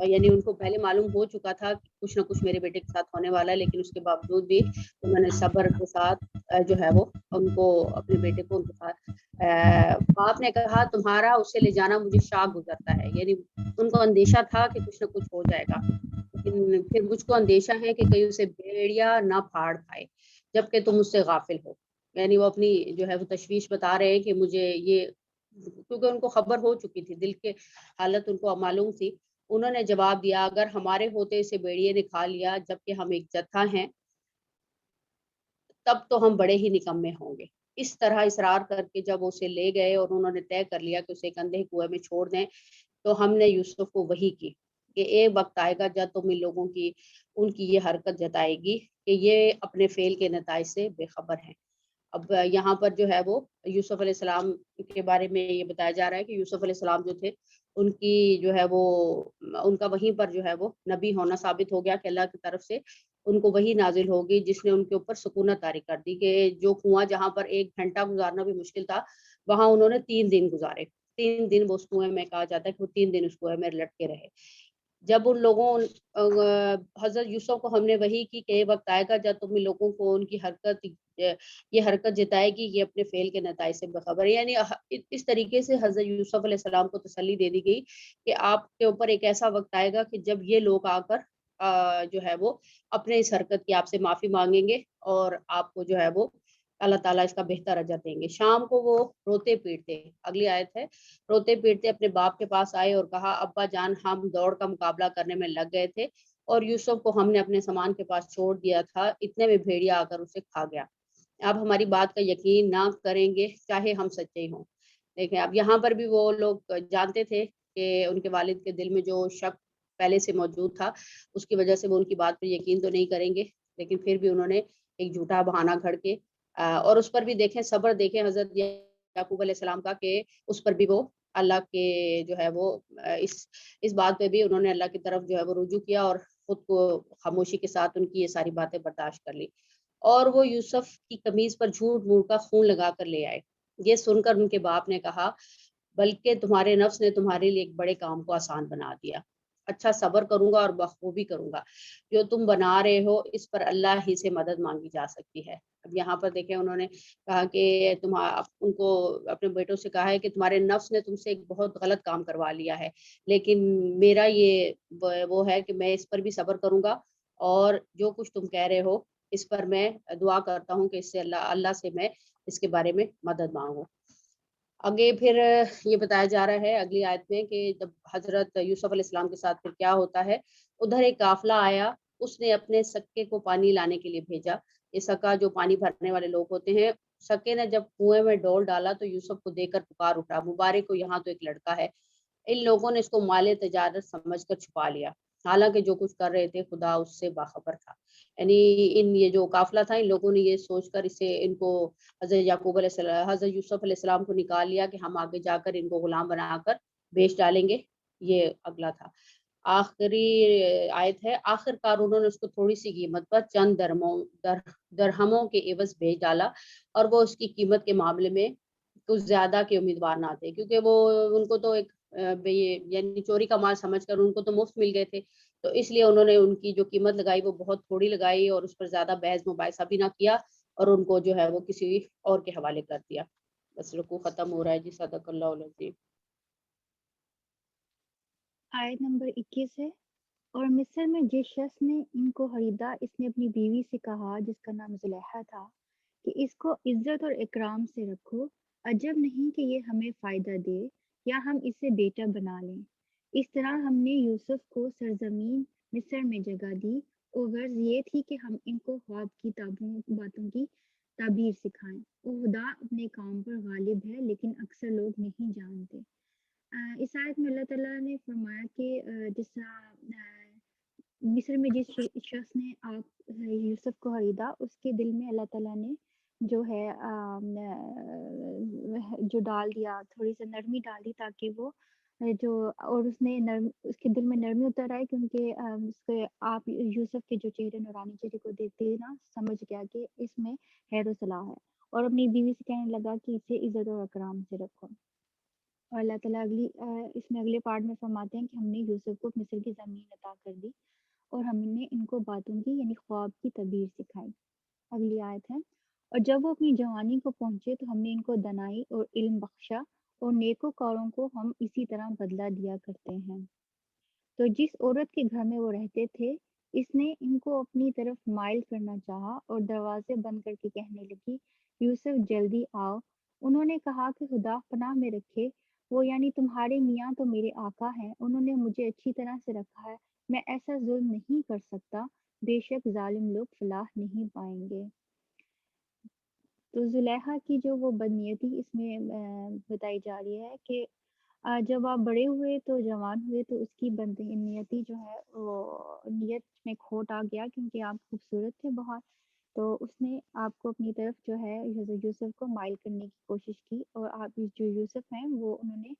یعنی ان کو پہلے معلوم ہو چکا تھا کہ کچھ نہ کچھ میرے بیٹے کے ساتھ ہونے والا ہے، لیکن اس کے باوجود بھی انہوں نے صبر کے ساتھ جو ہے وہ ان کو اپنے بیٹے کو ان کے ساتھ باپ نے کہا تمہارا اسے لے جانا مجھے شاک گزرتا ہے. یعنی ان کو اندیشہ تھا کہ کچھ نہ کچھ ہو جائے گا، لیکن پھر مجھ کو اندیشہ ہے کہ کہیں اسے بھیڑیا نہ پھاڑ کھائے جبکہ تم اس سے غافل ہو. یعنی وہ اپنی جو ہے وہ تشویش بتا رہے ہیں کہ مجھے یہ، کیونکہ ان کو خبر ہو چکی تھی، دل کے حالت ان کو معلوم تھی. انہوں نے جواب دیا، اگر ہمارے ہوتے اسے بھیڑیے نے کھا لیا جبکہ ہم ایک جتھا ہیں تب تو ہم بڑے ہی نکمے ہوں گے. اس طرح اصرار کر کے جب اسے لے گئے اور انہوں نے طے کر لیا کہ اسے ایک اندھے کنویں میں چھوڑ دیں، تو ہم نے یوسف کو وحی کی کہ ایک وقت آئے گا جب تم ان لوگوں کی ان کی یہ حرکت جتائے گی کہ یہ اپنے فعل کے نتائج سے بے خبر ہیں. اب یہاں پر جو ہے وہ یوسف علیہ السلام کے بارے میں یہ بتایا جا رہا ہے کہ یوسف علیہ السلام جو تھے ان کی جو ہے وہ ان کا وہیں پر جو ہے وہ نبی ہونا ثابت ہو گیا کہ اللہ کی طرف سے ان کو وہی نازل ہوگی جس نے ان کے اوپر سکونت طاری کر دی کہ جو کنواں جہاں پر 1 گھنٹہ گزارنا بھی مشکل تھا وہاں انہوں نے 3 دن گزارے. 3 دن وہ اس کنویں میں، کہا جاتا ہے کہ وہ 3 دن اس کنویں میں لٹکے رہے. جب ان لوگوں حضرت یوسف کو ہم نے وحی کی کہ وقت آئے گا جب تم ان لوگوں کو ان کی حرکت یہ حرکت جتائے گی، یہ اپنے فعل کے نتائج سے بخبر ہے. یعنی اس طریقے سے حضرت یوسف علیہ السلام کو تسلی دے دی گئی کہ آپ کے اوپر ایک ایسا وقت آئے گا کہ جب یہ لوگ آ کر جو ہے وہ اپنے اس حرکت کی آپ سے معافی مانگیں گے اور آپ کو جو ہے وہ اللہ تعالیٰ اس کا بہتر اجر دیں گے. شام کو وہ روتے پیٹتے، اگلی آیت ہے، روتے پیٹتے اپنے باپ کے پاس آئے اور کہا، ابا جان ہم دوڑ کا مقابلہ کرنے میں لگ گئے تھے اور یوسف کو ہم نے اپنے سامان کے پاس چھوڑ دیا تھا، اتنے میں بھیڑیا آ کر اسے کھا گیا. اب ہماری بات کا یقین نہ کریں گے چاہے ہم سچے ہی ہوں. دیکھیں اب یہاں پر بھی وہ لوگ جانتے تھے کہ ان کے والد کے دل میں جو شک پہلے سے موجود تھا اس کی وجہ سے وہ ان کی بات پر یقین تو نہیں کریں گے، لیکن پھر بھی انہوں نے ایک جھوٹا بہانہ گھڑ کے اور اس پر بھی دیکھیں صبر دیکھیں حضرت یعقوب علیہ السلام کا کہ اس پر بھی وہ اللہ کے جو ہے وہ اس بات پہ بھی انہوں نے اللہ کی طرف جو ہے وہ رجوع کیا اور خود کو خاموشی کے ساتھ ان کی یہ ساری باتیں برداشت کر لی. اور وہ یوسف کی قمیض پر جھوٹ موٹ کا خون لگا کر لے آئے. یہ سن کر ان کے باپ نے کہا، بلکہ تمہارے نفس نے تمہارے لیے ایک بڑے کام کو آسان بنا دیا. اچھا صبر کروں گا اور بخوبی کروں گا، جو تم بنا رہے ہو اس پر اللہ ہی سے مدد مانگی جا سکتی ہے. اب یہاں پر دیکھیں انہوں نے کہا کہ ان کو اپنے بیٹوں سے کہا ہے کہ تمہارے نفس نے تم سے ایک بہت غلط کام کروا لیا ہے، لیکن میرا یہ وہ ہے کہ میں اس پر بھی صبر کروں گا اور جو کچھ تم کہہ رہے ہو اس پر میں دعا کرتا ہوں کہ اس سے اللہ سے میں اس کے بارے میں مدد مانگوں. آگے پھر یہ بتایا جا رہا ہے اگلی آیت میں کہ جب حضرت یوسف علیہ السلام کے ساتھ پھر کیا ہوتا ہے. ادھر ایک قافلہ آیا، اس نے اپنے سکے کو پانی لانے کے لیے بھیجا. یہ سکا جو پانی بھرنے والے لوگ ہوتے ہیں. سکے نے جب کنویں میں ڈول ڈالا تو یوسف کو دیکھ کر پکار اٹھا، مبارک کو یہاں تو ایک لڑکا ہے. ان لوگوں نے اس کو مال تجارت سمجھ کر چھپا لیا، حالانکہ جو کچھ کر رہے تھے خدا اس سے باخبر تھا. یعنی یہ جو قافلہ تھا ان لوگوں نے یہ سوچ کر ان کو حضرت یعقوب علیہ السلام حضرت یوسف علیہ السلام کو نکال لیا کہ ہم آگے جا کر ان کو غلام بنا کر بیچ ڈالیں گے. یہ اگلا تھا. آخری آیت ہے، آخر کار انہوں نے اس کو تھوڑی سی قیمت پر چند درہموں کے عوض بیچ ڈالا اور وہ اس کی قیمت کے معاملے میں کچھ زیادہ کے امیدوار نہ تھے، کیونکہ وہ ان کو تو ایک یعنی چوری کا مال سمجھ کر ان کو تو مفت مل گئے تھے، تو اس لیے انہوں نے ان کی جو قیمت لگائی وہ بہت تھوڑی لگائی اور اس پر زیادہ بحث مباحثہ بھی نہ کیا اور ان کو جو ہے وہ کسی اور کے حوالے کر دیا. بس رکوع ختم ہو رہا ہے جی. صدق اللہ العظیم. آیت نمبر 21 ہے، اور مصر میں جس شخص نے ان کو خریدا اس نے اپنی بیوی سے کہا جس کا نام زلیخا تھا کہ اس کو عزت اور اکرام سے رکھو، عجب نہیں کہ یہ ہمیں فائدہ دے یا ہم اسے بیٹا بنا لیں۔ اس طرح ہم نے یوسف کو سرزمین مصر میں جگہ دی اور غرض یہ تھی کہ ہم ان کو خواب کی باتوں کی تعبیر سکھائیں۔ وہ خدا اپنے کام پر غالب ہے لیکن اکثر لوگ نہیں جانتے۔ اس آیت میں اللہ تعالیٰ نے فرمایا کہ جس طرح مصر میں جس شخص نے آپ یوسف کو خریدا اس کے دل میں اللہ تعالیٰ نے جو ہے جو ڈال دیا، تھوڑی سی نرمی ڈال دی تاکہ وہ جو اور اس کے دل میں نرمی اتر آئی، کیونکہ اس کے آپ یوسف کے جو چہرے نورانی چہرے کو دیکھتے ہی نا سمجھ گیا کہ اس میں خیر و صلاح ہے، اور اپنی بیوی سے کہنے لگا کہ اسے عزت اور اکرام سے رکھو۔ اور اللہ تعالیٰ اس میں اگلے پارٹ میں فرماتے ہیں کہ ہم نے یوسف کو مصر کی زمین عطا کر دی اور ہم نے ان کو باتوں کی یعنی خواب کی تعبیر سکھائی۔ اگلی آیت ہے، اور جب وہ اپنی جوانی کو پہنچے تو ہم نے ان کو دانائی اور علم بخشا، اور نیکوکاروں کو ہم اسی طرح بدلہ دیا کرتے ہیں۔ تو جس عورت کے گھر میں وہ رہتے تھے اس نے ان کو اپنی طرف مائل کرنا چاہا اور دروازے بند کر کے کہنے لگی یوسف جلدی آؤ۔ انہوں نے کہا کہ خدا پناہ میں رکھے، وہ یعنی تمہارے میاں تو میرے آقا ہیں، انہوں نے مجھے اچھی طرح سے رکھا ہے، میں ایسا ظلم نہیں کر سکتا، بے شک ظالم لوگ فلاح نہیں پائیں گے۔ تو زلیخا کی جو وہ بدنیتی اس میں بتائی جا رہی ہے کہ جب آپ بڑے ہوئے تو جوان ہوئے تو اس کی بدنیتی جو ہے وہ نیت میں کھوٹ آ گیا، کیونکہ آپ خوبصورت تھے بہت، تو اس نے آپ کو اپنی طرف جو ہے یوسف کو مائل کرنے کی کوشش کی، اور آپ جو یوسف ہیں وہ انہوں نے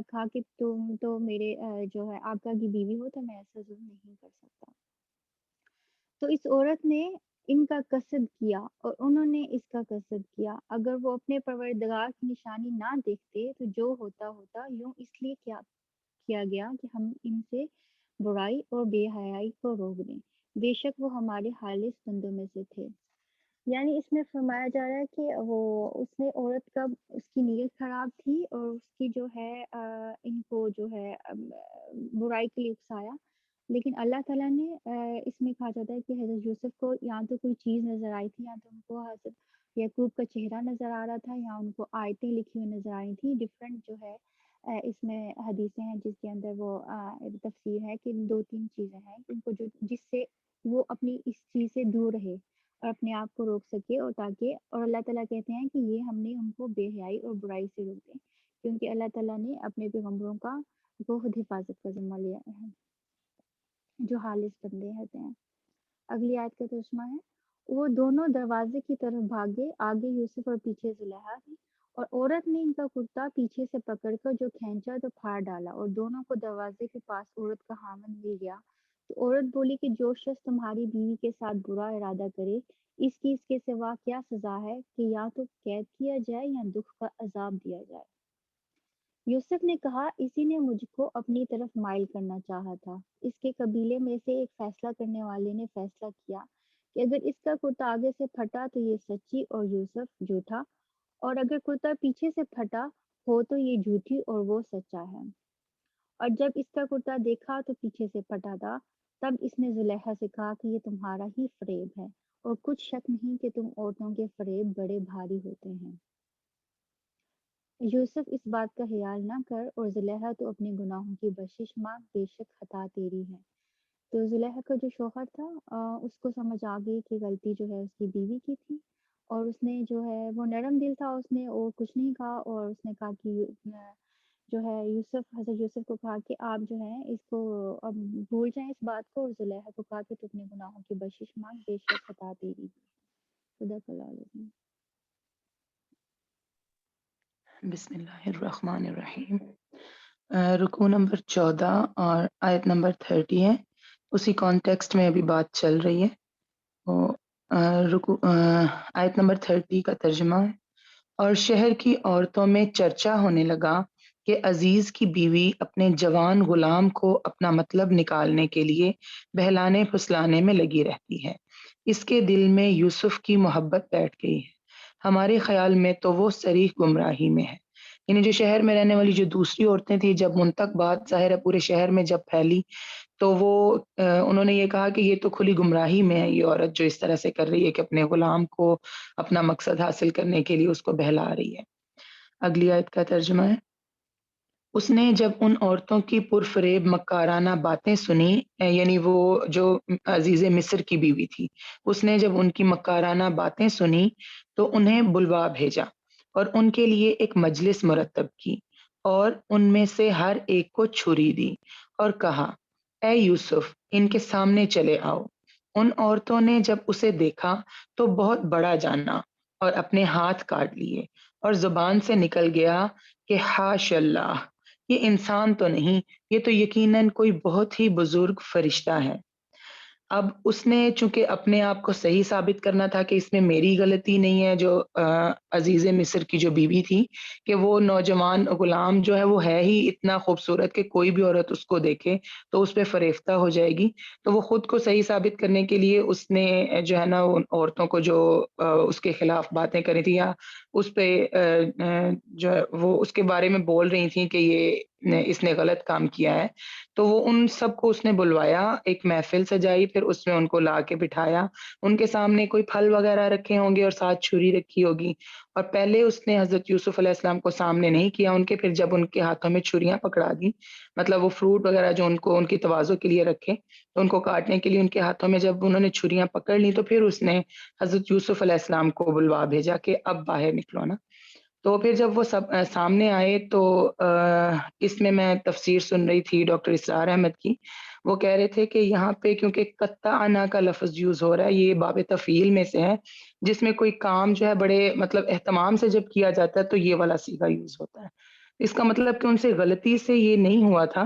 کہا کہ تم تو میرے جو ہے آقا کی بیوی ہو تو میں ایسا ظلم نہیں کر سکتا۔ تو اس عورت نے ان کا قصد کیا اور انہوں نے اس کا قصد کیا، اگر وہ اپنے پروردگار کی نشانی نہ دیکھتے تو جو ہوتا یوں اس لیے کیا گیا کہ ہم ان سے برائی اور بے حیائی کو روک دیں، بے شک وہ ہمارے خالص بندوں میں سے تھے۔ یعنی اس میں فرمایا جا رہا ہے کہ وہ اس نے عورت کا اس کی نیت خراب تھی اور اس کی جو ہے ان کو جو ہے برائی کے لیے اکسایا، لیکن اللہ تعالیٰ نے اس میں کہا جاتا ہے کہ حضرت یوسف کو یا تو کوئی چیز نظر آئی تھی، یا تو ان کو حضرت یعقوب کا چہرہ نظر آ رہا تھا، یا ان کو آیتیں لکھی ہوئی نظر آئی تھی، ڈفرینٹ جو ہے اس میں حدیثیں ہیں جس کے اندر وہ تفسیر ہے کہ 2-3 چیزیں ہیں ان کو جس سے وہ اپنی اس چیز سے دور رہے اور اپنے آپ کو روک سکے، اور تاکہ اور اللہ تعالیٰ کہتے ہیں کہ یہ ہم نے ان کو بے حیائی اور برائی سے روک دیں، کیونکہ اللہ تعالیٰ نے اپنے پیغمبروں کا کو خود حفاظت کا ذمہ لیا ہے جو خالص بندے ہوتے ہیں۔ اگلی آیت کا ترجمہ ہے، وہ دونوں دروازے کی طرف بھاگے، آگے یوسف اور پیچھے زلیخا تھی، اور عورت نے ان کا کرتا پیچھے سے پکڑ کر جو کھینچا تو پھاڑ ڈالا، اور دونوں کو دروازے کے پاس عورت کا خاوند لے گیا۔ تو عورت بولی کہ جو شخص تمہاری بیوی کے ساتھ برا ارادہ کرے اس کے سوا کیا سزا ہے کہ یا تو قید کیا جائے یا دکھ کا عذاب دیا جائے۔ یوسف نے کہا اسی نے مجھ کو اپنی طرف مائل کرنا چاہا تھا۔ اس کے قبیلے میں سے ایک فیصلہ کرنے والے نے فیصلہ کیا کہ اگر اس کا کرتا آگے سے پھٹا تو یہ سچی اور یوسف جھوٹا، اور اگر کرتا پیچھے سے پھٹا ہو تو یہ جھوٹی اور وہ سچا ہے۔ اور جب اس کا کرتا دیکھا تو پیچھے سے پھٹا تھا، تب اس نے زلیخا سے کہا کہ یہ تمہارا ہی فریب ہے، اور کچھ شک نہیں کہ تم عورتوں کے فریب بڑے بھاری ہوتے ہیں۔ یوسف اس بات کا خیال نہ کر اور زلیخا تو اپنے گناہوں کی بخشش مانگ، بے شک خطا تیری ہے۔ تو زلیخا کا جو شوہر تھا اس کو سمجھ آ گئی کہ غلطی جو ہے اس کی بیوی کی تھی، اور اس نے جو ہے وہ نرم دل تھا، اس نے اور کچھ نہیں کہا، اور اس نے کہا کہ جو ہے حضرت یوسف کو کہا کہ آپ جو ہے اس کو اب بھول جائیں اس بات کو، اور زلیخا کو کہا کہ تو اپنے گناہوں کی بخشش مانگ، بے شک خطا تیری ہے۔ صدق اللہ العظیم۔ بسم اللہ الرحمن الرحیم۔ رکوع نمبر 14 اور آیت نمبر 30 ہے، اسی کانٹیکسٹ میں ابھی بات چل رہی ہے۔ آیت نمبر 30 کا ترجمہ ہے، اور شہر کی عورتوں میں چرچا ہونے لگا کہ عزیز کی بیوی اپنے جوان غلام کو اپنا مطلب نکالنے کے لیے بہلانے پھسلانے میں لگی رہتی ہے، اس کے دل میں یوسف کی محبت بیٹھ گئی ہے، ہمارے خیال میں تو وہ صریح گمراہی میں ہے، یعنی جو شہر میں رہنے والی جو دوسری عورتیں تھیں، جب ان تک بات ظاہر ہے پورے شہر میں جب پھیلی تو وہ انہوں نے یہ کہا کہ یہ تو کھلی گمراہی میں ہے یہ عورت جو اس طرح سے کر رہی ہے کہ اپنے غلام کو اپنا مقصد حاصل کرنے کے لیے اس کو بہلا رہی ہے۔ اگلی آیت کا ترجمہ ہے، اس نے جب ان عورتوں کی پرفریب مکارانہ باتیں سنی، یعنی وہ جو عزیز مصر کی بیوی تھی، اس نے جب ان کی مکارانہ باتیں سنی تو انہیں بلوا بھیجا اور ان کے لیے ایک مجلس مرتب کی اور ان میں سے ہر ایک کو چھری دی اور کہا، اے یوسف ان کے سامنے چلے آؤ۔ ان عورتوں نے جب اسے دیکھا تو بہت بڑا جانا اور اپنے ہاتھ کاٹ لیے اور زبان سے نکل گیا کہ حاش اللہ، یہ انسان تو نہیں، یہ تو یقیناً کوئی بہت ہی بزرگ فرشتہ ہے۔ اب اس نے چونکہ اپنے آپ کو صحیح ثابت کرنا تھا کہ اس میں میری غلطی نہیں ہے، جو عزیز مصر کی جو بیوی تھی، کہ وہ نوجوان غلام جو ہے وہ ہے ہی اتنا خوبصورت کہ کوئی بھی عورت اس کو دیکھے تو اس پہ فریفتہ ہو جائے گی، تو وہ خود کو صحیح ثابت کرنے کے لیے اس نے جو ہے نا ان عورتوں کو جو اس کے خلاف باتیں کری تھی یا اس پہ جو ہے وہ اس کے بارے میں بول رہی تھیں کہ یہ اس نے غلط کام کیا ہے، تو وہ ان سب کو اس نے بلوایا، ایک محفل سجائی، پھر اس میں ان کو لا کے بٹھایا، ان کے سامنے کوئی پھل وغیرہ رکھے ہوں گے اور ساتھ چھری رکھی ہوگی، اور پہلے اس نے حضرت یوسف علیہ السلام کو سامنے نہیں کیا ان کے، پھر جب ان کے ہاتھوں میں چھریاں پکڑا دی، مطلب وہ فروٹ وغیرہ جو ان کو ان کی تواضع کے لیے رکھے تو ان کو کاٹنے کے لیے ان کے ہاتھوں میں جب انہوں نے چھریاں پکڑ لی تو پھر اس نے حضرت یوسف علیہ السلام کو بلوا بھیجا کہ اب باہر نکلو نا۔ تو پھر جب وہ سب سامنے آئے تو اس میں تفسیر سن رہی تھی ڈاکٹر اسرار احمد کی، وہ کہہ رہے تھے کہ یہاں پہ کیونکہ قطعنا کا لفظ یوز ہو رہا ہے، یہ باب تفعیل میں سے ہے، جس میں کوئی کام جو ہے بڑے مطلب اہتمام سے جب کیا جاتا ہے تو یہ والا صیغہ یوز ہوتا ہے۔ اس کا مطلب کہ ان سے غلطی سے یہ نہیں ہوا تھا،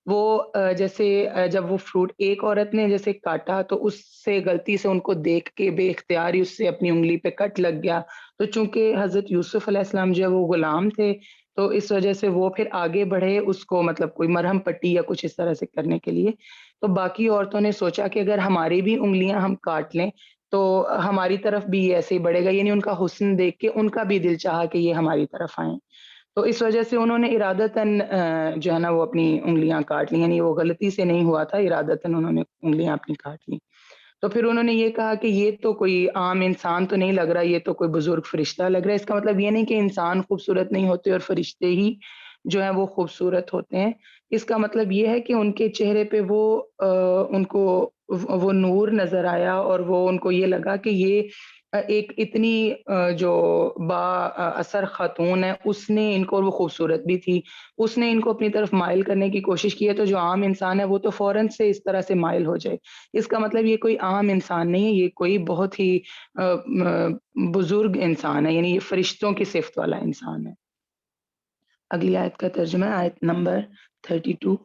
وہ جیسے جب وہ فروٹ ایک عورت نے جیسے کاٹا تو اس سے غلطی سے ان کو دیکھ کے بے اختیار ہی اس سے اپنی انگلی پہ کٹ لگ گیا، تو چونکہ حضرت یوسف علیہ السلام جو ہے وہ غلام تھے تو اس وجہ سے وہ پھر آگے بڑھے اس کو مطلب کوئی مرہم پٹی یا کچھ اس طرح سے کرنے کے لیے، تو باقی عورتوں نے سوچا کہ اگر ہماری بھی انگلیاں ہم کاٹ لیں تو ہماری طرف بھی یہ ایسے ہی بڑھے گا، یعنی ان کا حسن دیکھ کے ان کا بھی دل چاہا کہ یہ ہماری طرف آئیں، تو اس وجہ سے انہوں نے ارادتاً جو ہے نا وہ اپنی انگلیاں کاٹ لی، یعنی وہ غلطی سے نہیں ہوا تھا، ارادتاً انہوں نے انگلیاں اپنی کاٹ لی۔ تو پھر انہوں نے یہ کہا کہ یہ تو کوئی عام انسان تو نہیں لگ رہا، یہ تو کوئی بزرگ فرشتہ لگ رہا ہے۔ اس کا مطلب یہ نہیں کہ انسان خوبصورت نہیں ہوتے اور فرشتے ہی جو ہیں وہ خوبصورت ہوتے ہیں، اس کا مطلب یہ ہے کہ ان کے چہرے پہ وہ ان کو وہ نور نظر آیا اور وہ ان کو یہ لگا کہ یہ ایک اتنی جو با اثر خاتون ہے، اس نے ان کو، وہ خوبصورت بھی تھی، اس نے ان کو اپنی طرف مائل کرنے کی کوشش کی ہے، تو جو عام انسان ہے وہ تو فوراً سے اس طرح سے مائل ہو جائے، اس کا مطلب یہ کوئی عام انسان نہیں ہے، یہ کوئی بہت ہی بزرگ انسان ہے، یعنی یہ فرشتوں کی صفت والا انسان ہے۔ اگلی آیت کا ترجمہ ہے، آیت نمبر 32۔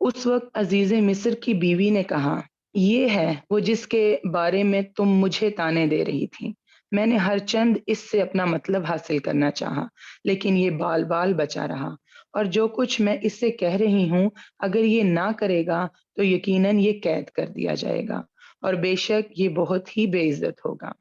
اس وقت عزیز مصر کی بیوی نے کہا، یہ ہے وہ جس کے بارے میں تم مجھے تانے دے رہی تھی، میں نے ہر چند اس سے اپنا مطلب حاصل کرنا چاہا لیکن یہ بال بال بچا رہا، اور جو کچھ میں اس سے کہہ رہی ہوں اگر یہ نہ کرے گا تو یقیناً یہ قید کر دیا جائے گا اور بے شک یہ بہت ہی بے عزت ہوگا۔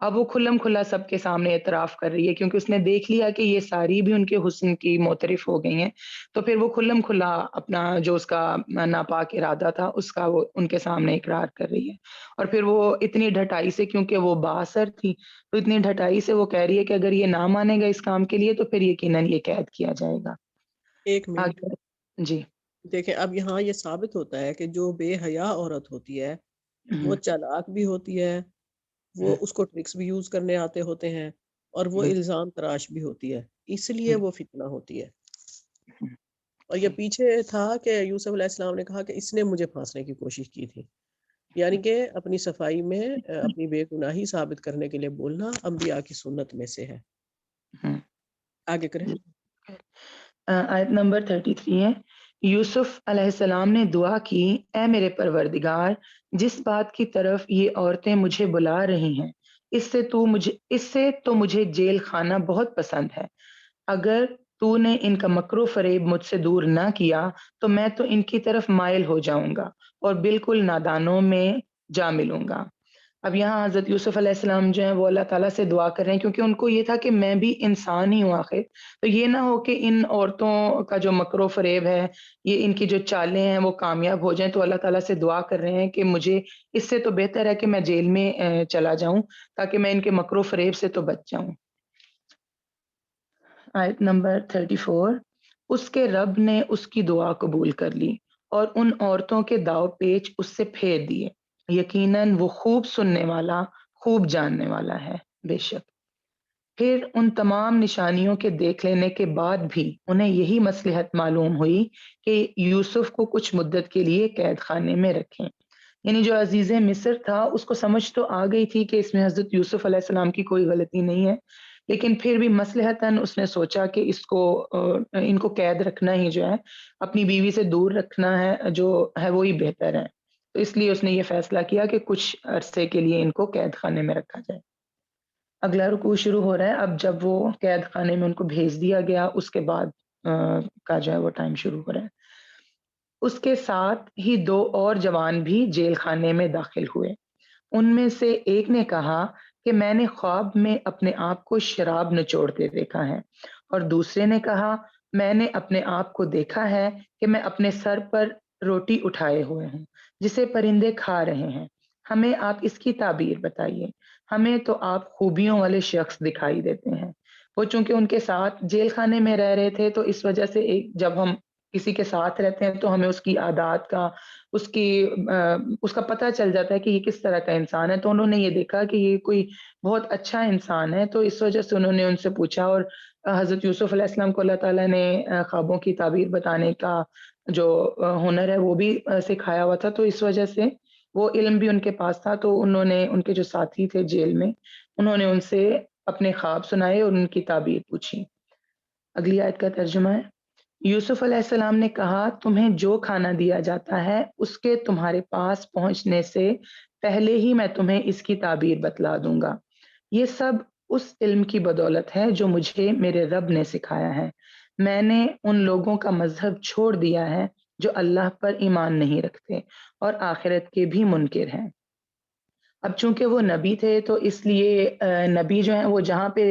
اب وہ کھلم کھلا سب کے سامنے اعتراف کر رہی ہے کیونکہ اس نے دیکھ لیا کہ یہ ساری بھی ان کے حسن کی معترف ہو گئی ہیں، تو پھر وہ کھلم کھلا اپنا جو اس کا ناپاک ارادہ تھا اس کا وہ ان کے سامنے اقرار کر رہی ہے، اور پھر وہ اتنی ڈھٹائی سے، کیونکہ وہ بااثر تھی تو اتنی ڈھٹائی سے وہ کہہ رہی ہے کہ اگر یہ نہ مانے گا اس کام کے لیے تو پھر یقیناً یہ قید کیا جائے گا۔ ایک منٹ جی دیکھیں، اب یہاں یہ ثابت ہوتا ہے کہ جو بے حیا عورت ہوتی ہے وہ چالاک بھی ہوتی ہے، وہ اس کو ٹرکس بھی یوز کرنے آتے ہوتے ہیں، اور وہ الزام تراش بھی ہوتی ہے، اس لیے وہ فتنہ ہوتی ہے۔ اور یہ پیچھے تھا کہ یوسف علیہ السلام نے کہا کہ اس نے مجھے پھانسنے کی کوشش کی تھی، یعنی کہ اپنی صفائی میں اپنی بے گناہی ثابت کرنے کے لیے بولنا انبیاء کی سنت میں سے ہے۔ آگے کریں۔ آیت نمبر 33 ہے، یوسف علیہ السلام نے دعا کی، اے میرے پروردگار، جس بات کی طرف یہ عورتیں مجھے بلا رہی ہیں اس سے تو مجھے جیل خانہ بہت پسند ہے، اگر تو نے ان کا مکر و فریب مجھ سے دور نہ کیا تو میں تو ان کی طرف مائل ہو جاؤں گا اور بالکل نادانوں میں جا ملوں گا۔ اب یہاں حضرت یوسف علیہ السلام جو ہیں وہ اللہ تعالیٰ سے دعا کر رہے ہیں، کیونکہ ان کو یہ تھا کہ میں بھی انسان ہی ہوں آخر، تو یہ نہ ہو کہ ان عورتوں کا جو مکر و فریب ہے، یہ ان کی جو چالیں ہیں وہ کامیاب ہو جائیں، تو اللہ تعالیٰ سے دعا کر رہے ہیں کہ مجھے اس سے تو بہتر ہے کہ میں جیل میں چلا جاؤں تاکہ میں ان کے مکر و فریب سے تو بچ جاؤں۔ آیت نمبر 34، اس کے رب نے اس کی دعا قبول کر لی اور ان عورتوں کے داؤ پیچ اس سے پھیر دیے، یقیناً وہ خوب سننے والا، خوب جاننے والا ہے۔ بے شک پھر ان تمام نشانیوں کے دیکھ لینے کے بعد بھی انہیں یہی مصلحت معلوم ہوئی کہ یوسف کو کچھ مدت کے لیے قید خانے میں رکھیں۔ یعنی جو عزیز مصر تھا اس کو سمجھ تو آ گئی تھی کہ اس میں حضرت یوسف علیہ السلام کی کوئی غلطی نہیں ہے، لیکن پھر بھی مصلحتاً اس نے سوچا کہ ان کو قید رکھنا ہی جو ہے، اپنی بیوی سے دور رکھنا ہے جو ہے وہی بہتر ہے، تو اس لیے اس نے یہ فیصلہ کیا کہ کچھ عرصے کے لیے ان کو قید خانے میں رکھا جائے۔ اگلا رکوع شروع ہو رہا ہے، اب جب وہ قید خانے میں ان کو بھیج دیا گیا اس کے بعد کا جو ہے وہ ٹائم شروع ہو رہا ہے۔ اس کے ساتھ ہی 2 اور جوان بھی جیل خانے میں داخل ہوئے۔ ان میں سے ایک نے کہا کہ میں نے خواب میں اپنے آپ کو شراب نچوڑتے دیکھا ہے، اور دوسرے نے کہا میں نے اپنے آپ کو دیکھا ہے کہ میں اپنے سر پر روٹی اٹھائے ہوئے ہوں جسے پرندے کھا رہے ہیں، ہمیں آپ اس کی تعبیر بتائیے، ہمیں تو آپ خوبیوں والے شخص دکھائی دیتے ہیں۔ وہ چونکہ ان کے ساتھ جیل خانے میں رہ رہے تھے تو اس وجہ سے جب ہم کسی کے ساتھ رہتے ہیں تو ہمیں اس کی عادات کا، اس کا پتہ چل جاتا ہے کہ یہ کس طرح کا انسان ہے، تو انہوں نے یہ دیکھا کہ یہ کوئی بہت اچھا انسان ہے، تو اس وجہ سے انہوں نے ان سے پوچھا، اور حضرت یوسف علیہ السلام کو اللہ تعالیٰ نے خوابوں کی تعبیر بتانے کا جو ہنر ہے وہ بھی سکھایا ہوا تھا، تو اس وجہ سے وہ علم بھی ان کے پاس تھا، تو انہوں نے ان کے جو ساتھی تھے جیل میں انہوں نے ان سے اپنے خواب سنائے اور ان کی تعبیر پوچھی۔ اگلی آیت کا ترجمہ ہے، یوسف علیہ السلام نے کہا تمہیں جو کھانا دیا جاتا ہے اس کے تمہارے پاس پہنچنے سے پہلے ہی میں تمہیں اس کی تعبیر بتلا دوں گا، یہ سب اس علم کی بدولت ہے جو مجھے میرے رب نے سکھایا ہے، میں نے ان لوگوں کا مذہب چھوڑ دیا ہے جو اللہ پر ایمان نہیں رکھتے اور آخرت کے بھی منکر ہیں۔ اب چونکہ وہ نبی تھے تو اس لیے نبی جو ہیں وہ جہاں پہ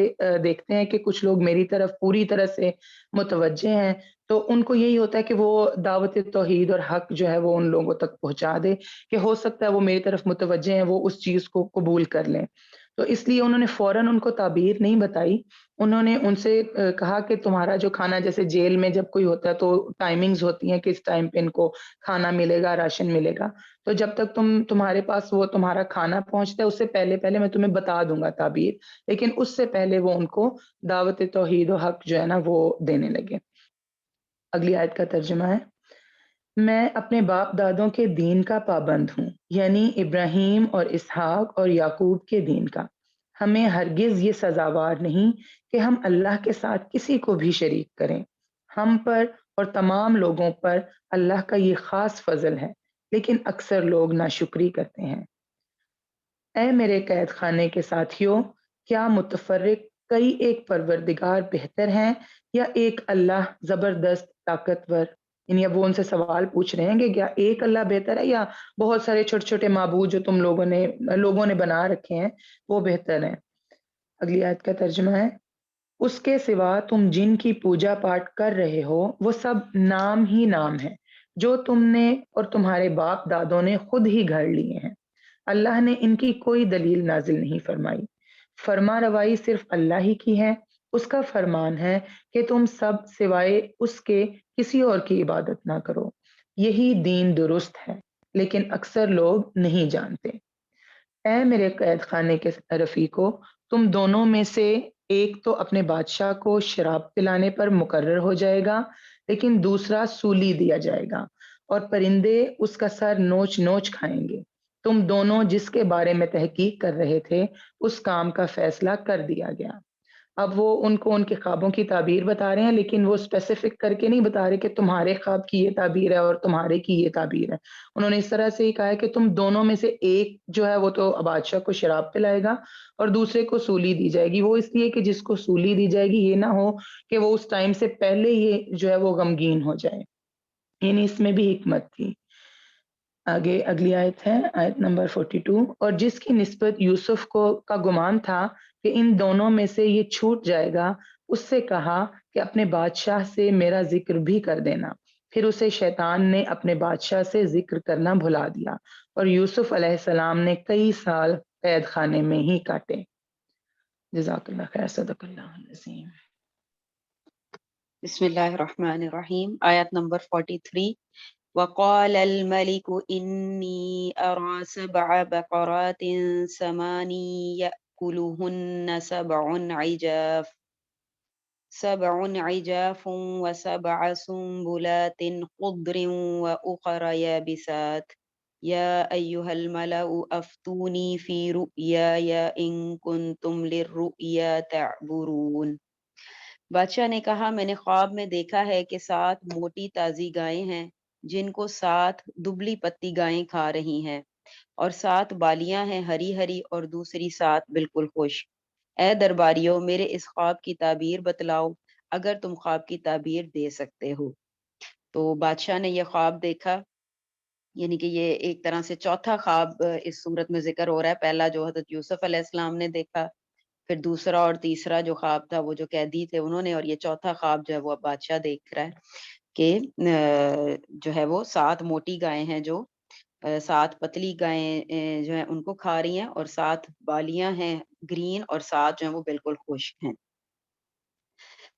دیکھتے ہیں کہ کچھ لوگ میری طرف پوری طرح سے متوجہ ہیں تو ان کو یہی ہوتا ہے کہ وہ دعوت توحید اور حق جو ہے وہ ان لوگوں تک پہنچا دے کہ ہو سکتا ہے وہ میری طرف متوجہ ہیں، وہ اس چیز کو قبول کر لیں، تو اس لیے انہوں نے فوراً ان کو تعبیر نہیں بتائی، انہوں نے ان سے کہا کہ تمہارا جو کھانا، جیسے جیل میں جب کوئی ہوتا ہے تو ٹائمنگز ہوتی ہیں کہ اس ٹائم پہ ان کو کھانا ملے گا، راشن ملے گا، تو جب تک تمہارے پاس وہ تمہارا کھانا پہنچتا ہے اس سے پہلے میں تمہیں بتا دوں گا تعبیر، لیکن اس سے پہلے وہ ان کو دعوت توحید و حق جو ہے نا وہ دینے لگے۔ اگلی آیت کا ترجمہ ہے، میں اپنے باپ دادوں کے دین کا پابند ہوں، یعنی ابراہیم اور اسحاق اور یعقوب کے دین کا، ہمیں ہرگز یہ سزاوار نہیں کہ ہم اللہ کے ساتھ کسی کو بھی شریک کریں، ہم پر اور تمام لوگوں پر اللہ کا یہ خاص فضل ہے، لیکن اکثر لوگ ناشکری کرتے ہیں۔ اے میرے قید خانے کے ساتھیوں، کیا متفرق کئی ایک پروردگار بہتر ہیں یا ایک اللہ زبردست طاقتور؟ یعنی اب وہ ان سے سوال پوچھ رہے ہیں کہ کیا ایک اللہ بہتر ہے یا بہت سارے چھوٹے چھوٹے معبود جو تم لوگوں نے بنا رکھے ہیں وہ بہتر ہیں۔ اگلی آیت کا ترجمہ ہے، اس کے سوا تم جن کی پوجا پاٹ کر رہے ہو وہ سب نام ہی نام ہے جو تم نے اور تمہارے باپ دادوں نے خود ہی گھڑ لیے ہیں، اللہ نے ان کی کوئی دلیل نازل نہیں فرمائی، فرما روائی صرف اللہ ہی کی ہے، اس کا فرمان ہے کہ تم سب سوائے اس کے کسی اور کی عبادت نہ کرو، یہی دین درست ہے، لیکن اکثر لوگ نہیں جانتے۔ اے میرے قید خانے کے رفیقو، تم دونوں میں سے ایک تو اپنے بادشاہ کو شراب پلانے پر مقرر ہو جائے گا، لیکن دوسرا سولی دیا جائے گا اور پرندے اس کا سر نوچ نوچ کھائیں گے، تم دونوں جس کے بارے میں تحقیق کر رہے تھے اس کام کا فیصلہ کر دیا گیا۔ اب وہ ان کو ان کے خوابوں کی تعبیر بتا رہے ہیں، لیکن وہ اسپیسیفک کر کے نہیں بتا رہے کہ تمہارے خواب کی یہ تعبیر ہے اور تمہارے کی یہ تعبیر ہے، انہوں نے اس طرح سے ہی کہا ہے کہ تم دونوں میں سے ایک جو ہے وہ تو بادشاہ کو شراب پلائے گا اور دوسرے کو سولی دی جائے گی، وہ اس لیے کہ جس کو سولی دی جائے گی یہ نہ ہو کہ وہ اس ٹائم سے پہلے یہ جو ہے وہ غمگین ہو جائے، یعنی اس میں بھی حکمت تھی۔ آگے اگلی آیت ہے آیت نمبر 42. اور جس کی نسبت یوسف کو کا گمان تھا کہ ان دونوں میں سے یہ چھوٹ جائے گا، اس سے کہا کہ اپنے بادشاہ سے میرا ذکر بھی کر دینا. پھر اسے شیطان نے اپنے بادشاہ سے ذکر کرنا بھلا دیا اور یوسف علیہ السلام نے کئی سال قید خانے میں ہی کاٹے. جزاک اللہ خیر. صدق اللہ العظیم. بسم اللہ الرحمن الرحیم. آیت نمبر 43. وقال الملك إني أرى 7 بقرات سمان يأكلهن 7 عجاف و7 سنبلات خضر وأخر يابسات يا أيها الملأ أفتوني في رؤياي إن كنتم للرؤيا تعبرون. بادشاہ نے کہا میں نے خواب میں دیکھا ہے کہ 7 موٹی تازی گائیں ہیں جن کو 7 دبلی پتی گائیں کھا رہی ہیں، اور 7 بالیاں ہیں ہری ہری اور دوسری 7 بالکل خشک. اے درباریوں میرے اس خواب کی تعبیر بتلاؤ اگر تم خواب کی تعبیر دے سکتے ہو. تو بادشاہ نے یہ خواب دیکھا، یعنی کہ یہ ایک طرح سے چوتھا خواب اس صورت میں ذکر ہو رہا ہے. پہلا جو حضرت یوسف علیہ السلام نے دیکھا، پھر دوسرا اور تیسرا جو خواب تھا وہ جو قیدی تھے انہوں نے، اور یہ چوتھا خواب جو ہے وہ اب بادشاہ دیکھ رہا ہے کہ جو ہے وہ 7 موٹی گائیں ہیں جو 7 پتلی گائیں جو ہیں ان کو کھا رہی ہیں، اور 7 بالیاں ہیں گرین، اور 7 جو ہیں وہ بالکل خشک ہیں.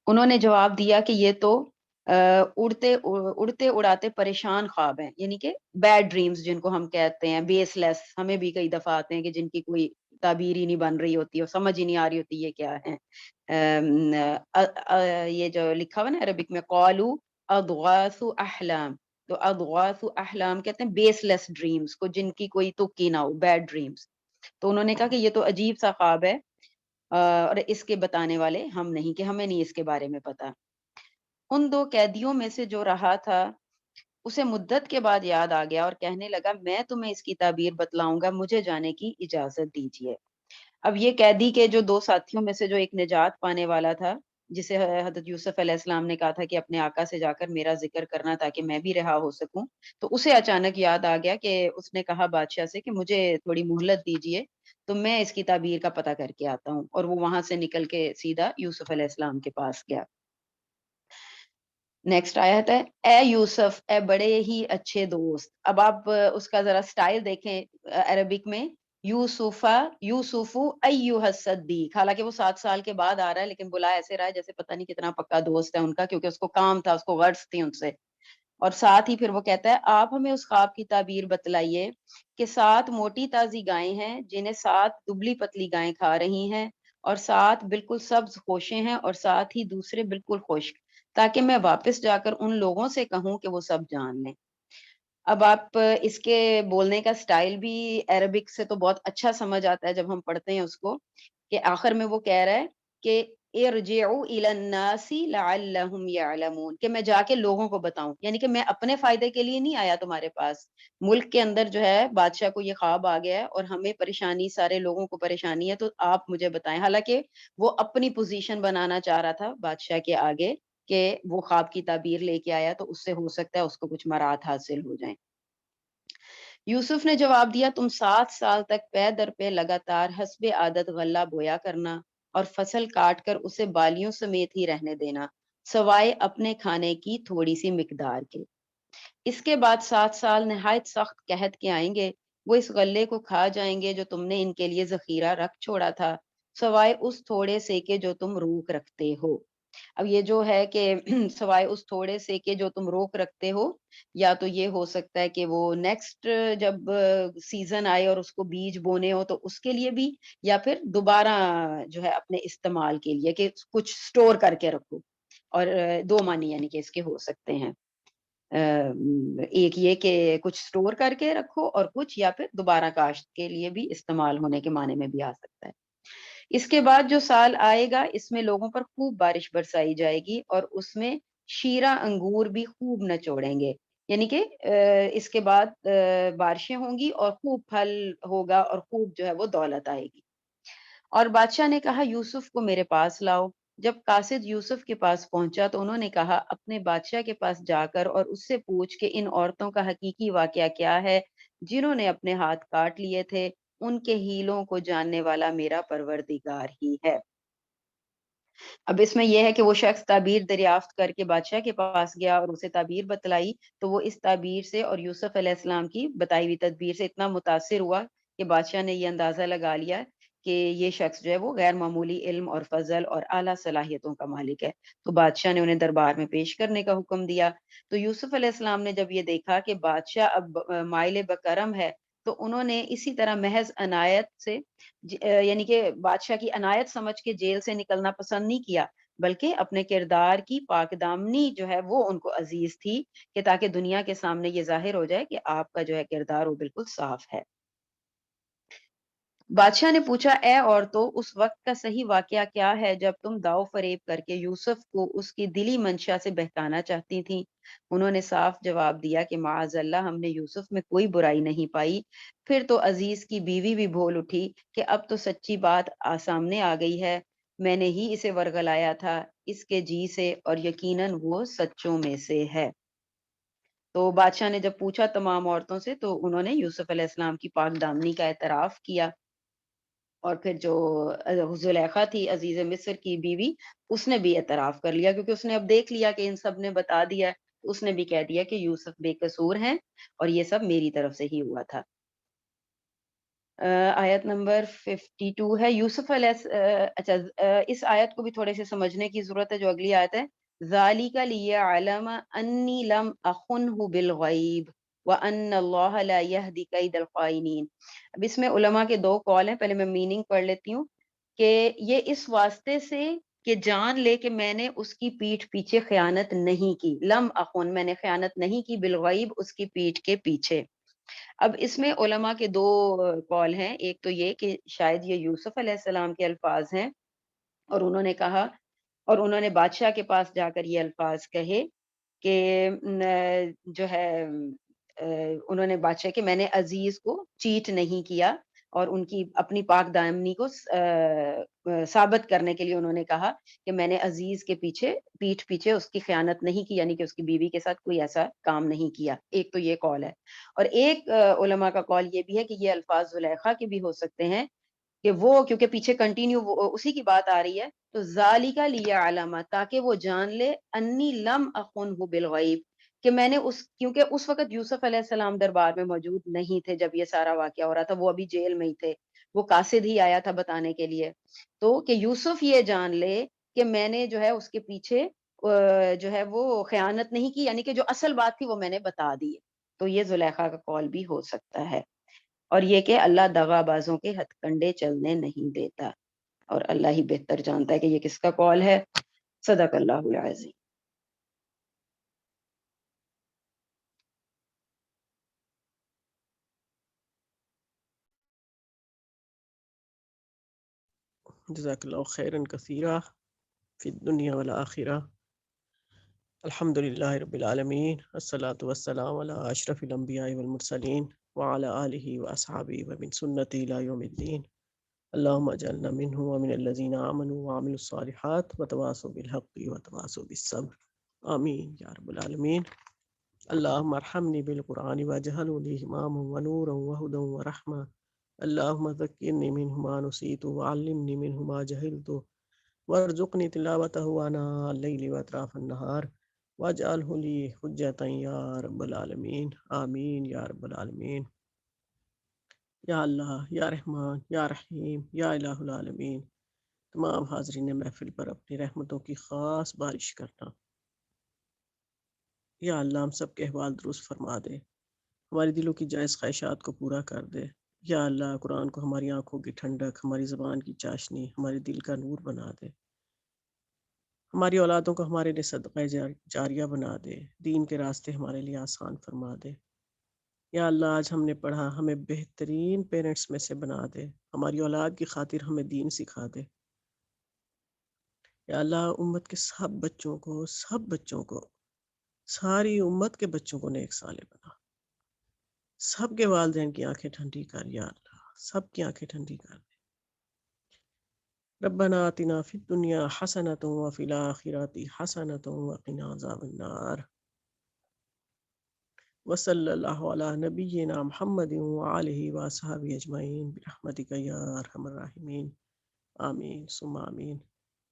انہوں نے جواب دیا کہ یہ تو اڑتے اڑاتے پریشان خواب ہیں، یعنی کہ بیڈ ڈریمز جن کو ہم کہتے ہیں، بیس لیس. ہمیں بھی کئی دفعہ آتے ہیں کہ جن کی کوئی تعبیر ہی نہیں بن رہی ہوتی اور سمجھ ہی نہیں آ رہی ہوتی یہ کیا ہے. یہ جو لکھا ہوا نا عربک میں قالوا اضغاث احلام، تو اضغاث احلام کہتے ہیں بیس لیس ڈریمز کو، جن کی کوئی تکی نہ ہو، بیڈ ڈریمز. تو انہوں نے کہا کہ یہ تو عجیب سا خواب ہے اور اس کے بتانے والے ہم نہیں، کہ ہمیں نہیں اس کے بارے میں پتا. ان 2 قیدیوں میں سے جو رہا تھا اسے مدت کے بعد یاد آ گیا اور کہنے لگا میں تمہیں اس کی تعبیر بتلاؤں گا، مجھے جانے کی اجازت دیجیے. اب یہ قیدی کے جو 2 ساتھیوں میں سے جو ایک نجات پانے والا تھا، جسے حضرت یوسف علیہ السلام نے کہا تھا کہ اپنے آقا سے جا کر میرا ذکر کرنا تاکہ میں بھی رہا ہو سکوں، تو اسے اچانک یاد آ گیا کہ اس نے کہا بادشاہ سے کہ مجھے تھوڑی مہلت دیجیے تو میں اس کی تعبیر کا پتہ کر کے آتا ہوں. اور وہ وہاں سے نکل کے سیدھا یوسف علیہ السلام کے پاس گیا. نیکسٹ آیت ہے اے یوسف اے بڑے ہی اچھے دوست. اب آپ اس کا ذرا سٹائل دیکھیں عربک میں، یوسف ایھا الصدیق. حالانکہ وہ 7 سال کے بعد آ رہا ہے لیکن بلا ایسے رہا ہے جیسے پتہ نہیں کتنا پکا دوست ہے ان کا، کیونکہ اس کو کام تھا، اس کو غرض تھی ان سے. اور ساتھ ہی پھر وہ کہتا ہے آپ ہمیں اس خواب کی تعبیر بتلائیے کہ 7 موٹی تازی گائیں ہیں جنہیں 7 دبلی پتلی گائیں کھا رہی ہیں، اور 7 بالکل سبز خوشیں ہیں، اور ساتھ ہی دوسرے بالکل خشک، تاکہ میں واپس جا کر ان لوگوں سے کہوں کہ وہ سب جان لیں. اب آپ اس کے بولنے کا سٹائل بھی عربک سے تو بہت اچھا سمجھ آتا ہے جب ہم پڑھتے ہیں اس کو، کہ آخر میں وہ کہہ رہا ہے کہ ارجعوا الی الناس لعلهم يعلمون، کہ میں جا کے لوگوں کو بتاؤں، یعنی کہ میں اپنے فائدے کے لیے نہیں آیا تمہارے پاس. ملک کے اندر جو ہے بادشاہ کو یہ خواب آ گیا ہے اور ہمیں پریشانی، سارے لوگوں کو پریشانی ہے، تو آپ مجھے بتائیں. حالانکہ وہ اپنی پوزیشن بنانا چاہ رہا تھا بادشاہ کے آگے کہ وہ خواب کی تعبیر لے کے آیا تو اس سے ہو سکتا ہے اس کو کچھ مراد حاصل ہو جائیں. یوسف نے جواب دیا تم 7 سال تک پے در پہ لگاتار حسب عادت غلہ بویا کرنا اور فصل کاٹ کر اسے بالیوں سمیت ہی رہنے دینا، سوائے اپنے کھانے کی تھوڑی سی مقدار کے. اس کے بعد 7 سال نہایت سخت قحط کے آئیں گے، وہ اس غلے کو کھا جائیں گے جو تم نے ان کے لیے ذخیرہ رکھ چھوڑا تھا، سوائے اس تھوڑے سے کے جو تم روک رکھتے ہو. اب یہ جو ہے کہ سوائے اس تھوڑے سے کہ جو تم روک رکھتے ہو، یا تو یہ ہو سکتا ہے کہ وہ نیکسٹ جب سیزن آئے اور اس کو بیج بونے ہو تو اس کے لیے بھی، یا پھر دوبارہ جو ہے اپنے استعمال کے لیے کہ کچھ سٹور کر کے رکھو. اور 2 معنی یعنی کہ اس کے ہو سکتے ہیں، ایک یہ کہ کچھ سٹور کر کے رکھو، اور کچھ یا پھر دوبارہ کاشت کے لیے بھی استعمال ہونے کے معنی میں بھی آ سکتا ہے. اس کے بعد جو سال آئے گا اس میں لوگوں پر خوب بارش برسائی جائے گی اور اس میں شیرہ انگور بھی خوب نچوڑیں گے، یعنی کہ اس کے بعد بارشیں ہوں گی اور خوب پھل ہوگا اور خوب جو ہے وہ دولت آئے گی. اور بادشاہ نے کہا یوسف کو میرے پاس لاؤ. جب قاصد یوسف کے پاس پہنچا تو انہوں نے کہا اپنے بادشاہ کے پاس جا کر اور اس سے پوچھ کہ ان عورتوں کا حقیقی واقعہ کیا ہے جنہوں نے اپنے ہاتھ کاٹ لیے تھے، ان کے ہیلوں کو جاننے والا میرا پروردگار ہی ہے۔ اب اس میں یہ ہے کہ وہ شخص تعبیر دریافت کر کے بادشاہ کے پاس گیا اور اسے تعبیر بتلائی، تو وہ اس تعبیر سے اور یوسف علیہ السلام کی بتائی ہوئی تدبیر سے اتنا متاثر ہوا کہ بادشاہ نے یہ اندازہ لگا لیا کہ یہ شخص جو ہے وہ غیر معمولی علم اور فضل اور اعلیٰ صلاحیتوں کا مالک ہے۔ تو بادشاہ نے انہیں دربار میں پیش کرنے کا حکم دیا۔ تو یوسف علیہ السلام نے جب یہ دیکھا کہ بادشاہ اب مائل بکرم ہے، تو انہوں نے اسی طرح محض عنایت سے یعنی کہ بادشاہ کی عنایت سمجھ کے جیل سے نکلنا پسند نہیں کیا، بلکہ اپنے کردار کی پاک دامنی جو ہے وہ ان کو عزیز تھی، کہ تاکہ دنیا کے سامنے یہ ظاہر ہو جائے کہ آپ کا جو ہے کردار وہ بالکل صاف ہے۔ بادشاہ نے پوچھا، اے عورتوں، اس وقت کا صحیح واقعہ کیا ہے جب تم داؤ فریب کر کے یوسف کو اس کی دلی منشا سے بہکانا چاہتی تھیں؟ انہوں نے صاف جواب دیا کہ معاذ اللہ، ہم نے یوسف میں کوئی برائی نہیں پائی۔ پھر تو عزیز کی بیوی بھی بول اٹھی کہ اب تو سچی بات سامنے آ گئی ہے، میں نے ہی اسے ورغلایا تھا اس کے جی سے، اور یقیناً وہ سچوں میں سے ہے۔ تو بادشاہ نے جب پوچھا تمام عورتوں سے، تو انہوں نے یوسف علیہ السلام کی پاک دامنی کا اعتراف کیا، اور پھر جو زلیخا تھی عزیز مصر کی بیوی، اس نے بھی اعتراف کر لیا، کیونکہ اس نے اب دیکھ لیا کہ ان سب نے بتا دیا، تو اس نے بھی کہہ دیا کہ یوسف بے قصور ہیں اور یہ سب میری طرف سے ہی ہوا تھا۔ آیت نمبر 52 ہے یوسف علیہ اچھا اس آیت کو بھی تھوڑے سے سمجھنے کی ضرورت ہے، جو اگلی آیت ہے، ذالک لیعلم انی لم اخنہ بالغیب وان اللہ لا یہدی کید الخائنین۔ اب اس میں علماء کے دو قول ہیں، پہلے میں میننگ پڑھ لیتی ہوں، کہ یہ اس واسطے سے کہ جان لے کہ میں نے اس کی پیٹھ پیچھے خیانت نہیں کی، لم اخن، میں نے خیانت نہیں کی، بالغیب، اس کی پیٹھ کے پیچھے۔ اب اس میں علماء کے دو قول ہیں، ایک تو یہ کہ شاید یہ یوسف علیہ السلام کے الفاظ ہیں، اور انہوں نے کہا، اور انہوں نے بادشاہ کے پاس جا کر یہ الفاظ کہے کہ جو ہے انہوں نے بادشاہ کہ میں نے عزیز کو چیٹ نہیں کیا، اور ان کی اپنی پاک دامنی کو ثابت کرنے کے لیے انہوں نے کہا کہ میں نے عزیز کے پیچھے پیٹھ پیچھے اس کی خیانت نہیں کی، یعنی کہ اس کی بیوی کے ساتھ کوئی ایسا کام نہیں کیا۔ ایک تو یہ قول ہے، اور ایک علماء کا قول یہ بھی ہے کہ یہ الفاظ زلیخا کے بھی ہو سکتے ہیں، کہ وہ کیونکہ پیچھے کنٹینیو اسی کی بات آ رہی ہے، تو ذالک لیعلم، تاکہ وہ جان لے، انی لم اخنہ بالغیب، کہ میں نے کیونکہ اس وقت یوسف علیہ السلام دربار میں موجود نہیں تھے جب یہ سارا واقعہ ہو رہا تھا، وہ ابھی جیل میں ہی تھے، وہ قاصد ہی آیا تھا بتانے کے لیے، تو کہ یوسف یہ جان لے کہ میں نے جو ہے اس کے پیچھے جو ہے وہ خیانت نہیں کی، یعنی کہ جو اصل بات تھی وہ میں نے بتا دی۔ تو یہ زلیخا کا قول بھی ہو سکتا ہے، اور یہ کہ اللہ دغا بازوں کے ہتھ کنڈے چلنے نہیں دیتا، اور اللہ ہی بہتر جانتا ہے کہ یہ کس کا قول ہے۔ صدق اللہ العظیم۔ جزاک اللہ خیرا کثیرا فی الدنیا والآخرہ۔ الحمد للہ رب العالمین، الصلاۃ والسلام علی اشرف الانبیاء والمرسلین وعلی آلہ واصحابہ ومن سنتہ الی یوم الدین۔ اللہم اجعلنا منہ ومن الذین آمنوا وعملوا الصالحات وتواصوا بالحق وتواصوا بالصبر، آمین یا رب العالمین۔ اللہم ارحمنی بالقرآن واجعلہ لی اماما ونورا وہدی ورحمہ، اللہم ذکرنی منہ ما نسیت وعلمنی منہ ما جہلت وارزقنی تلاوتہ آناء اللیل واطراف النہار واجعلہ لی حجتا یا رب العالمین، آمین یا رب العالمین۔ یا اللہ، یا رحمان، یا رحیم، یا الہ العالمین، تمام حاضرین محفل پر اپنی رحمتوں کی خاص بارش کرنا۔ یا اللہ ہم سب کے احوال درست فرما دے، ہماری دلوں کی جائز خواہشات کو پورا کر دے۔ یا اللہ قرآن کو ہماری آنکھوں کی ٹھنڈک، ہماری زبان کی چاشنی، ہمارے دل کا نور بنا دے، ہماری اولادوں کو ہمارے لیے صدقہ جاریہ بنا دے، دین کے راستے ہمارے لیے آسان فرما دے۔ یا اللہ آج ہم نے پڑھا، ہمیں بہترین پیرنٹس میں سے بنا دے، ہماری اولاد کی خاطر ہمیں دین سکھا دے۔ یا اللہ امت کے سب بچوں کو ساری امت کے بچوں کو نیک صالح بنا، سب کے والدین کی آنکھیں ٹھنڈی کر، یا اللہ سب کی آنکھیں ٹھنڈی کر دے۔ ربنا آتنا فی الدنیا حسنۃ وفی الآخرۃ حسنۃ وقنا عذاب النار۔ وصلی اللہ علی نبینا محمد وآلہ وصحبہ اجمعین برحمتک یا ارحم الراحمین آمین ثم آمین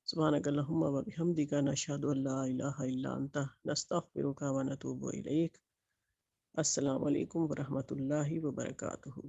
سبحانک اللہم وبحمدک نشہد ان لا الہ الا انت نستغفرک ونتوب الیک۔ السلام علیکم ورحمۃ اللہ وبرکاتہ۔